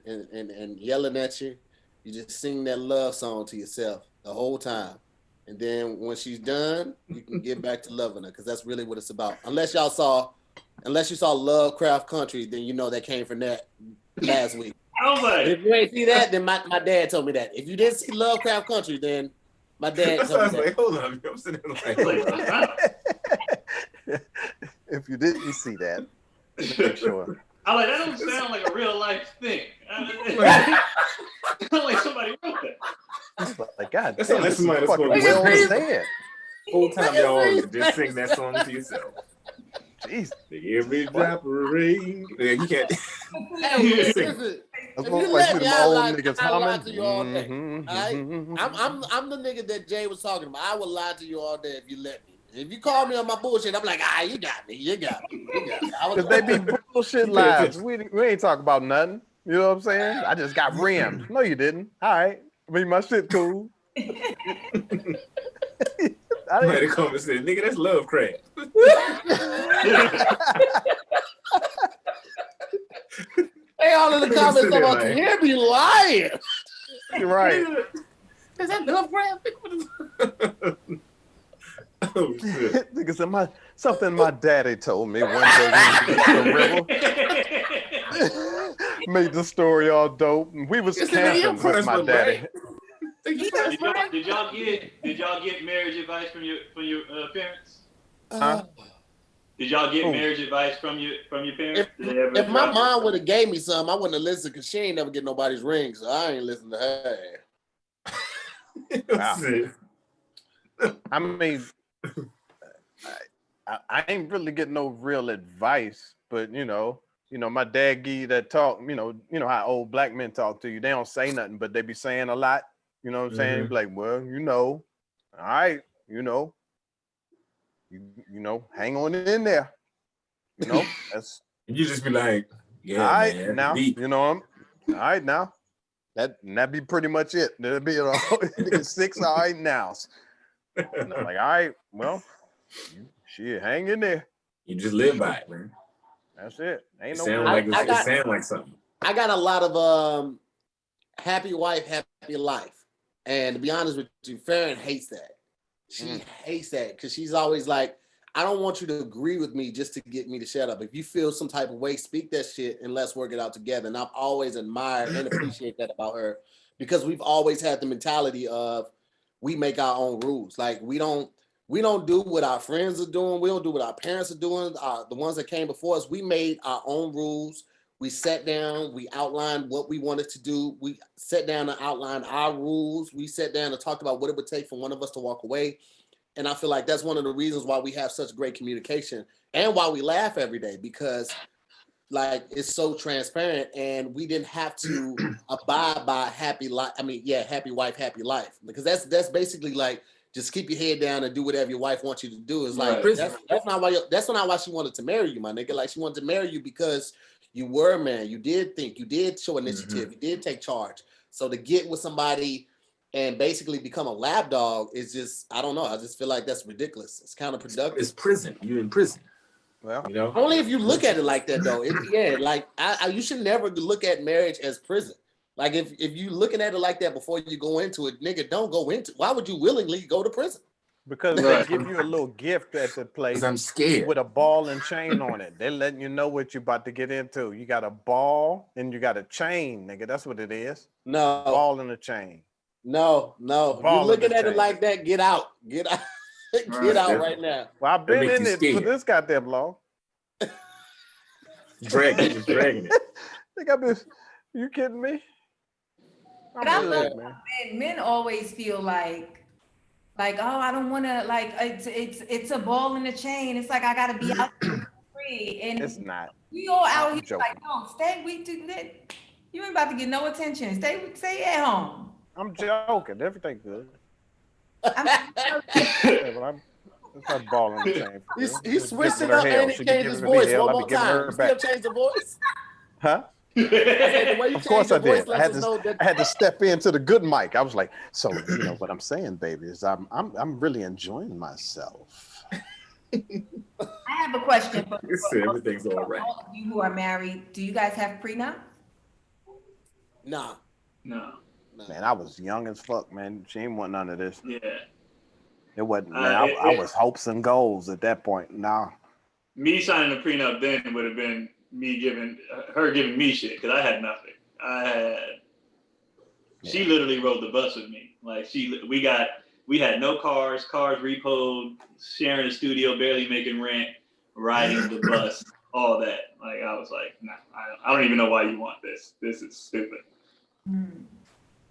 [SPEAKER 1] yelling at you, you just sing that love song to yourself the whole time. And then when she's done, you can get back to loving her, because that's really what it's about. Unless you saw Lovecraft Country, then you know that came from that last week. If you ain't see that, then my dad told me that. If you didn't see Lovecraft Country, then my dad told me that.
[SPEAKER 4] Like, hold on, I'm sitting there like,
[SPEAKER 5] if you didn't see that, make sure.
[SPEAKER 2] I like that don't sound like a real life thing. Like somebody wrote that.
[SPEAKER 5] It's like, God
[SPEAKER 4] That's
[SPEAKER 5] damn,
[SPEAKER 4] like
[SPEAKER 5] this is
[SPEAKER 4] somebody that's
[SPEAKER 5] fucking
[SPEAKER 4] gonna be
[SPEAKER 5] well
[SPEAKER 4] crazy.
[SPEAKER 5] said.
[SPEAKER 4] Whole time y'all just sing that song to yourself.
[SPEAKER 5] Jeez.
[SPEAKER 4] Every drop of rain. Yeah, you can't.
[SPEAKER 1] Hey, listen, if you let me, I'll lie to you all day. All right? I'm the nigga that Jay was talking about. I will lie to you all day if you let me. If you call me on my bullshit, I'm like, you got me. Because
[SPEAKER 5] they be bullshit lives. We ain't talking about nothing. You know what I'm saying? I just got rims. No, you didn't. All right. I mean, my shit cool.
[SPEAKER 4] Somebody come and say, nigga, that's Lovecraft.
[SPEAKER 1] Hey, all in the comments about
[SPEAKER 4] like,
[SPEAKER 1] you be lying.
[SPEAKER 5] You're right.
[SPEAKER 1] Is that Lovecraft?
[SPEAKER 4] Oh shit.
[SPEAKER 5] Nigga said something my daddy told me one day when we hit the river. Made the story all dope. We was camping with my daddy.
[SPEAKER 2] Did y'all get marriage advice from your parents? Did y'all get marriage advice from your parents?
[SPEAKER 1] If my mom would have gave me some, I wouldn't have listened because she ain't never get nobody's ring, so I ain't listening to her.
[SPEAKER 5] Wow. I mean, I ain't really getting no real advice, but you know, my dad give you that talk. You know how old black men talk to you. They don't say nothing, but they be saying a lot. You know what I'm saying? Be like, well, all right, you hang on in there. That's
[SPEAKER 4] you just be like, yeah,
[SPEAKER 5] all right,
[SPEAKER 4] man,
[SPEAKER 5] now,
[SPEAKER 4] deep.
[SPEAKER 5] all right now. That be pretty much it. That'll be it. 6 all right now. And I'm like, all right, well, shit, hang in there.
[SPEAKER 4] You just live by it, man.
[SPEAKER 5] That's it. Ain't
[SPEAKER 4] It
[SPEAKER 5] no
[SPEAKER 4] sound like it sound like something.
[SPEAKER 1] I got a lot of happy wife, happy life. And to be honest with you, Farron hates that. She hates that because she's always like, I don't want you to agree with me just to get me to shut up. If you feel some type of way, speak that shit and let's work it out together. And I've always admired and appreciate that about her because we've always had the mentality of we make our own rules. Like we don't do what our friends are doing. We don't do what our parents are doing. The ones that came before us, we made our own rules. We sat down, we outlined what we wanted to do. We sat down and outlined our rules. We sat down and talked about what it would take for one of us to walk away. And I feel like that's one of the reasons why we have such great communication and why we laugh every day because like it's so transparent and we didn't have to abide by happy life. I mean, yeah, happy wife, happy life. Because that's basically like just keep your head down and do whatever your wife wants you to do. It's like that's not why she wanted to marry you, my nigga. Like she wanted to marry you because you were a man, you did think, you did show initiative, you did take charge. So to get with somebody and basically become a lap-dog is just, I don't know. I just feel like that's ridiculous. It's counterproductive.
[SPEAKER 4] It's prison. You're in prison.
[SPEAKER 5] Well,
[SPEAKER 1] only if you look at it like that, though. You should never look at marriage as prison. Like if you looking at it like that before you go into it, nigga, don't go into it. Why would you willingly go to prison?
[SPEAKER 5] Because they give you a little gift at the place.
[SPEAKER 4] I'm scared.
[SPEAKER 5] With a ball and chain on it. They're letting you know what you're about to get into. You got a ball and you got a chain, nigga. That's what it is.
[SPEAKER 1] No.
[SPEAKER 5] Ball and a chain.
[SPEAKER 1] No. If you're looking at it like that, get out. Get out. Get out right now.
[SPEAKER 5] Well, I've been in it for this goddamn long.
[SPEAKER 4] Dragging it.
[SPEAKER 5] You kidding me?
[SPEAKER 3] But I love men always feel like, oh, I don't want to, like, it's a ball in a chain. It's like, I got to be out there free. And
[SPEAKER 5] it's not.
[SPEAKER 3] We all out here like, no, stay. You ain't about to get no attention. Stay at home.
[SPEAKER 5] I'm joking. Everything good.
[SPEAKER 3] It's
[SPEAKER 5] not ball in the chain.
[SPEAKER 1] He switched it up and he changed his voice one more time. You still change the voice?
[SPEAKER 5] Huh? Of course I did. I had to step into the good mic. I was like, so you know what I'm saying, baby, is I'm really enjoying myself.
[SPEAKER 3] I have a question for
[SPEAKER 4] everything's all right.
[SPEAKER 3] All of you who are married. Do you guys have prenup?
[SPEAKER 1] No.
[SPEAKER 5] Man, I was young as fuck, man. She ain't want none of this.
[SPEAKER 2] Yeah.
[SPEAKER 5] It wasn't, man. I was hopes and goals at that point. Nah.
[SPEAKER 2] Me signing a prenup then would have been me giving me shit because I had nothing. She literally rode the bus with me. Like we had no cars repoed, sharing a studio, barely making rent, riding the bus all that. Like I was like, nah, I don't even know why you want this. This is stupid.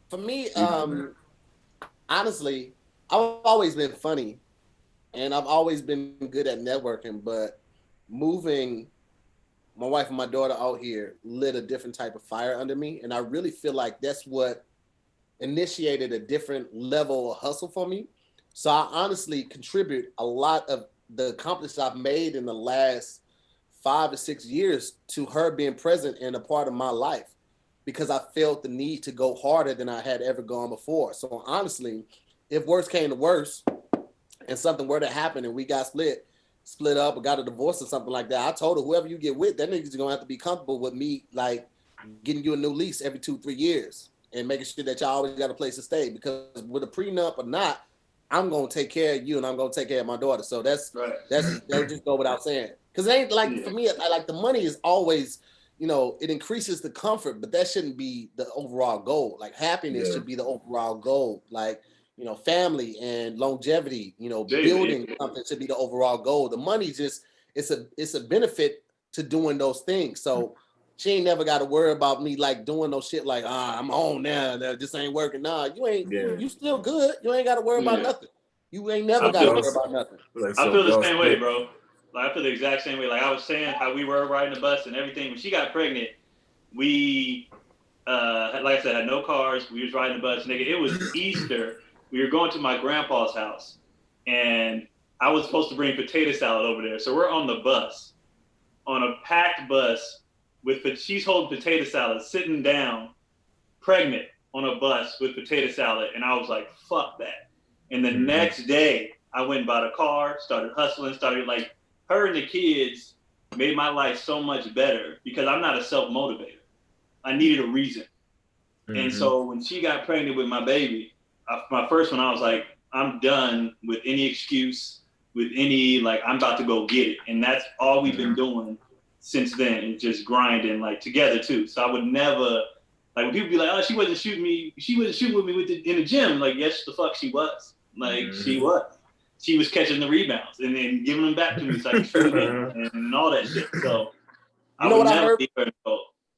[SPEAKER 1] For me, honestly, I've always been funny, and I've always been good at networking. But moving my wife and my daughter out here lit a different type of fire under me, and I really feel like that's what initiated a different level of hustle for me. So I honestly contribute a lot of the accomplishments I've made in the last 5 to 6 years to her being present and a part of my life, because I felt the need to go harder than I had ever gone before. So honestly, if worse came to worse and something were to happen and we got split up or got a divorce or something like that, I told her, whoever you get with, that nigga's gonna have to be comfortable with me, like getting you a new lease every 2-3 years and making sure that y'all always got a place to stay, because with a prenup or not, I'm gonna take care of you and I'm gonna take care of my daughter. So that just go without saying. Because it ain't like, for me, like the money is always, you know, it increases the comfort, but that shouldn't be the overall goal. Like happiness should be the overall goal. Like, you know, family and longevity, you know, building something should be the overall goal. The money just, it's a benefit to doing those things. So she ain't never got to worry about me like doing no shit like, I'm on now, this ain't working. Nah, you ain't, you still good. You ain't got to worry about nothing. You ain't never got to worry about nothing.
[SPEAKER 2] I feel the same way, bro. Like I feel the exact same way. Like I was saying, how we were riding the bus and everything. When she got pregnant, we, like I said, had no cars. We was riding the bus. Nigga, it was Easter. We were going to my grandpa's house, and I was supposed to bring potato salad over there. So we're on the bus, on a packed bus, she's holding potato salad, sitting down, pregnant on a bus with potato salad, and I was like, fuck that. And the next day, I went and bought a car, started hustling, like, her and the kids made my life so much better because I'm not a self-motivator. I needed a reason. And so when she got pregnant with my baby, my first one, I was like, I'm done with any excuse, with any, like, I'm about to go get it. And that's all we've been doing since then, and just grinding, like, together too. So I would never, like, when people be like, oh, she wasn't shooting with me in the gym. Like, yes, the fuck she was. Like, she was. She was catching the rebounds and then giving them back to me so I could shoot in and all that shit. So
[SPEAKER 1] you know what I heard?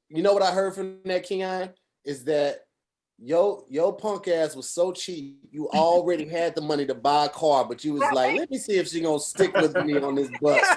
[SPEAKER 1] You know what I heard from that, Keon? Is that your punk ass was so cheap, you already had the money to buy a car, but you was like, let me see if she gonna stick with me on this bus.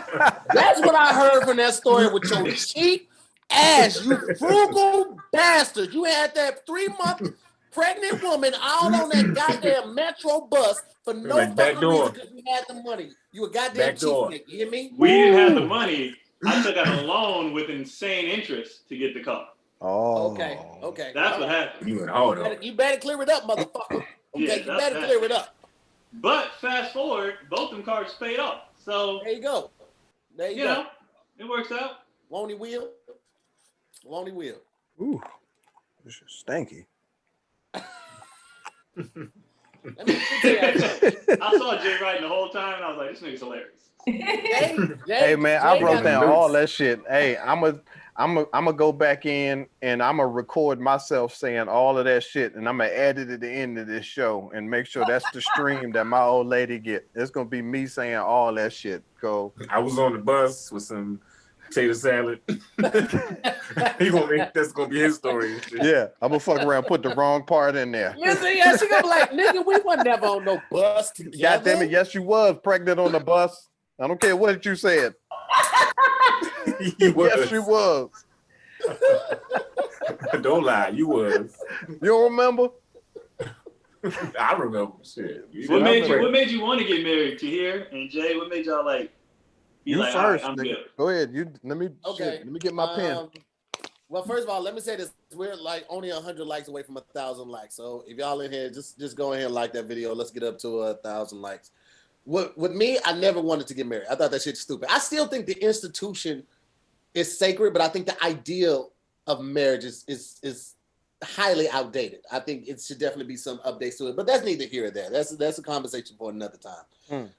[SPEAKER 1] That's what I heard from that story with your cheap ass, you frugal bastard. You had that 3-month pregnant woman all on that goddamn Metro bus for no fucking reason because you had the money. You a goddamn cheapskate. You hear me?
[SPEAKER 2] We didn't have the money. I took out a loan with insane interest to get the car.
[SPEAKER 5] Oh,
[SPEAKER 1] okay.
[SPEAKER 2] That's what happened.
[SPEAKER 1] You better clear it up, motherfucker. Okay, you better clear it up.
[SPEAKER 2] But fast forward, both them cars paid off. So
[SPEAKER 1] there you go.
[SPEAKER 2] You know, it works out.
[SPEAKER 1] Won't he will?
[SPEAKER 5] Ooh, this is stanky.
[SPEAKER 1] Let me tell you,
[SPEAKER 2] I saw Jay writing the whole time, and I was like, this nigga's hilarious.
[SPEAKER 5] Hey man, I wrote down all that shit. Hey, I'm gonna go back in and I'm gonna record myself saying all of that shit, and I'm gonna add it at the end of this show and make sure that's the stream that my old lady get. It's gonna be me saying all that shit. Go.
[SPEAKER 4] I was on the bus with some potato salad. That's gonna be his story.
[SPEAKER 5] Yeah, I'm gonna fuck around, put the wrong part in there.
[SPEAKER 1] Yeah, she gonna be like, nigga, we were never on no bus together.
[SPEAKER 5] God damn it, yes, you was pregnant on the bus. I don't care what you said. Yes, you was.
[SPEAKER 4] Don't lie, you was.
[SPEAKER 5] You don't remember?
[SPEAKER 4] I remember shit.
[SPEAKER 2] What made you want to get married, Tahir and Jay? What made y'all like?
[SPEAKER 5] You
[SPEAKER 2] like,
[SPEAKER 5] first.
[SPEAKER 2] I'm good.
[SPEAKER 5] Go ahead. Let me get my pen.
[SPEAKER 1] Well, first of all, let me say this: we're like only 100 likes away from 1,000 likes. So if y'all in here, just go ahead and like that video. Let's get up to 1,000 likes. With me, I never wanted to get married. I thought that shit's stupid. I still think the institution is sacred, but I think the ideal of marriage is highly outdated. I think it should definitely be some updates to it, but that's neither here or there. That's a conversation for another time.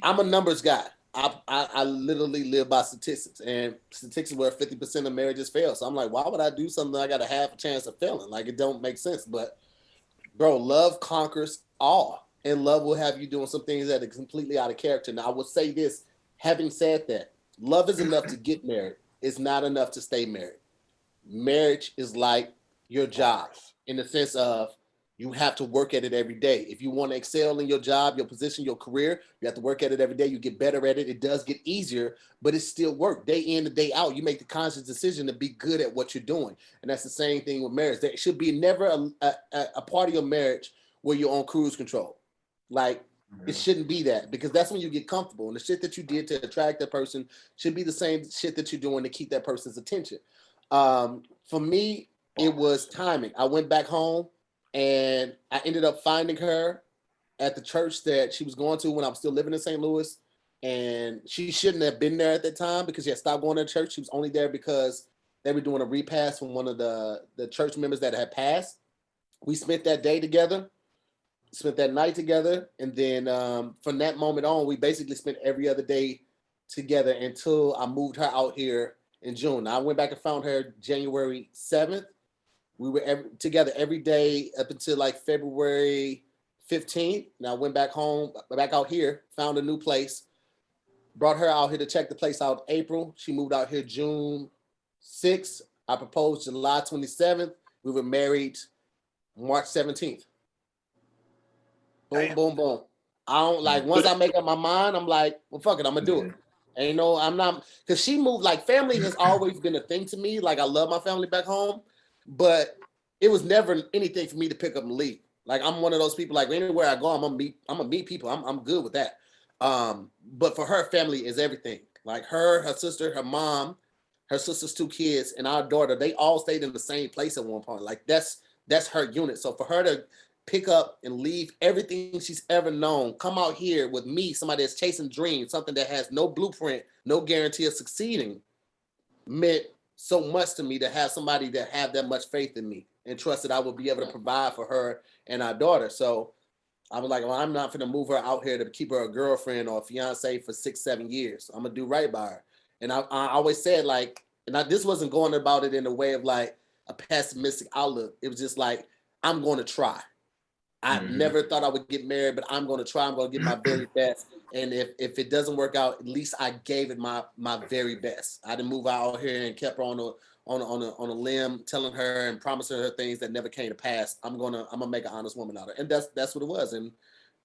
[SPEAKER 1] I'm a numbers guy. I literally live by statistics, and statistics where 50% of marriages fail. So I'm like, why would I do something I got a half a chance of failing? Like, it don't make sense. But bro, love conquers all, and love will have you doing some things that are completely out of character. Now, I will say this, having said that, Love is enough to get married. It's not enough to stay married. Marriage is like your job in the sense of you have to work at it every day. If you want to excel in your job, your position, your career, you have to work at it every day. You get better at it. It does get easier, but it's still work. Day in and day out, you make the conscious decision to be good at what you're doing. And that's the same thing with marriage. There should be never a part of your marriage where you're on cruise control. Like, it shouldn't be that, because that's when you get comfortable. And the shit that you did to attract that person should be the same shit that you're doing to keep that person's attention. For me, it was timing. I went back home and I ended up finding her at the church that she was going to when I was still living in St. Louis. And she shouldn't have been there at that time because she had stopped going to church. She was only there because they were doing a repass from one of the church members that had passed. We spent that day together, spent that night together. And then from that moment on, we basically spent every other day together until I moved her out here in June. I went back and found her January 7th. We were together every day up until like February 15th. And I went back home, back out here, found a new place, brought her out here to check the place out in April. She moved out here June 6th. I proposed July 27th. We were married March 17th. Boom, boom, boom. I don't like, once I make up my mind, I'm like, well, fuck it, I'm gonna do it. And you know, I'm not, because she moved, like, family has always been a thing to me. Like, I love my family back home, but it was never anything for me to pick up and leave. Like, I'm one of those people, like, anywhere I go, I'm gonna meet people. I'm good with that. But for her, family is everything. Like, her sister, her mom, her sister's 2 kids, and our daughter, they all stayed in the same place at one point. Like, that's her unit. So for her to pick up and leave everything she's ever known, come out here with me, somebody that's chasing dreams, something that has no blueprint, no guarantee of succeeding, meant so much to me to have somebody that have that much faith in me and trust that I would be able to provide for her and our daughter. So I was like, well, I'm not gonna move her out here to keep her a girlfriend or a fiance for 6-7 years. I'm gonna do right by her. And I always said, like, and this wasn't going about it in a way of like a pessimistic outlook. It was just like, I'm going to try. I never thought I would get married, but I'm going to try. I'm going to give my very best. And if it doesn't work out, at least I gave it my very best. I didn't move out here and kept her on a limb, telling her and promising her things that never came to pass. I'm gonna make an honest woman out of her, and that's what it was. And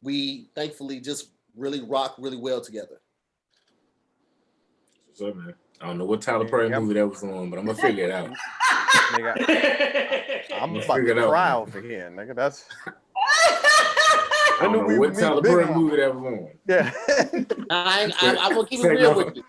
[SPEAKER 1] we thankfully just really rock really well together.
[SPEAKER 4] What's up, man? I don't know what Tyler Perry movie that was on, but I'm gonna figure it out.
[SPEAKER 5] Nigga, I'm about to cry over here, nigga. That's.
[SPEAKER 4] I don't know what Tyler Perry movie that was on.
[SPEAKER 5] Yeah.
[SPEAKER 1] I'm gonna keep it real with you.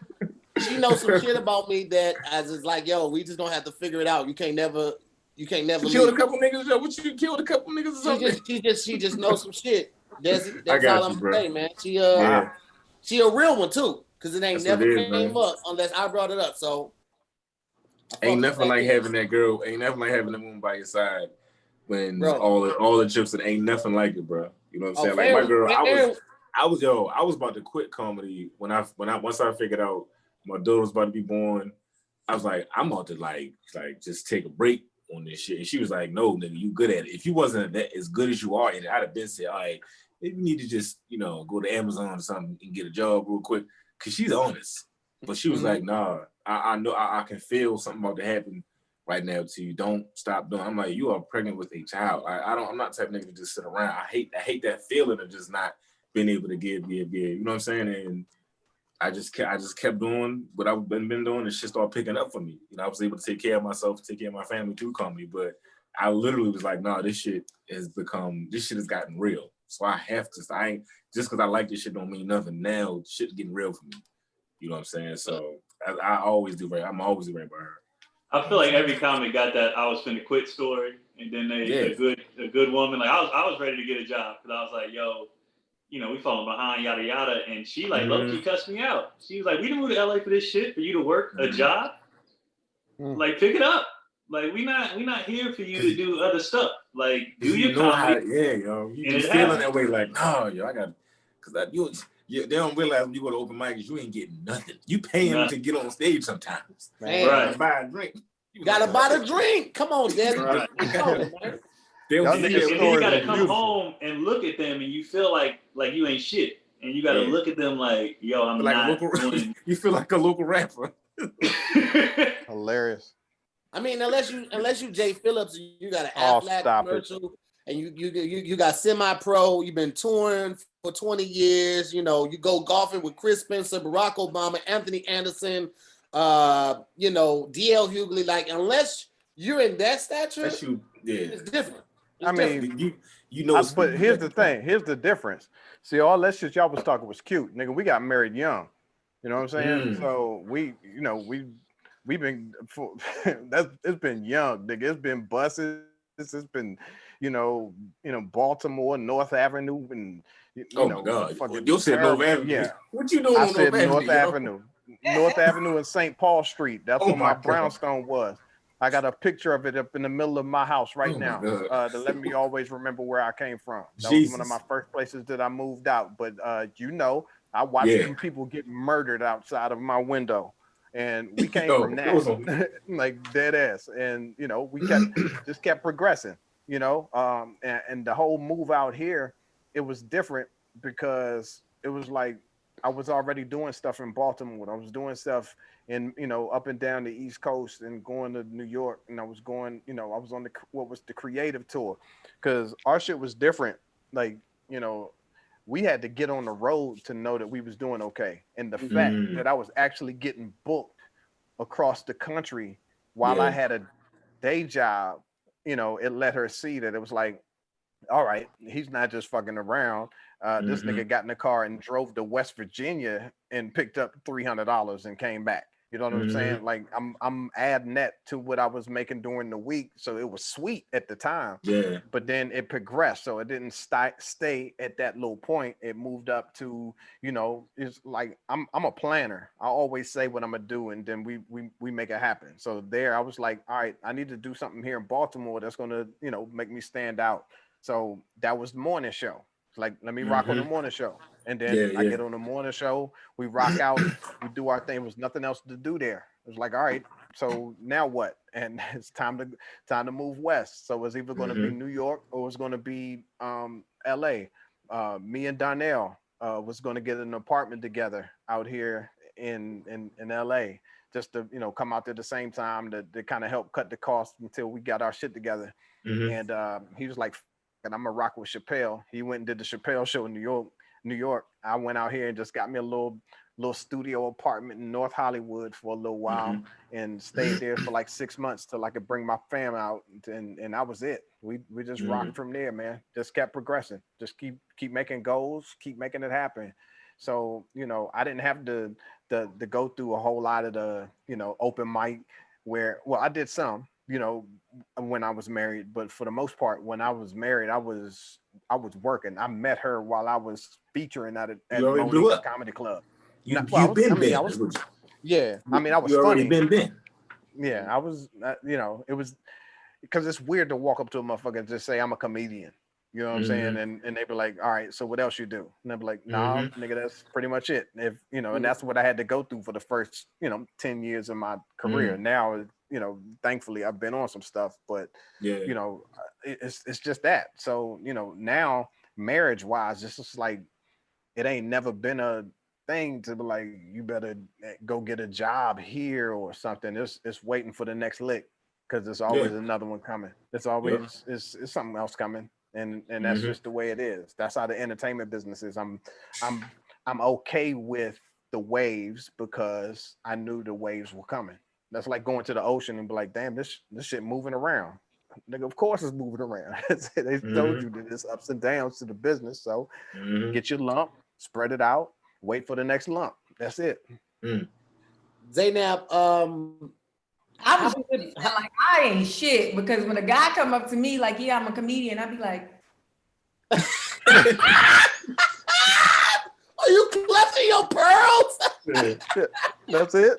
[SPEAKER 1] She knows some shit about me that as is like, yo, we just gonna have to figure it out. You can't never. You
[SPEAKER 4] killed a couple niggas. Yo, what you killed a couple niggas or something?
[SPEAKER 1] She just knows some shit. That's all I'm saying, man. She a real one too, because it ain't never came up unless I brought it up. So
[SPEAKER 4] ain't nothing like having that girl. Ain't nothing like having a woman by your side when all the chips. It ain't nothing like it, bro. You know what I'm saying? Like my girl, I was about to quit comedy when I once I figured out my daughter was about to be born. I was like, I'm about to like just take a break on this shit. And she was like, no, nigga, you good at it. If you wasn't that as good as you are, and I'd have been said, all right, maybe you need to just, go to Amazon or something and get a job real quick. Cause she's honest. But she was like, nah, I know I can feel something about to happen right now to you. Don't stop doing. I'm like, you are pregnant with a child. I'm not the type of nigga to just sit around. I hate that feeling of just not being able to give. You know what I'm saying? And I just kept doing what I've been doing, and shit started picking up for me. I was able to take care of myself, take care of my family through comedy. But I literally was like, nah, this shit has gotten real. So I have to. I ain't just because I like this shit don't mean nothing. Now shit's getting real for me. You know what I'm saying? So I always do right. I'm always right by her.
[SPEAKER 2] I feel like every comic got that I was finna quit story, and then a good woman. Like I was ready to get a job because I was like, yo, we falling behind, yada yada, and she like low-key cussed me out. She was like, we didn't move to LA for this shit, for you to work a job. Like pick it up. Like we not here for you to do other stuff. Like do your comedy.
[SPEAKER 4] You just feeling that way. Like yo, I got because they don't realize when you go to open mics, you ain't getting nothing. You paying them to get on stage sometimes.
[SPEAKER 1] Man.
[SPEAKER 2] Right.
[SPEAKER 4] Buy a drink.
[SPEAKER 1] You gotta buy the drink. Come on, Desi.
[SPEAKER 2] Right.
[SPEAKER 1] Then
[SPEAKER 2] you gotta come home and look at them, and you feel like you ain't shit. and you got to look at them like, yo, I'm
[SPEAKER 4] like
[SPEAKER 2] not doing.
[SPEAKER 4] You feel like a local rapper.
[SPEAKER 5] Hilarious.
[SPEAKER 1] I mean, unless you Jay Phillips, you got an Aflac commercial, and you got semi-pro. You've been touring for 20 years. You know, you go golfing with Chris Spencer, Barack Obama, Anthony Anderson, you know, D.L. Hughley. Like, unless you're in that stature, it's different.
[SPEAKER 5] I mean,
[SPEAKER 4] you know.
[SPEAKER 5] But here's the thing. Here's the difference. See, all that shit y'all was talking was cute, nigga. We got married young. You know what I'm saying? So we've been for it's been young, nigga. It's been buses. It's been, you know, Baltimore, North Avenue, and
[SPEAKER 4] my God, you said North Avenue.
[SPEAKER 5] Yeah,
[SPEAKER 4] what you doing?
[SPEAKER 5] I said North Avenue, North Avenue and St. Paul Street. That's where my brownstone was. I got a picture of it up in the middle of my house right now to let me always remember where I came from. That was one of my first places that I moved out. But you know, I watched some people get murdered outside of my window. And we came from that, like dead ass. And, you know, we just kept progressing, you know. And the whole move out here, it was different because it was like I was already doing stuff in Baltimore. I was doing stuff in, you know, up and down the East Coast and going to New York. And I was going, you know, I was on what was the creative tour because our shit was different. Like, you know, we had to get on the road to know that we was doing okay. And the fact that I was actually getting booked across the country while I had a day job, you know, it let her see that it was like, all right, he's not just fucking around. This nigga got in the car and drove to West Virginia and picked up $300 and came back. You know what I'm saying? Like I'm adding that to what I was making during the week. So it was sweet at the time. Yeah. But then it progressed. So it didn't stay at that little point. It moved up to, you know, it's like I'm a planner. I always say what I'm gonna do and then we make it happen. So there I was like, all right, I need to do something here in Baltimore that's gonna, you know, make me stand out. So that was the morning show. It's like, let me rock on the morning show. And then I get on the morning show, we rock out, we do our thing. There was nothing else to do there. It was like, all right, so now what? And it's time to move west. So it's either going to be New York or it's going to be LA. Me and Darnell was going to get an apartment together out here in LA, just to, you know, come out there at the same time to kind of help cut the cost until we got our shit together. And he was like, and I'm gonna rock with Chappelle. He went and did the Chappelle show in New York. I went out here and just got me a little studio apartment in North Hollywood for a little while and stayed there for like 6 months till I could bring my fam out. And that was it. We just rocked from there, man. Just kept progressing. Just keep making goals, keep making it happen. So, you know, I didn't have to go through a whole lot of the, you know, open mic where, well, I did some, you know, when I was married, but for the most part, when I was married, I was working. I met her while I was featuring at Monique's Comedy Club. I was funny. Yeah, I was, you know, it was because it's weird to walk up to a motherfucker and just say I'm a comedian. You know what I'm saying? And they be like, all right, so what else you do? And I'd be like, nah, nigga, that's pretty much it. If you know, and that's what I had to go through for the first, you know, 10 years of my career. Now, you know, thankfully I've been on some stuff, but you know, it's just that. So, you know, now marriage wise, it's just like it ain't never been a thing to be like, you better go get a job here or something. It's waiting for the next lick because there's always another one coming. It's always it's something else coming. And that's just the way it is. That's how the entertainment business is. I'm okay with the waves because I knew the waves were coming. That's like going to the ocean and be like, damn, this shit moving around. Nigga, of course it's moving around. They told you that there's ups and downs to the business. So get your lump, spread it out, wait for the next lump. That's it.
[SPEAKER 1] Zainab,
[SPEAKER 3] I was like, I ain't shit, because when a guy come up to me like, yeah, I'm a comedian, I'd be like,
[SPEAKER 1] are you clutching your pearls?
[SPEAKER 5] That's it.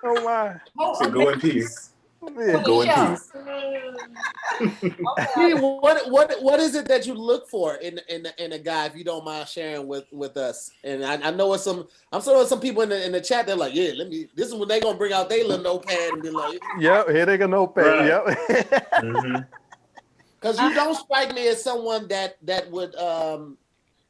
[SPEAKER 5] Oh my.
[SPEAKER 4] So go in peace.
[SPEAKER 5] Yeah,
[SPEAKER 4] go in peace.
[SPEAKER 1] What is it that you look for in a guy, if you don't mind sharing with us? And I know I'm sure some people in the chat, they're like, yeah, this is when they gonna bring out their little notepad and be like,
[SPEAKER 5] yep, here they go notepad. Right. Yep.
[SPEAKER 1] Because you don't strike me as someone that would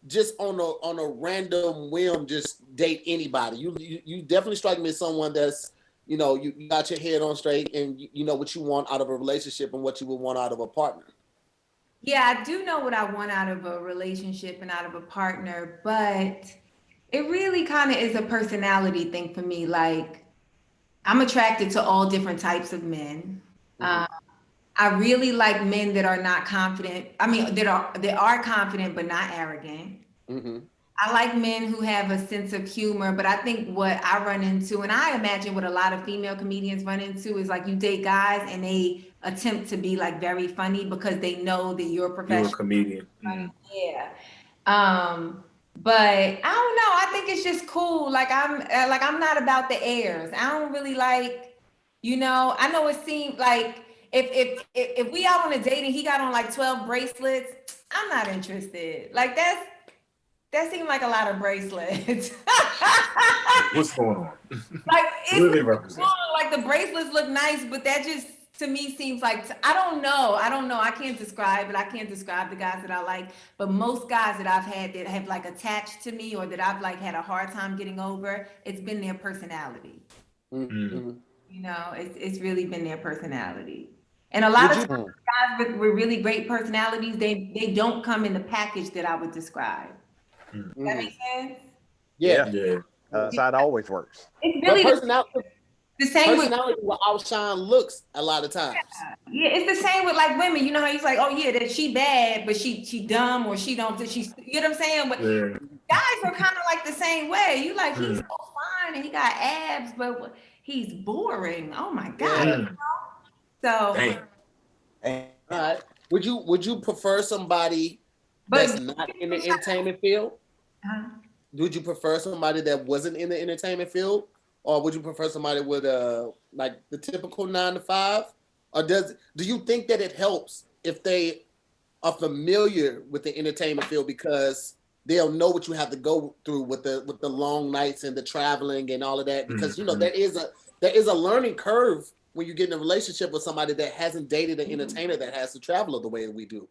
[SPEAKER 1] just on a random whim just date anybody. You definitely strike me as someone that's, you know, you got your head on straight and you know what you want out of a relationship and what you would want out of a partner.
[SPEAKER 3] Yeah, I do know what I want out of a relationship and out of a partner, but it really kind of is a personality thing for me. Like, I'm attracted to all different types of men. I really like men that are not confident. I mean, that are confident but not arrogant. I like men who have a sense of humor, but I think what I run into, and I imagine what a lot of female comedians run into, is like you date guys and they attempt to be like very funny because they know that you're a professional.
[SPEAKER 4] You're a comedian.
[SPEAKER 3] Yeah. But I don't know. I think it's just cool. Like I'm not about the airs. I don't really like, you know. I know it seemed like if we out on a date and he got on like 12 bracelets, I'm not interested. Like that seemed like a lot of bracelets.
[SPEAKER 4] What's going on?
[SPEAKER 3] Like
[SPEAKER 4] What do they represent?
[SPEAKER 3] like the bracelets look nice, but that just to me seems like I don't know. I can't describe it. I can't describe the guys that I like, but most guys that I've had that have like attached to me or that I've like had a hard time getting over, it's been their personality. You know, it's really been their personality. And a lot of times guys with really great personalities, they don't come in the package that I would describe. Does that make sense?
[SPEAKER 1] Yeah.
[SPEAKER 5] That's how it always works.
[SPEAKER 3] It's really the same
[SPEAKER 1] personality will outshine looks a lot of times.
[SPEAKER 3] Yeah, it's the same with like women. You know how he's like, oh yeah, that she bad, but she dumb or she don't. She, you know what I'm saying? But guys are kind of like the same way. You like he's so fine and he got abs, but he's boring. Oh my god. You know? So.
[SPEAKER 1] All right. Would you prefer somebody that's not in the entertainment field? Would you prefer somebody that wasn't in the entertainment field? Or would you prefer somebody with like the typical 9 to 5? Or do you think that it helps if they are familiar with the entertainment field because they'll know what you have to go through with the long nights and the traveling and all of that? Because you know there is a learning curve when you get in a relationship with somebody that hasn't dated an entertainer that has to travel the way that we do.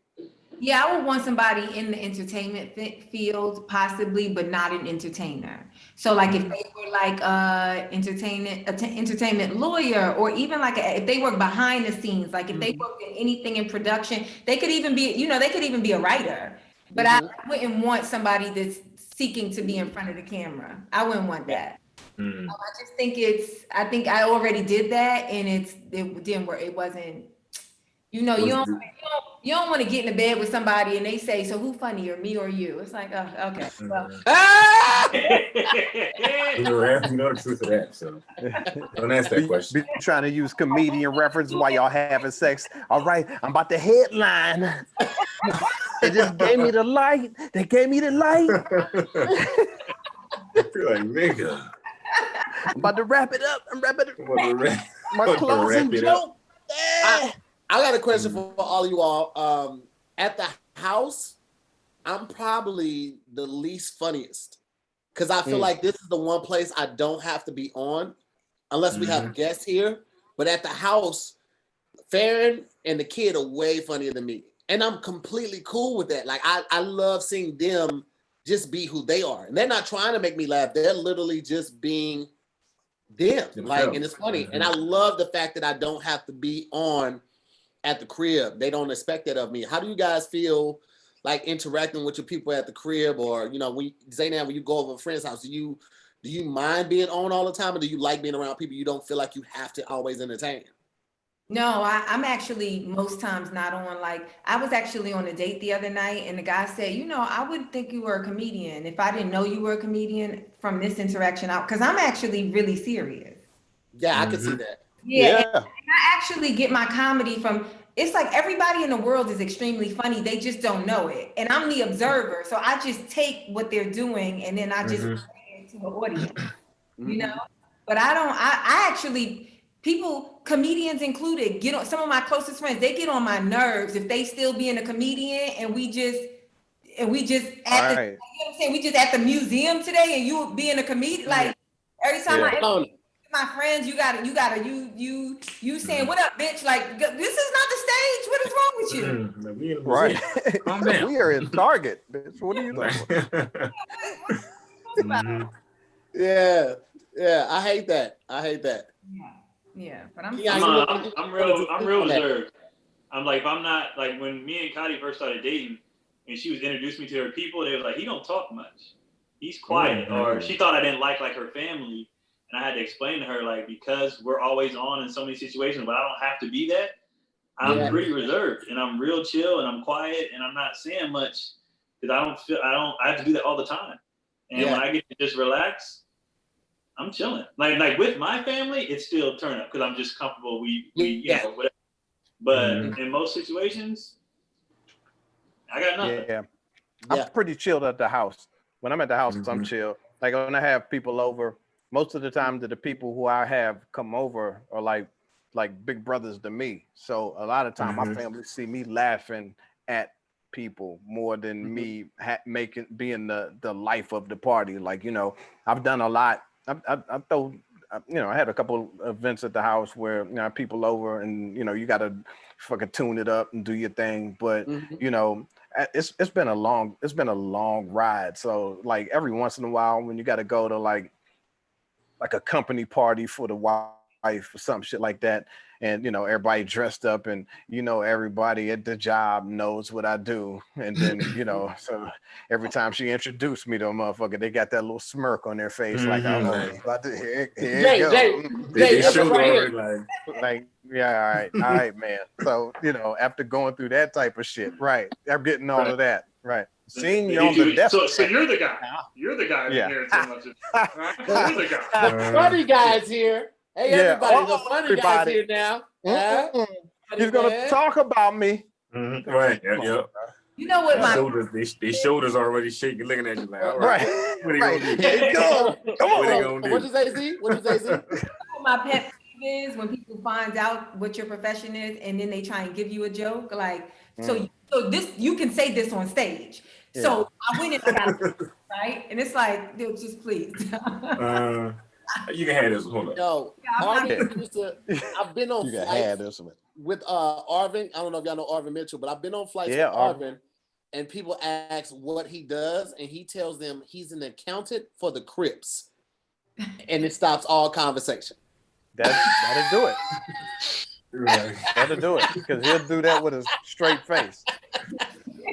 [SPEAKER 3] Yeah, I would want somebody in the entertainment field, possibly, but not an entertainer. So, like, if they were like entertainment lawyer, or even like if they work behind the scenes, like if they work in anything in production, they could even be, you know, they could even be a writer. But I wouldn't want somebody that's seeking to be in front of the camera. I wouldn't want that. I just think I think I already did that, and it didn't work. It wasn't. You know, you don't want to get in the bed with somebody and they say, so who funnier, me or you? It's like, oh, okay. Well.
[SPEAKER 4] You know the truth of that, so don't ask that question.
[SPEAKER 5] Be trying to use comedian reference while y'all having sex. All right, I'm about to headline. They just gave me the light. They gave me the light.
[SPEAKER 4] I feel like, nigga.
[SPEAKER 5] I'm about to wrap it up. I'm wrapping it up. My closing joke.
[SPEAKER 1] I got a question for all of you all. At the house, I'm probably the least funniest because I feel like this is the one place I don't have to be on unless we have guests here. But at the house, Farron and the kid are way funnier than me. And I'm completely cool with that. Like, I love seeing them just be who they are. And they're not trying to make me laugh. They're literally just being them. Like, and it's funny. And I love the fact that I don't have to be on at the crib. They don't expect that of me. How do you guys feel like interacting with your people at the crib, or you know, Zainab, when you go over a friend's house, do you mind being on all the time, or do you like being around people you don't feel like you have to always entertain?
[SPEAKER 3] No, I'm actually most times not on. Like, I was actually on a date the other night and the guy said, you know, I would think you were a comedian if I didn't know you were a comedian from this interaction out, because I'm actually really serious.
[SPEAKER 1] Yeah, I can see that.
[SPEAKER 3] Yeah. And I actually get my comedy from, it's like everybody in the world is extremely funny. They just don't know it. And I'm the observer. So I just take what they're doing and then I just bring it to the audience, you know? But I actually, people, comedians included, get on, some of my closest friends, they get on my nerves if they still being a comedian and we just at the, you know what I'm saying? We just at the museum today and you being a comedian, like every time my friends, you saying, what up, bitch? Like, this is not the stage. What is wrong with you?
[SPEAKER 5] Right.
[SPEAKER 4] Calm down.
[SPEAKER 5] We are in Target, bitch. What are you doing?
[SPEAKER 1] Yeah. I hate that.
[SPEAKER 3] Yeah. But I'm
[SPEAKER 2] real reserved. I'm like, if I'm not, like, when me and Cotty first started dating, and she was introducing me to her people, they was like, he don't talk much. He's quiet. Or she thought I didn't like her family. And I had to explain to her, like, because we're always on in so many situations, but I don't have to be that. I'm pretty reserved, and I'm real chill, and I'm quiet, and I'm not saying much because I have to do that all the time. And when I get to just relax, I'm chilling. Like with my family, it's still turn up because I'm just comfortable. We you know, whatever. But in most situations, I got nothing.
[SPEAKER 5] Yeah. I'm pretty chilled at the house. When I'm at the house, I'm chill. Like when I have people over, most of the time the people who I have come over are like big brothers to me. So a lot of time my family see me laughing at people more than me being the life of the party. Like, you know, I've done a lot. I throw, you know, I had a couple events at the house where, you know, people over and, you know, you got to fucking tune it up and do your thing. But, you know, it's been a long ride. So like every once in a while when you got to go to like a company party for the wife or some shit like that, and you know everybody dressed up, and you know everybody at the job knows what I do, and then you know, so every time she introduced me to a motherfucker, they got that little smirk on their face, like, oh, here
[SPEAKER 4] They showed right
[SPEAKER 5] like, yeah, all right, man. So you know, after going through that type of shit, right, I'm getting all of that, right. Seeing you on the desk.
[SPEAKER 2] So you're the guy. You're the guy here so much. You're the guy.
[SPEAKER 1] The funny guy's here. Hey, everybody, the funny guy's here now.
[SPEAKER 5] He's gonna talk about me.
[SPEAKER 4] Right. Yeah.
[SPEAKER 3] You know what?
[SPEAKER 4] They shoulders already shaking, looking at you like, all
[SPEAKER 5] right.
[SPEAKER 4] What are you gonna do?
[SPEAKER 5] Here you go. Come on.
[SPEAKER 4] What are you gonna do?
[SPEAKER 1] What you say, Z? What you say, Z?
[SPEAKER 3] My pet peeve is when people find out what your profession is, and then they try and give you a joke. Like, so this you can say this on stage. Yeah. So I went and I got it, right, and it's like, dude, just please.
[SPEAKER 4] You can have this. Hold on.
[SPEAKER 1] Yo, I've been on flights with Arvin. I don't know if y'all know Arvin Mitchell, but I've been on flights with Arvin, and people ask what he does, and he tells them he's an accountant for the Crips, and it stops all conversation.
[SPEAKER 5] That'll do it. Right. That'll do it, because he'll do that with a straight face.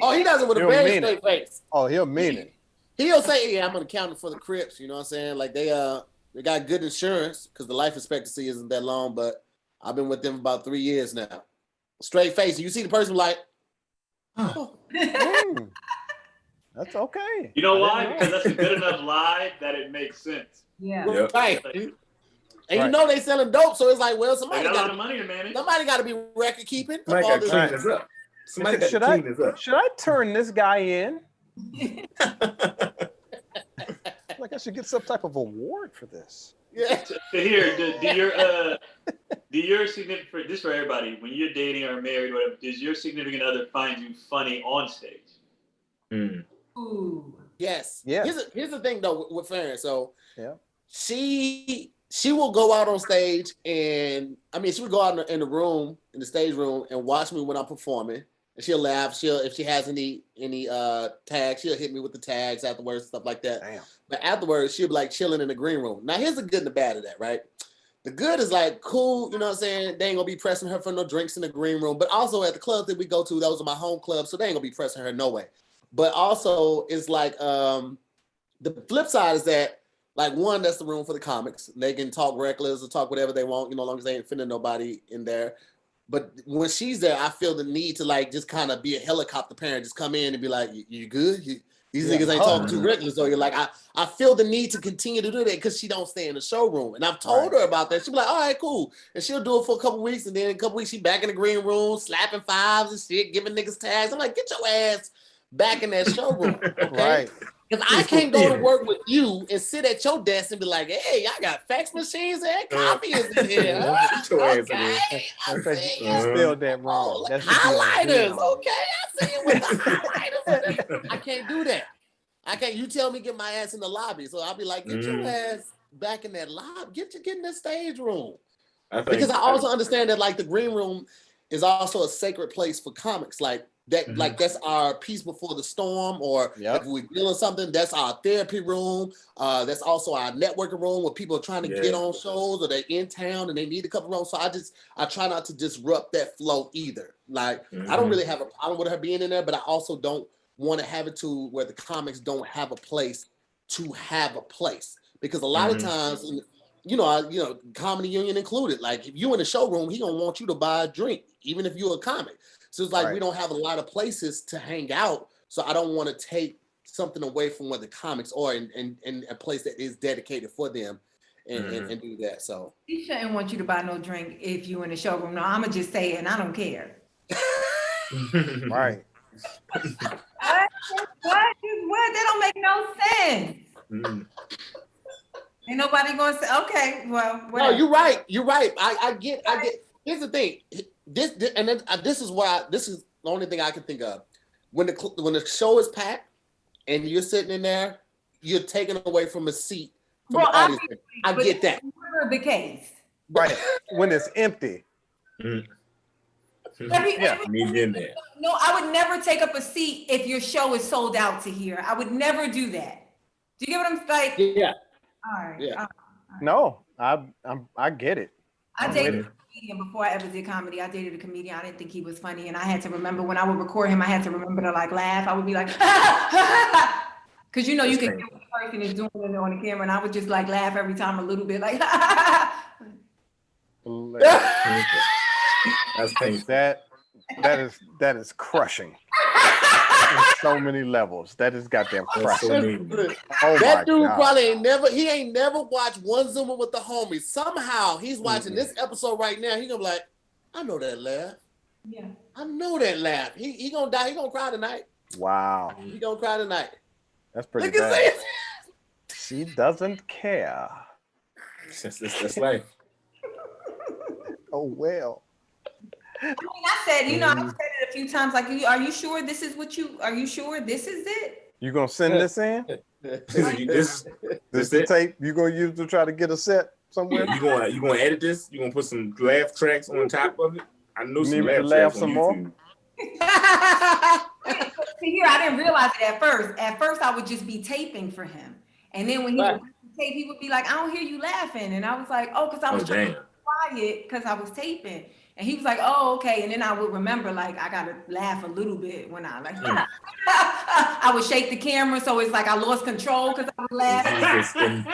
[SPEAKER 1] Oh, he does it with a very straight face.
[SPEAKER 5] Oh, he'll mean it.
[SPEAKER 1] He'll say, "Yeah, I'm an accountant for the Crips." You know what I'm saying? Like they got good insurance because the life expectancy isn't that long, but I've been with them about 3 years now. Straight face. You see the person like, oh.
[SPEAKER 5] That's okay.
[SPEAKER 2] You know why? Because that's a good enough lie that it makes sense.
[SPEAKER 3] Yeah.
[SPEAKER 1] Right. And you know they selling dope, so it's like, well, somebody
[SPEAKER 2] got a lot of money to manage.
[SPEAKER 1] Somebody got to be record keeping.
[SPEAKER 5] Should I turn this guy in? Like I should get some type of award for this.
[SPEAKER 1] Yeah.
[SPEAKER 2] So here, do your significant, this for everybody, when you're dating or married or whatever, does your significant other find you funny on stage?
[SPEAKER 3] Ooh.
[SPEAKER 1] Yes.
[SPEAKER 5] Yeah.
[SPEAKER 1] Here's the thing though with Farron. So
[SPEAKER 5] yeah,
[SPEAKER 1] she will go out on stage, and I mean she would go out in the stage room and watch me when I'm performing. And she'll laugh. If she has any tags, she'll hit me with the tags afterwards, stuff like that.
[SPEAKER 5] Damn.
[SPEAKER 1] But afterwards, she'll be like chilling in the green room. Now, here's the good and the bad of that, right? The good is like, cool, you know what I'm saying? They ain't gonna be pressing her for no drinks in the green room. But also at the clubs that we go to, those are my home clubs, so they ain't gonna be pressing her no way. But also, it's like the flip side is that, like, one, that's the room for the comics. They can talk reckless or talk whatever they want, you know, as long as they ain't offending nobody in there. But when she's there, I feel the need to like just kind of be a helicopter parent, just come in and be like, "You good? These niggas ain't talking too reckless." So you're like, I feel the need to continue to do that because she don't stay in the showroom, and I've told her about that. She'll be like, "All right, cool," and she'll do it for a couple weeks, and then in a couple weeks she back in the green room, slapping fives and shit, giving niggas tags. I'm like, get your ass back in that showroom, okay?
[SPEAKER 5] Right.
[SPEAKER 1] Because I can't go to work with you and sit at your desk and be like, "Hey, y'all got fax machines and copies in here." Okay, I see you.
[SPEAKER 5] Spelled that wrong.
[SPEAKER 1] That's highlighters. Okay, I see it with the highlighters. I can't do that. I can't. You tell me get my ass in the lobby, so I'll be like, get your ass back in that lobby. Get in that stage room.
[SPEAKER 4] Because
[SPEAKER 1] I also understand that like the green room is also a sacred place for comics. Like that, like that's our peace before the storm, or if we're dealing something, that's our therapy room. That's also our networking room where people are trying to get on shows or they're in town and they need a couple rooms. So I try not to disrupt that flow either. Like I don't really have a problem with her being in there, but I also don't want to have it to where the comics don't have a place to have a place, because a lot of times, Comedy Union included, like if you in the showroom, he gonna want you to buy a drink, even if you're a comic. So it's like we don't have a lot of places to hang out. So I don't want to take something away from where the comics are in a place that is dedicated for them and do that. So
[SPEAKER 3] he shouldn't want you to buy no drink if you in the showroom. No, I'ma just say it and I don't care.
[SPEAKER 5] Right.
[SPEAKER 3] What? That don't make no sense. Ain't nobody gonna say, okay, well, whatever.
[SPEAKER 1] No, you're right. I get. Here's the thing. This is the only thing I can think of. When the show is packed and you're sitting in there, you're taken away from a seat from the audience. I get that.
[SPEAKER 3] Never the case.
[SPEAKER 5] Right. When it's empty.
[SPEAKER 4] Me in there.
[SPEAKER 3] No, I would never take up a seat if your show is sold out to here. I would never do that. Do you get what I'm saying?
[SPEAKER 1] Yeah.
[SPEAKER 3] All right.
[SPEAKER 1] Yeah.
[SPEAKER 3] All right.
[SPEAKER 5] No, I get it.
[SPEAKER 3] I dated a comedian before I ever did comedy. I dated a comedian. I didn't think he was funny, and I had to remember when I would record him. I had to remember to like laugh. I would be like, because you can get what the person is doing on the camera, and I would just like laugh every time a little bit, like.
[SPEAKER 4] That's painful.
[SPEAKER 5] That is crushing. On so many levels. That is goddamn crushing.
[SPEAKER 1] That dude probably ain't never watched One Zoomer with the Homies. Somehow he's watching this episode right now. He gonna be like, I know that laugh.
[SPEAKER 3] Yeah.
[SPEAKER 1] I know that laugh. He gonna die. He gonna cry tonight.
[SPEAKER 5] Wow.
[SPEAKER 1] He gonna cry tonight.
[SPEAKER 5] That's pretty bad. She doesn't care.
[SPEAKER 4] That's life.
[SPEAKER 5] Oh well.
[SPEAKER 3] I mean, I said, I've said it a few times. Like, are you sure this is are you sure this is it?
[SPEAKER 5] You gonna send this in?
[SPEAKER 4] this
[SPEAKER 5] the tape you gonna use to try to get a set somewhere?
[SPEAKER 4] You gonna edit this? You gonna put some laugh tracks on top of it? I know some
[SPEAKER 5] laugh
[SPEAKER 4] tracks
[SPEAKER 5] some
[SPEAKER 4] on
[SPEAKER 5] more.
[SPEAKER 3] See here, I didn't realize it at first. At first, I would just be taping for him, and then when he would tape, he would be like, "I don't hear you laughing," and I was like, "Oh, because I was trying to be quiet because I was taping." And he was like, "Oh, okay." And then I would remember, like, I gotta laugh a little bit when I like. I would shake the camera, so it's like I lost control because I was laughing.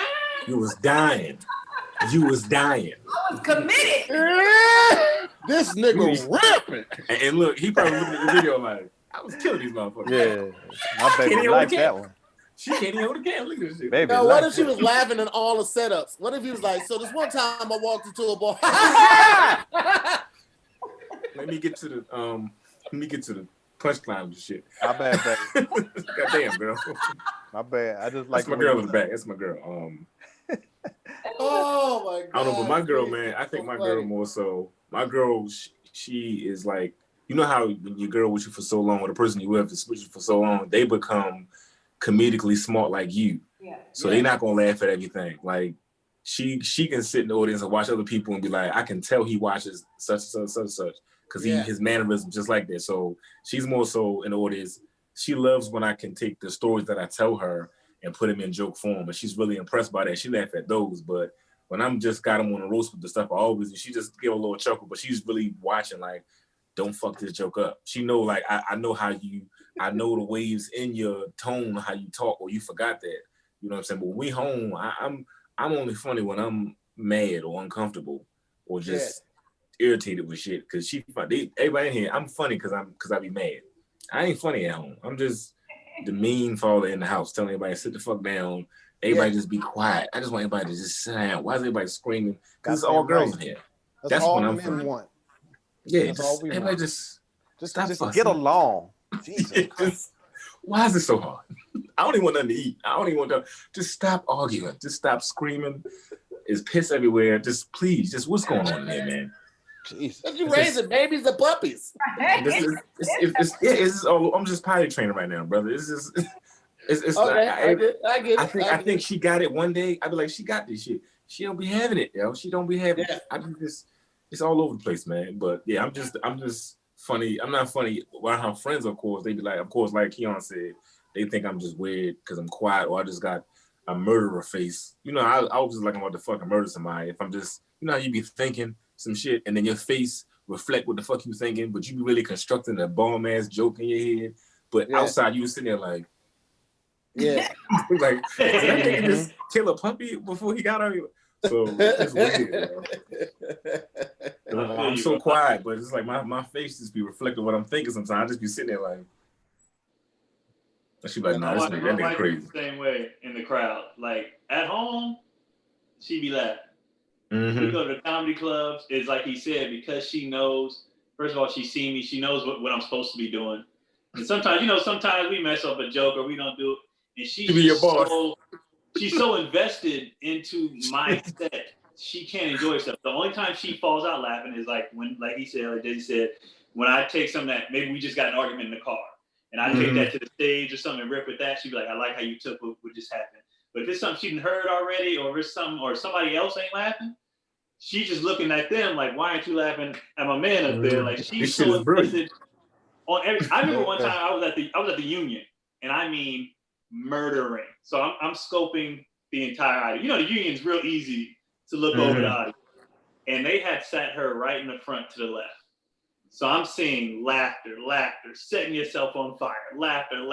[SPEAKER 4] You was dying. You was dying.
[SPEAKER 3] I was committed.
[SPEAKER 1] This nigga rapping.
[SPEAKER 4] And look, he probably looked at the video like, I was killing these motherfuckers.
[SPEAKER 5] Yeah, my baby liked that one.
[SPEAKER 4] She can't even hold the camera. Look at this shit.
[SPEAKER 5] Baby,
[SPEAKER 1] now, what if she was laughing at all the setups? What if he was like, so this one time I walked into a bar.
[SPEAKER 4] Let me get to the punchline of the shit.
[SPEAKER 5] My bad, baby.
[SPEAKER 4] Goddamn, girl.
[SPEAKER 5] My bad. I just like
[SPEAKER 4] that's my girl in the back. That's my girl.
[SPEAKER 1] Oh my god.
[SPEAKER 4] I don't know, but my girl, man, I think my girl more so. My girl, she is like, you know how when your girl with you for so long, or the person you have to switch you for so long, they become comedically smart like you. Yeah. So they're not gonna laugh at everything. Like she can sit in the audience and watch other people and be like, I can tell he watches such and such. Because his mannerisms just like that. So she's more so in the audience. She loves when I can take the stories that I tell her and put them in joke form. And she's really impressed by that. She laughs at those. But when I'm just got them on the roast with the stuff, she just give a little chuckle. But she's really watching like, don't fuck this joke up. She know like, I know I know the waves in your tone, how you talk, or you forgot that. You know what I'm saying? But when we home, I'm only funny when I'm mad or uncomfortable or just irritated with shit. Cause everybody in here, I'm funny cause I be mad. I ain't funny at home. I'm just the mean father in the house telling everybody sit the fuck down. Everybody just be quiet. I just want everybody to just sit down. Why is everybody screaming? Cause it's all girls in here. That's
[SPEAKER 5] all
[SPEAKER 4] when I'm
[SPEAKER 5] men want.
[SPEAKER 4] Yeah,
[SPEAKER 5] that's all we
[SPEAKER 4] everybody
[SPEAKER 5] want.
[SPEAKER 4] just
[SPEAKER 5] get along. Jesus.
[SPEAKER 4] Why is it so hard? I don't even want nothing to eat. I don't even want to. Just stop arguing. Just stop screaming. There's piss everywhere. Just please, just what's going on in here, man?
[SPEAKER 1] Jesus. If you raising babies and puppies.
[SPEAKER 4] It's all, I'm just potty training right now, brother. It's just It's
[SPEAKER 1] Okay,
[SPEAKER 4] like,
[SPEAKER 1] I get it.
[SPEAKER 4] I think she got it one day. I'd be like, she got this shit. She don't be having it, yo. She don't be having it. I be just, it's all over the place, man. But yeah, I'm just funny. I'm not funny around her friends, of course. They be like, of course, like Keon said, they think I'm just weird because I'm quiet or I just got a murderer face. You know, I was just like I'm about to fucking murder somebody. If I'm just, you know how you be thinking some shit and then your face reflect what the fuck you thinking, but you be really constructing a bomb ass joke in your head. But outside you sitting there like, like, did that nigga just kill a puppy before he got her? So it's weird. I'm so quiet, but it's like my face just be reflecting what I'm thinking sometimes. I just be sitting there like, she be like, nah, that nigga crazy.
[SPEAKER 2] The same way in the crowd. Like at home, she be laughing. We go to the comedy clubs. It's like he said, because she knows, first of all, she's seen me. She knows what I'm supposed to be doing. And sometimes, sometimes we mess up a joke or we don't do it. And she's so invested into my set, she can't enjoy herself. The only time she falls out laughing is like when, like he said, like Desi said, when I take something that maybe we just got an argument in the car, and I take that to the stage or something and rip with that, she'd be like, I like how you took what just happened. But if it's something she didn't heard already, or if it's something, or somebody else ain't laughing, she's just looking at them like, why aren't you laughing at my man up there? Like she's so invested on every. I remember one time I was at the Union, and I mean murdering. So I'm scoping the entire audience. The Union's real easy to look over the audience, and they had sat her right in the front to the left. So I'm seeing laughter, setting yourself on fire, laughter,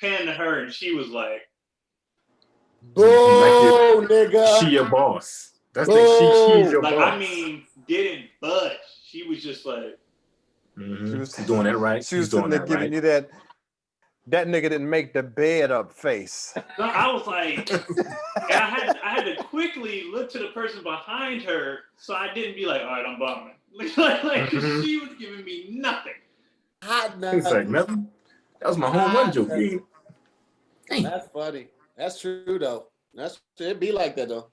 [SPEAKER 2] pan to her, and she was like,
[SPEAKER 1] "Boo, nigga,
[SPEAKER 4] she your boss." That's she's your boss.
[SPEAKER 2] I mean, didn't budge. She was just like,
[SPEAKER 5] she was
[SPEAKER 4] doing that right.
[SPEAKER 5] She was sitting there giving you that nigga didn't make the bed up face.
[SPEAKER 2] No, I was like, and I had to quickly look to the person behind her so I didn't be like, all right, I'm bombing. Like she was giving me nothing.
[SPEAKER 4] It's like nothing. That was my home run joke.
[SPEAKER 1] That's funny. That's true though. It be like that though.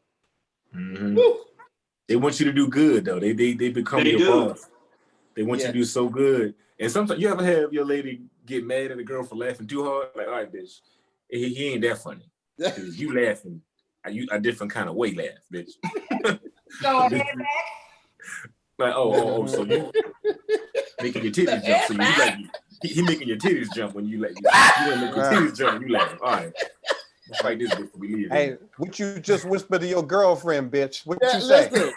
[SPEAKER 4] They want you to do good though. They become your boss. They want you to do so good. And sometimes you ever have your lady get mad at a girl for laughing too hard? Like, all right, bitch, he ain't that funny. Cause you laughing, a different kind of way laugh, bitch.
[SPEAKER 3] Go ahead, back.
[SPEAKER 4] Like, oh, so you making your titties jump. So you like he making your titties jump when you like you don't make your titties jump. You laugh. All right. Let's fight this before we leave.
[SPEAKER 5] Hey, what you just whispered to your girlfriend, bitch? What you say?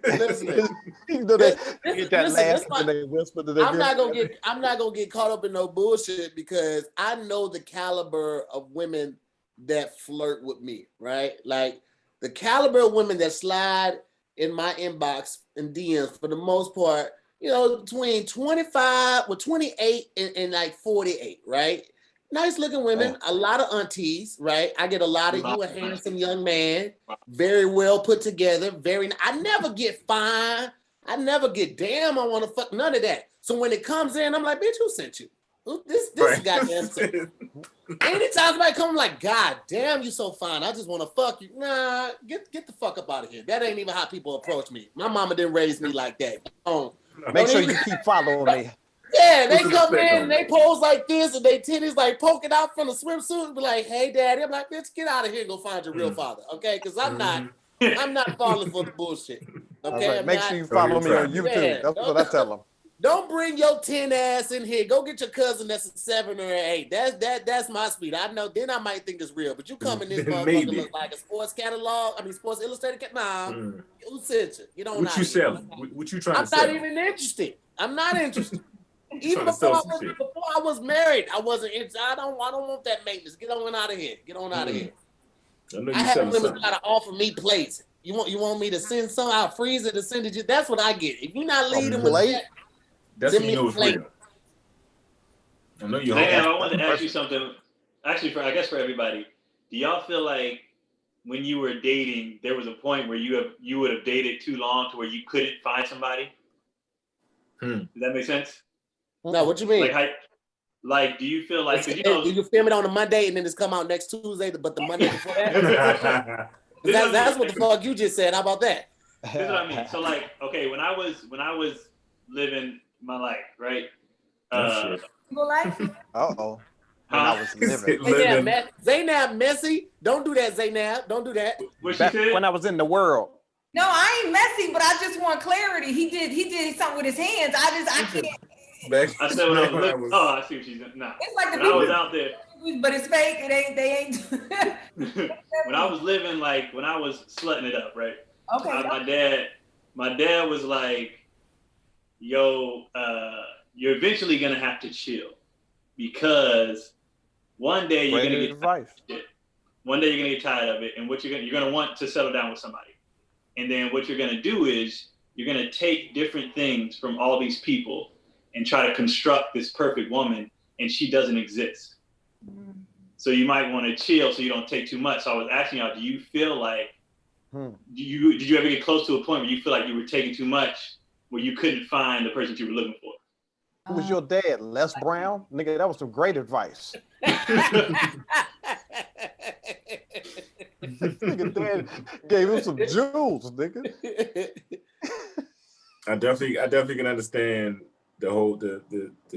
[SPEAKER 1] Listen.
[SPEAKER 5] You know they get that last and they whisper to their
[SPEAKER 1] I'm not gonna get caught up in no bullshit because I know the caliber of women that flirt with me, right? Like the caliber of women that slide in my inbox and DMs for the most part, between 28 and like 48, right? Nice looking women, a lot of aunties, right? I get a lot of you a handsome young man, very well put together, I never get fine. I never get damn, I want to fuck, none of that. So when it comes in, I'm like, bitch, who sent you? This goddamn thing. Anytime somebody come like, God damn, you so fine. I just want to fuck you. Nah, get the fuck up out of here. That ain't even how people approach me. My mama didn't raise me like that.
[SPEAKER 5] Make sure you keep following me.
[SPEAKER 1] Yeah, they come in and they pose like this and they titties like poking out from the swimsuit and be like, hey, daddy. I'm like, bitch, get out of here and go find your real father, okay? Because I'm not falling for the bullshit, okay?
[SPEAKER 5] Right. Make sure you follow me on YouTube. Yeah, that's what I tell them.
[SPEAKER 1] Don't bring your 10 ass in here. Go get your cousin that's a 7 or an 8. That's my speed. I know. Then I might think it's real. But you come in this motherfucker look like a sports catalog. I mean, Sports Illustrated. Nah, who sent you? You don't know.
[SPEAKER 4] What you selling? What you trying to sell?
[SPEAKER 1] I'm not even interested. I'm not interested. Even before I was married, I wasn't interested. I don't want that maintenance. Get on out of here. Get on out of here. I have women try to offer me plates. You want me to send some? I'll freeze it and send it. That's what I get. If you're not leading with that,
[SPEAKER 4] that's when you know it's real. I know you're.
[SPEAKER 2] Man, I wanted to ask you something. Actually, I guess for everybody, do y'all feel like when you were dating, there was a point where you would have dated too long to where you couldn't find somebody? Does that make sense?
[SPEAKER 1] No, what you mean?
[SPEAKER 2] Like, do you feel like
[SPEAKER 1] you film it on a Monday and then it's come out next Tuesday, but the Monday before that? that's what the fuck you just said. How about that?
[SPEAKER 2] This is what I mean. So like, okay, when I was living my life, right?
[SPEAKER 3] Single life?
[SPEAKER 5] Uh-oh. when I was living.
[SPEAKER 1] Zainab messy. Don't do that, Zainab. Don't do that.
[SPEAKER 2] What she said?
[SPEAKER 5] When I was in the world.
[SPEAKER 3] No, I ain't messy, but I just want clarity. He did something with his hands. I can't.
[SPEAKER 2] I said when I was. Oh, I see what she's doing. Nah.
[SPEAKER 3] It's like
[SPEAKER 2] when I was out there.
[SPEAKER 3] But it's fake. It ain't. They ain't.
[SPEAKER 2] When I was living, like when I was slutting it up, right?
[SPEAKER 3] Okay.
[SPEAKER 2] My dad was like, "Yo, you're eventually gonna have to chill because one day you're gonna get tired of it. One day you're gonna get tired of it, and you're gonna want to settle down with somebody, and then what you're gonna do is you're gonna take different things from all these people and try to construct this perfect woman, and she doesn't exist. So you might want to chill so you don't take too much. So I was asking y'all, do you feel like, did you ever get close to a point where you feel like you were taking too much, where you couldn't find the person you were looking for?
[SPEAKER 5] Who was your dad, Les Brown? Nigga, that was some great advice. Nigga, dad gave him some jewels, nigga.
[SPEAKER 4] I definitely can understand the whole the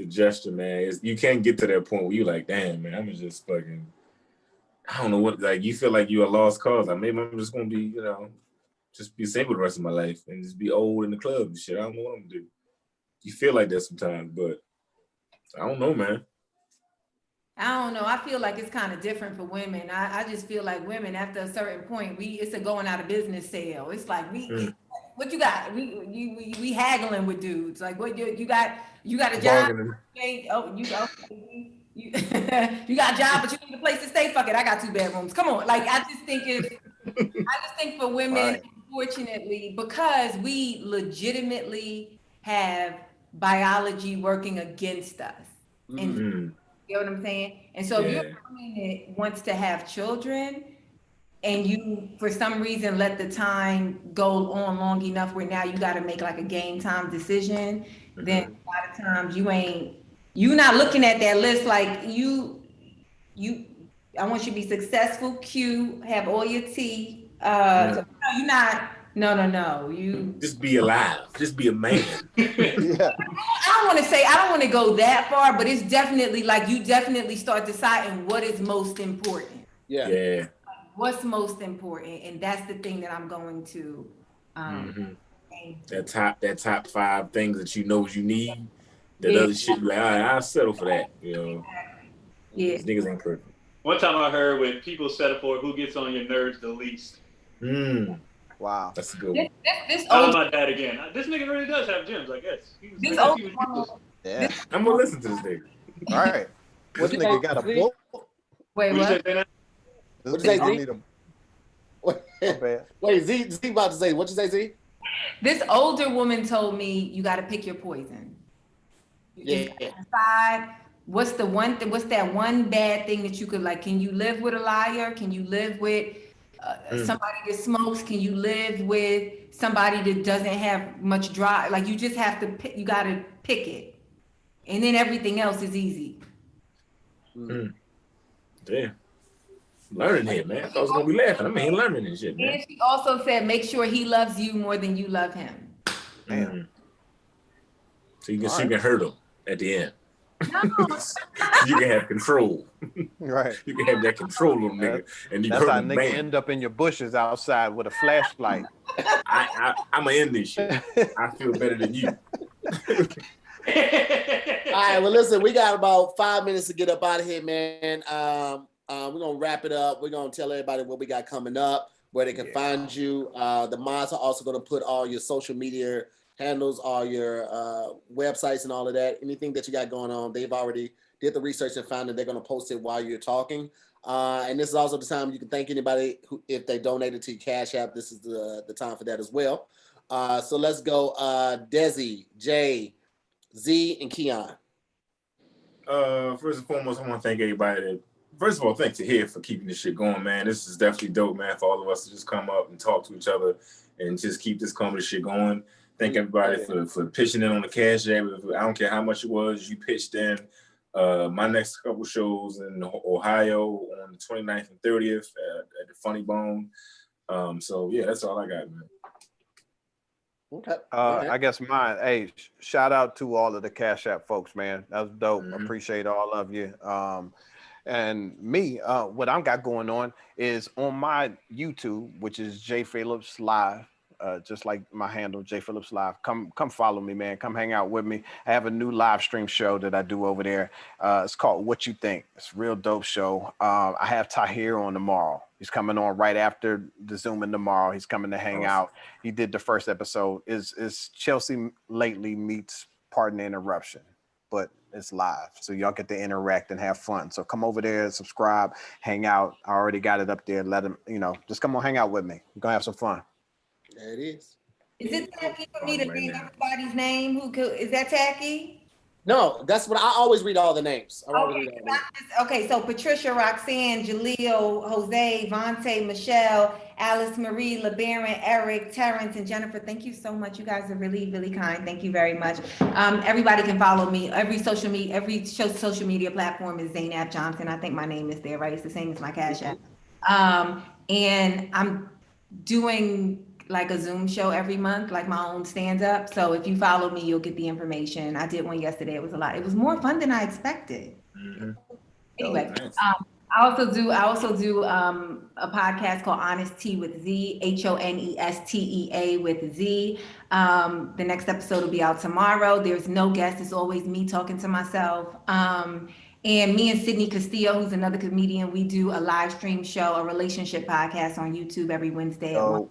[SPEAKER 4] gesture, man. You can't get to that point where you're like, damn, man, I'm just fucking, I don't know what, like you feel like you're a lost cause. Like maybe I'm just gonna be, just be single the rest of my life and just be old in the club and shit. I don't know what I'm gonna do. You feel like that sometimes, but I don't know, man.
[SPEAKER 3] I don't know. I feel like it's kind of different for women. I just feel like women after a certain point, it's a going out of business sale. It's like what you got? We haggling with dudes. Like what you got a job? You got a job, but you need a place to stay. Fuck it, I got 2 bedrooms. Come on. Like I just think for women, unfortunately, because we legitimately have biology working against us. And you know what I'm saying? And so if you're a woman that wants to have children and you, for some reason, let the time go on long enough where now you got to make like a game time decision, then a lot of times you're not looking at that list like I want you to be successful, cute, have all your tea. So you're not, no. You
[SPEAKER 4] just be alive. Just be a man.
[SPEAKER 3] I don't want to go that far, but it's definitely like you definitely start deciding what is most important.
[SPEAKER 1] Yeah.
[SPEAKER 3] What's most important, and that's the thing that I'm going to.
[SPEAKER 4] That top 5 things that you know you need. That other shit, like, all right, I'll settle for that. Yeah. These niggas ain't perfect.
[SPEAKER 2] One time I heard when people settle for who gets on your nerves the least.
[SPEAKER 5] Wow,
[SPEAKER 4] that's a good one.
[SPEAKER 2] Tell my dad again. This nigga really does have gems, I guess.
[SPEAKER 4] I'm gonna listen to this nigga.
[SPEAKER 5] All right. This nigga got a book.
[SPEAKER 3] Wait, what?
[SPEAKER 1] What you say, Z? Wait, Z about to say, what you say, Z?
[SPEAKER 3] This older woman told me you got to pick your poison. You decide what's that one bad thing that you could like. Can you live with a liar? Can you live with somebody that smokes? Can you live with somebody that doesn't have much drive? Like you just have to pick. You got to pick it, and then everything else is easy.
[SPEAKER 4] Damn. Learning here, man. I thought I was gonna be laughing. I'm here learning this shit, man.
[SPEAKER 3] And she also said, make sure he loves you more than you love him.
[SPEAKER 4] So you can hurt him at the end.
[SPEAKER 3] No.
[SPEAKER 4] You can have control.
[SPEAKER 5] Right.
[SPEAKER 4] You can have that control on nigga. And you
[SPEAKER 5] that's
[SPEAKER 4] hurt
[SPEAKER 5] how
[SPEAKER 4] him,
[SPEAKER 5] nigga
[SPEAKER 4] man.
[SPEAKER 5] end up in your bushes outside with a flashlight.
[SPEAKER 4] I'm gonna end this shit. I feel better than you.
[SPEAKER 1] All right, well, listen, we got about 5 minutes to get up out of here, man. We're gonna wrap it up. We're gonna tell everybody what we got coming up, where they can find you. The mods are also gonna put all your social media handles, all your websites and all of that. Anything that you got going on, they've already did the research and found that they're gonna post it while you're talking. And this is also the time you can thank anybody who, if they donated to your Cash App, this is the time for that as well. So let's go, Desi, Jay, Z, and Keon.
[SPEAKER 4] First and foremost, I want to thank everybody first of all, thanks to Tahir for keeping this shit going, man. This is definitely dope, man, for all of us to just come up and talk to each other and just keep this comedy shit going. Thank everybody for pitching in on the Cash App. I don't care how much it was, you pitched in. My next couple shows in Ohio on the 29th and 30th at the Funny Bone. So, yeah, that's all I got, man.
[SPEAKER 1] Okay.
[SPEAKER 5] I guess mine. Hey, shout out to all of the Cash App folks, man. That was dope. Appreciate all of you. And me, what I've got going on is on my YouTube, which is J Phillips Live, just like my handle, J Phillips Live. Come follow me, man. Come hang out with me. I have a new live stream show that I do over there. It's called What You Think. It's a real dope show. I have Tahir on tomorrow. He's coming on right after the Zooming tomorrow. He's coming to hang out. He did the first episode. Is Chelsea Lately meets Pardon the Interruption, but it's live, so y'all get to interact and have fun. So come over there, subscribe, hang out. I already got it up there. Let them, just come on, hang out with me. We're gonna have some fun.
[SPEAKER 1] There it is.
[SPEAKER 3] Is it tacky for me to name everybody's name? Is that tacky?
[SPEAKER 1] No, that's what I always read all the names.
[SPEAKER 3] Okay, so Patricia, Roxanne, Jaleel, Jose, Vontae, Michelle, Alice Marie, LeBaron, Eric, Terrence, and Jennifer. Thank you so much. You guys are really, really kind. Thank you very much. Everybody can follow me. Every social media platform is Zainab Johnson. I think my name is there, right? It's the same as my Cash App. And I'm doing like a Zoom show every month, like my own stand-up. So if you follow me, you'll get the information. I did one yesterday. It was a lot. It was more fun than I expected. Mm-hmm. Anyway, nice. I also do a podcast called Honest Tea with Z, HONESTEA with Z. The next episode will be out tomorrow. There's no guest. It's always me talking to myself. And me and Sydney Castillo, who's another comedian, we do a live stream show, a relationship podcast on YouTube every Wednesday at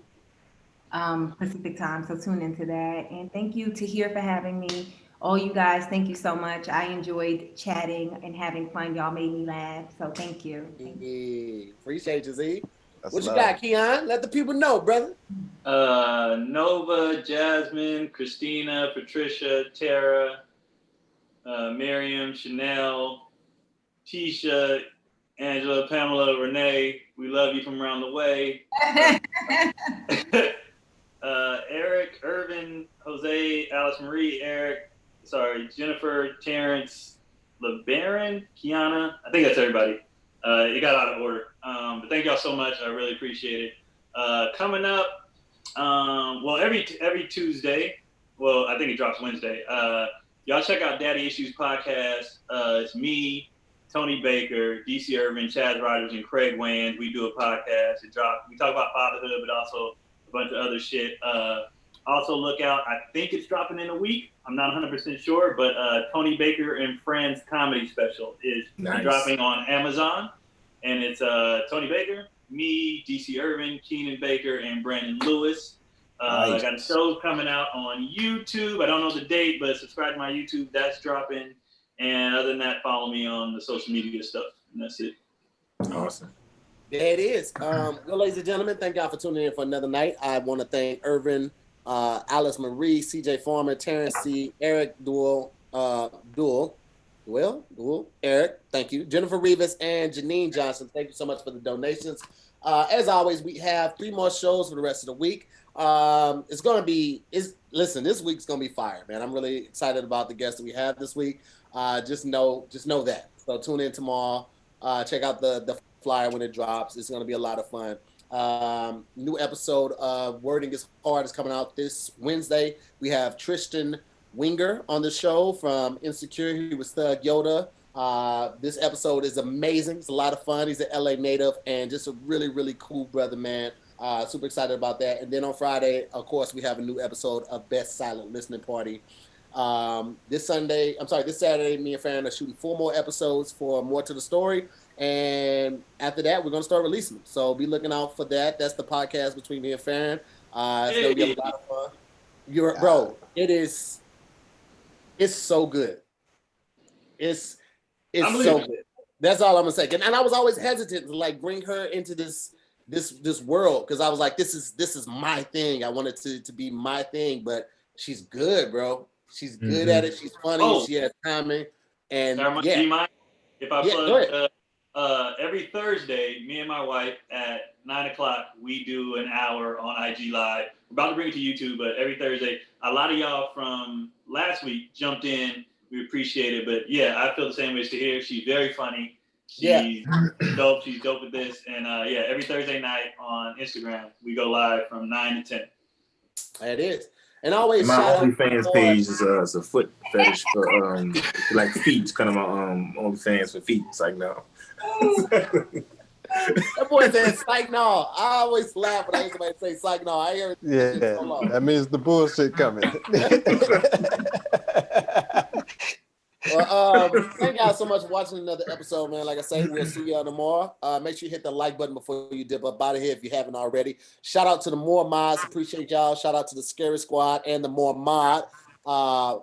[SPEAKER 3] 1 Pacific time. So tune into that. And thank you, Tahir, for having me. All you guys, thank you so much. I enjoyed chatting and having fun. Y'all made me laugh. So thank you.
[SPEAKER 1] Appreciate you, Z. What you got, Keon? Let the people know, brother.
[SPEAKER 2] Nova, Jasmine, Christina, Patricia, Tara, Miriam, Chanel, Tisha, Angela, Pamela, Renee. We love you from around the way. Eric, Irvin, Jose, Alice Marie, Jennifer, Terrence, LeBaron, Kiana. I think that's everybody. It got out of order. But thank y'all so much. I really appreciate it. Coming up, every Tuesday, I think it drops Wednesday. Y'all check out Daddy Issues podcast. It's me, Tony Baker, DC Irvin, Chaz Rogers, and Craig Wayans. We do a podcast. It drops. We talk about fatherhood, but also a bunch of other shit. Also look out. I think it's dropping in a week. I'm not 100% sure, but Tony Baker and Friends comedy special is dropping on Amazon. And it's Tony Baker, me, DC Irvin, Keenan Baker, and Brandon Lewis. I got a show coming out on YouTube. I don't know the date, but subscribe to my YouTube. That's dropping. And other than that, follow me on the social media stuff. And that's it.
[SPEAKER 4] Awesome.
[SPEAKER 1] There it is. Well, ladies and gentlemen, thank y'all for tuning in for another night. I want to thank Irvin, Alice Marie, CJ Farmer, Terrence C, Eric Duel, Eric, thank you. Jennifer Rivas and Janine Johnson, thank you so much for the donations. As always, we have 3 more shows for the rest of the week. This week's gonna be fire, man. I'm really excited about the guests that we have this week. Just know that. So tune in tomorrow. Check out the flyer when it drops. It's gonna be a lot of fun. New episode of Wording is Hard is coming out this Wednesday. We have Tristan Winger on the show from Insecure. He was Thug Yoda. This episode is amazing. It's a lot of fun. He's an LA native and just a really, really cool brother, man. Super excited about that. And then on Friday, of course, we have a new episode of Best Silent Listening Party. This Saturday, me and Farron are shooting 4 more episodes for More to the Story. And after that, we're going to start releasing them. So be looking out for that. That's the podcast between me and Farron. It's going to be a lot of fun. Bro, it's so good. It's so good. That's all I'm going to say. And I was always hesitant to bring her into this world because I was like, this is my thing. I want it to be my thing, but she's good, bro. She's good at it. She's funny. She has timing. And
[SPEAKER 2] do you mind if I plug every Thursday, me and my wife at 9:00, we do an hour on IG Live. We're about to bring it to YouTube, but every Thursday, a lot of y'all from last week jumped in. We appreciate it. But yeah, I feel the same way as Tahir. She's very funny. She's dope. She's dope with this. And every Thursday night on Instagram, we go live from 9 to 10.
[SPEAKER 1] It is. And always
[SPEAKER 4] my OnlyFans page is a foot fetish for feet. It's kind of my OnlyFans for feet. It's like no.
[SPEAKER 1] That boy said psych no. I always laugh when I hear somebody say psych no. I hear it
[SPEAKER 5] Yeah,
[SPEAKER 1] so long.
[SPEAKER 5] that means the bullshit coming.
[SPEAKER 1] Well, thank y'all so much for watching another episode, man. Like I say, we'll see y'all tomorrow. Make sure you hit the like button before you dip up out of here if you haven't already. Shout out to the Moore mods. Appreciate y'all. Shout out to the Scary Squad and the Moore mob. I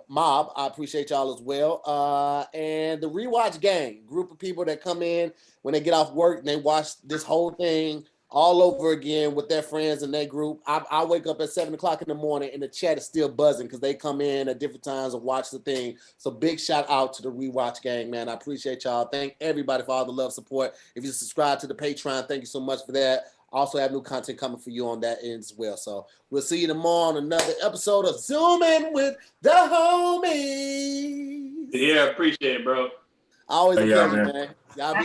[SPEAKER 1] appreciate y'all as well. And the Rewatch Gang, group of people that come in when they get off work and they watch this whole thing all over again with their friends and their group. I wake up at 7 o'clock in the morning and the chat is still buzzing because they come in at different times and watch the thing. So big shout out to the Rewatch Gang, man. I appreciate y'all. Thank everybody for all the love, support. If you subscribe to the Patreon, thank you so much for that. I also have new content coming for you on that end as well. So we'll see you tomorrow on another episode of Zooming with the Homies.
[SPEAKER 2] Yeah, appreciate it, bro.
[SPEAKER 1] Always a
[SPEAKER 4] Yeah,
[SPEAKER 1] pleasure,
[SPEAKER 4] man.
[SPEAKER 1] man. Y'all be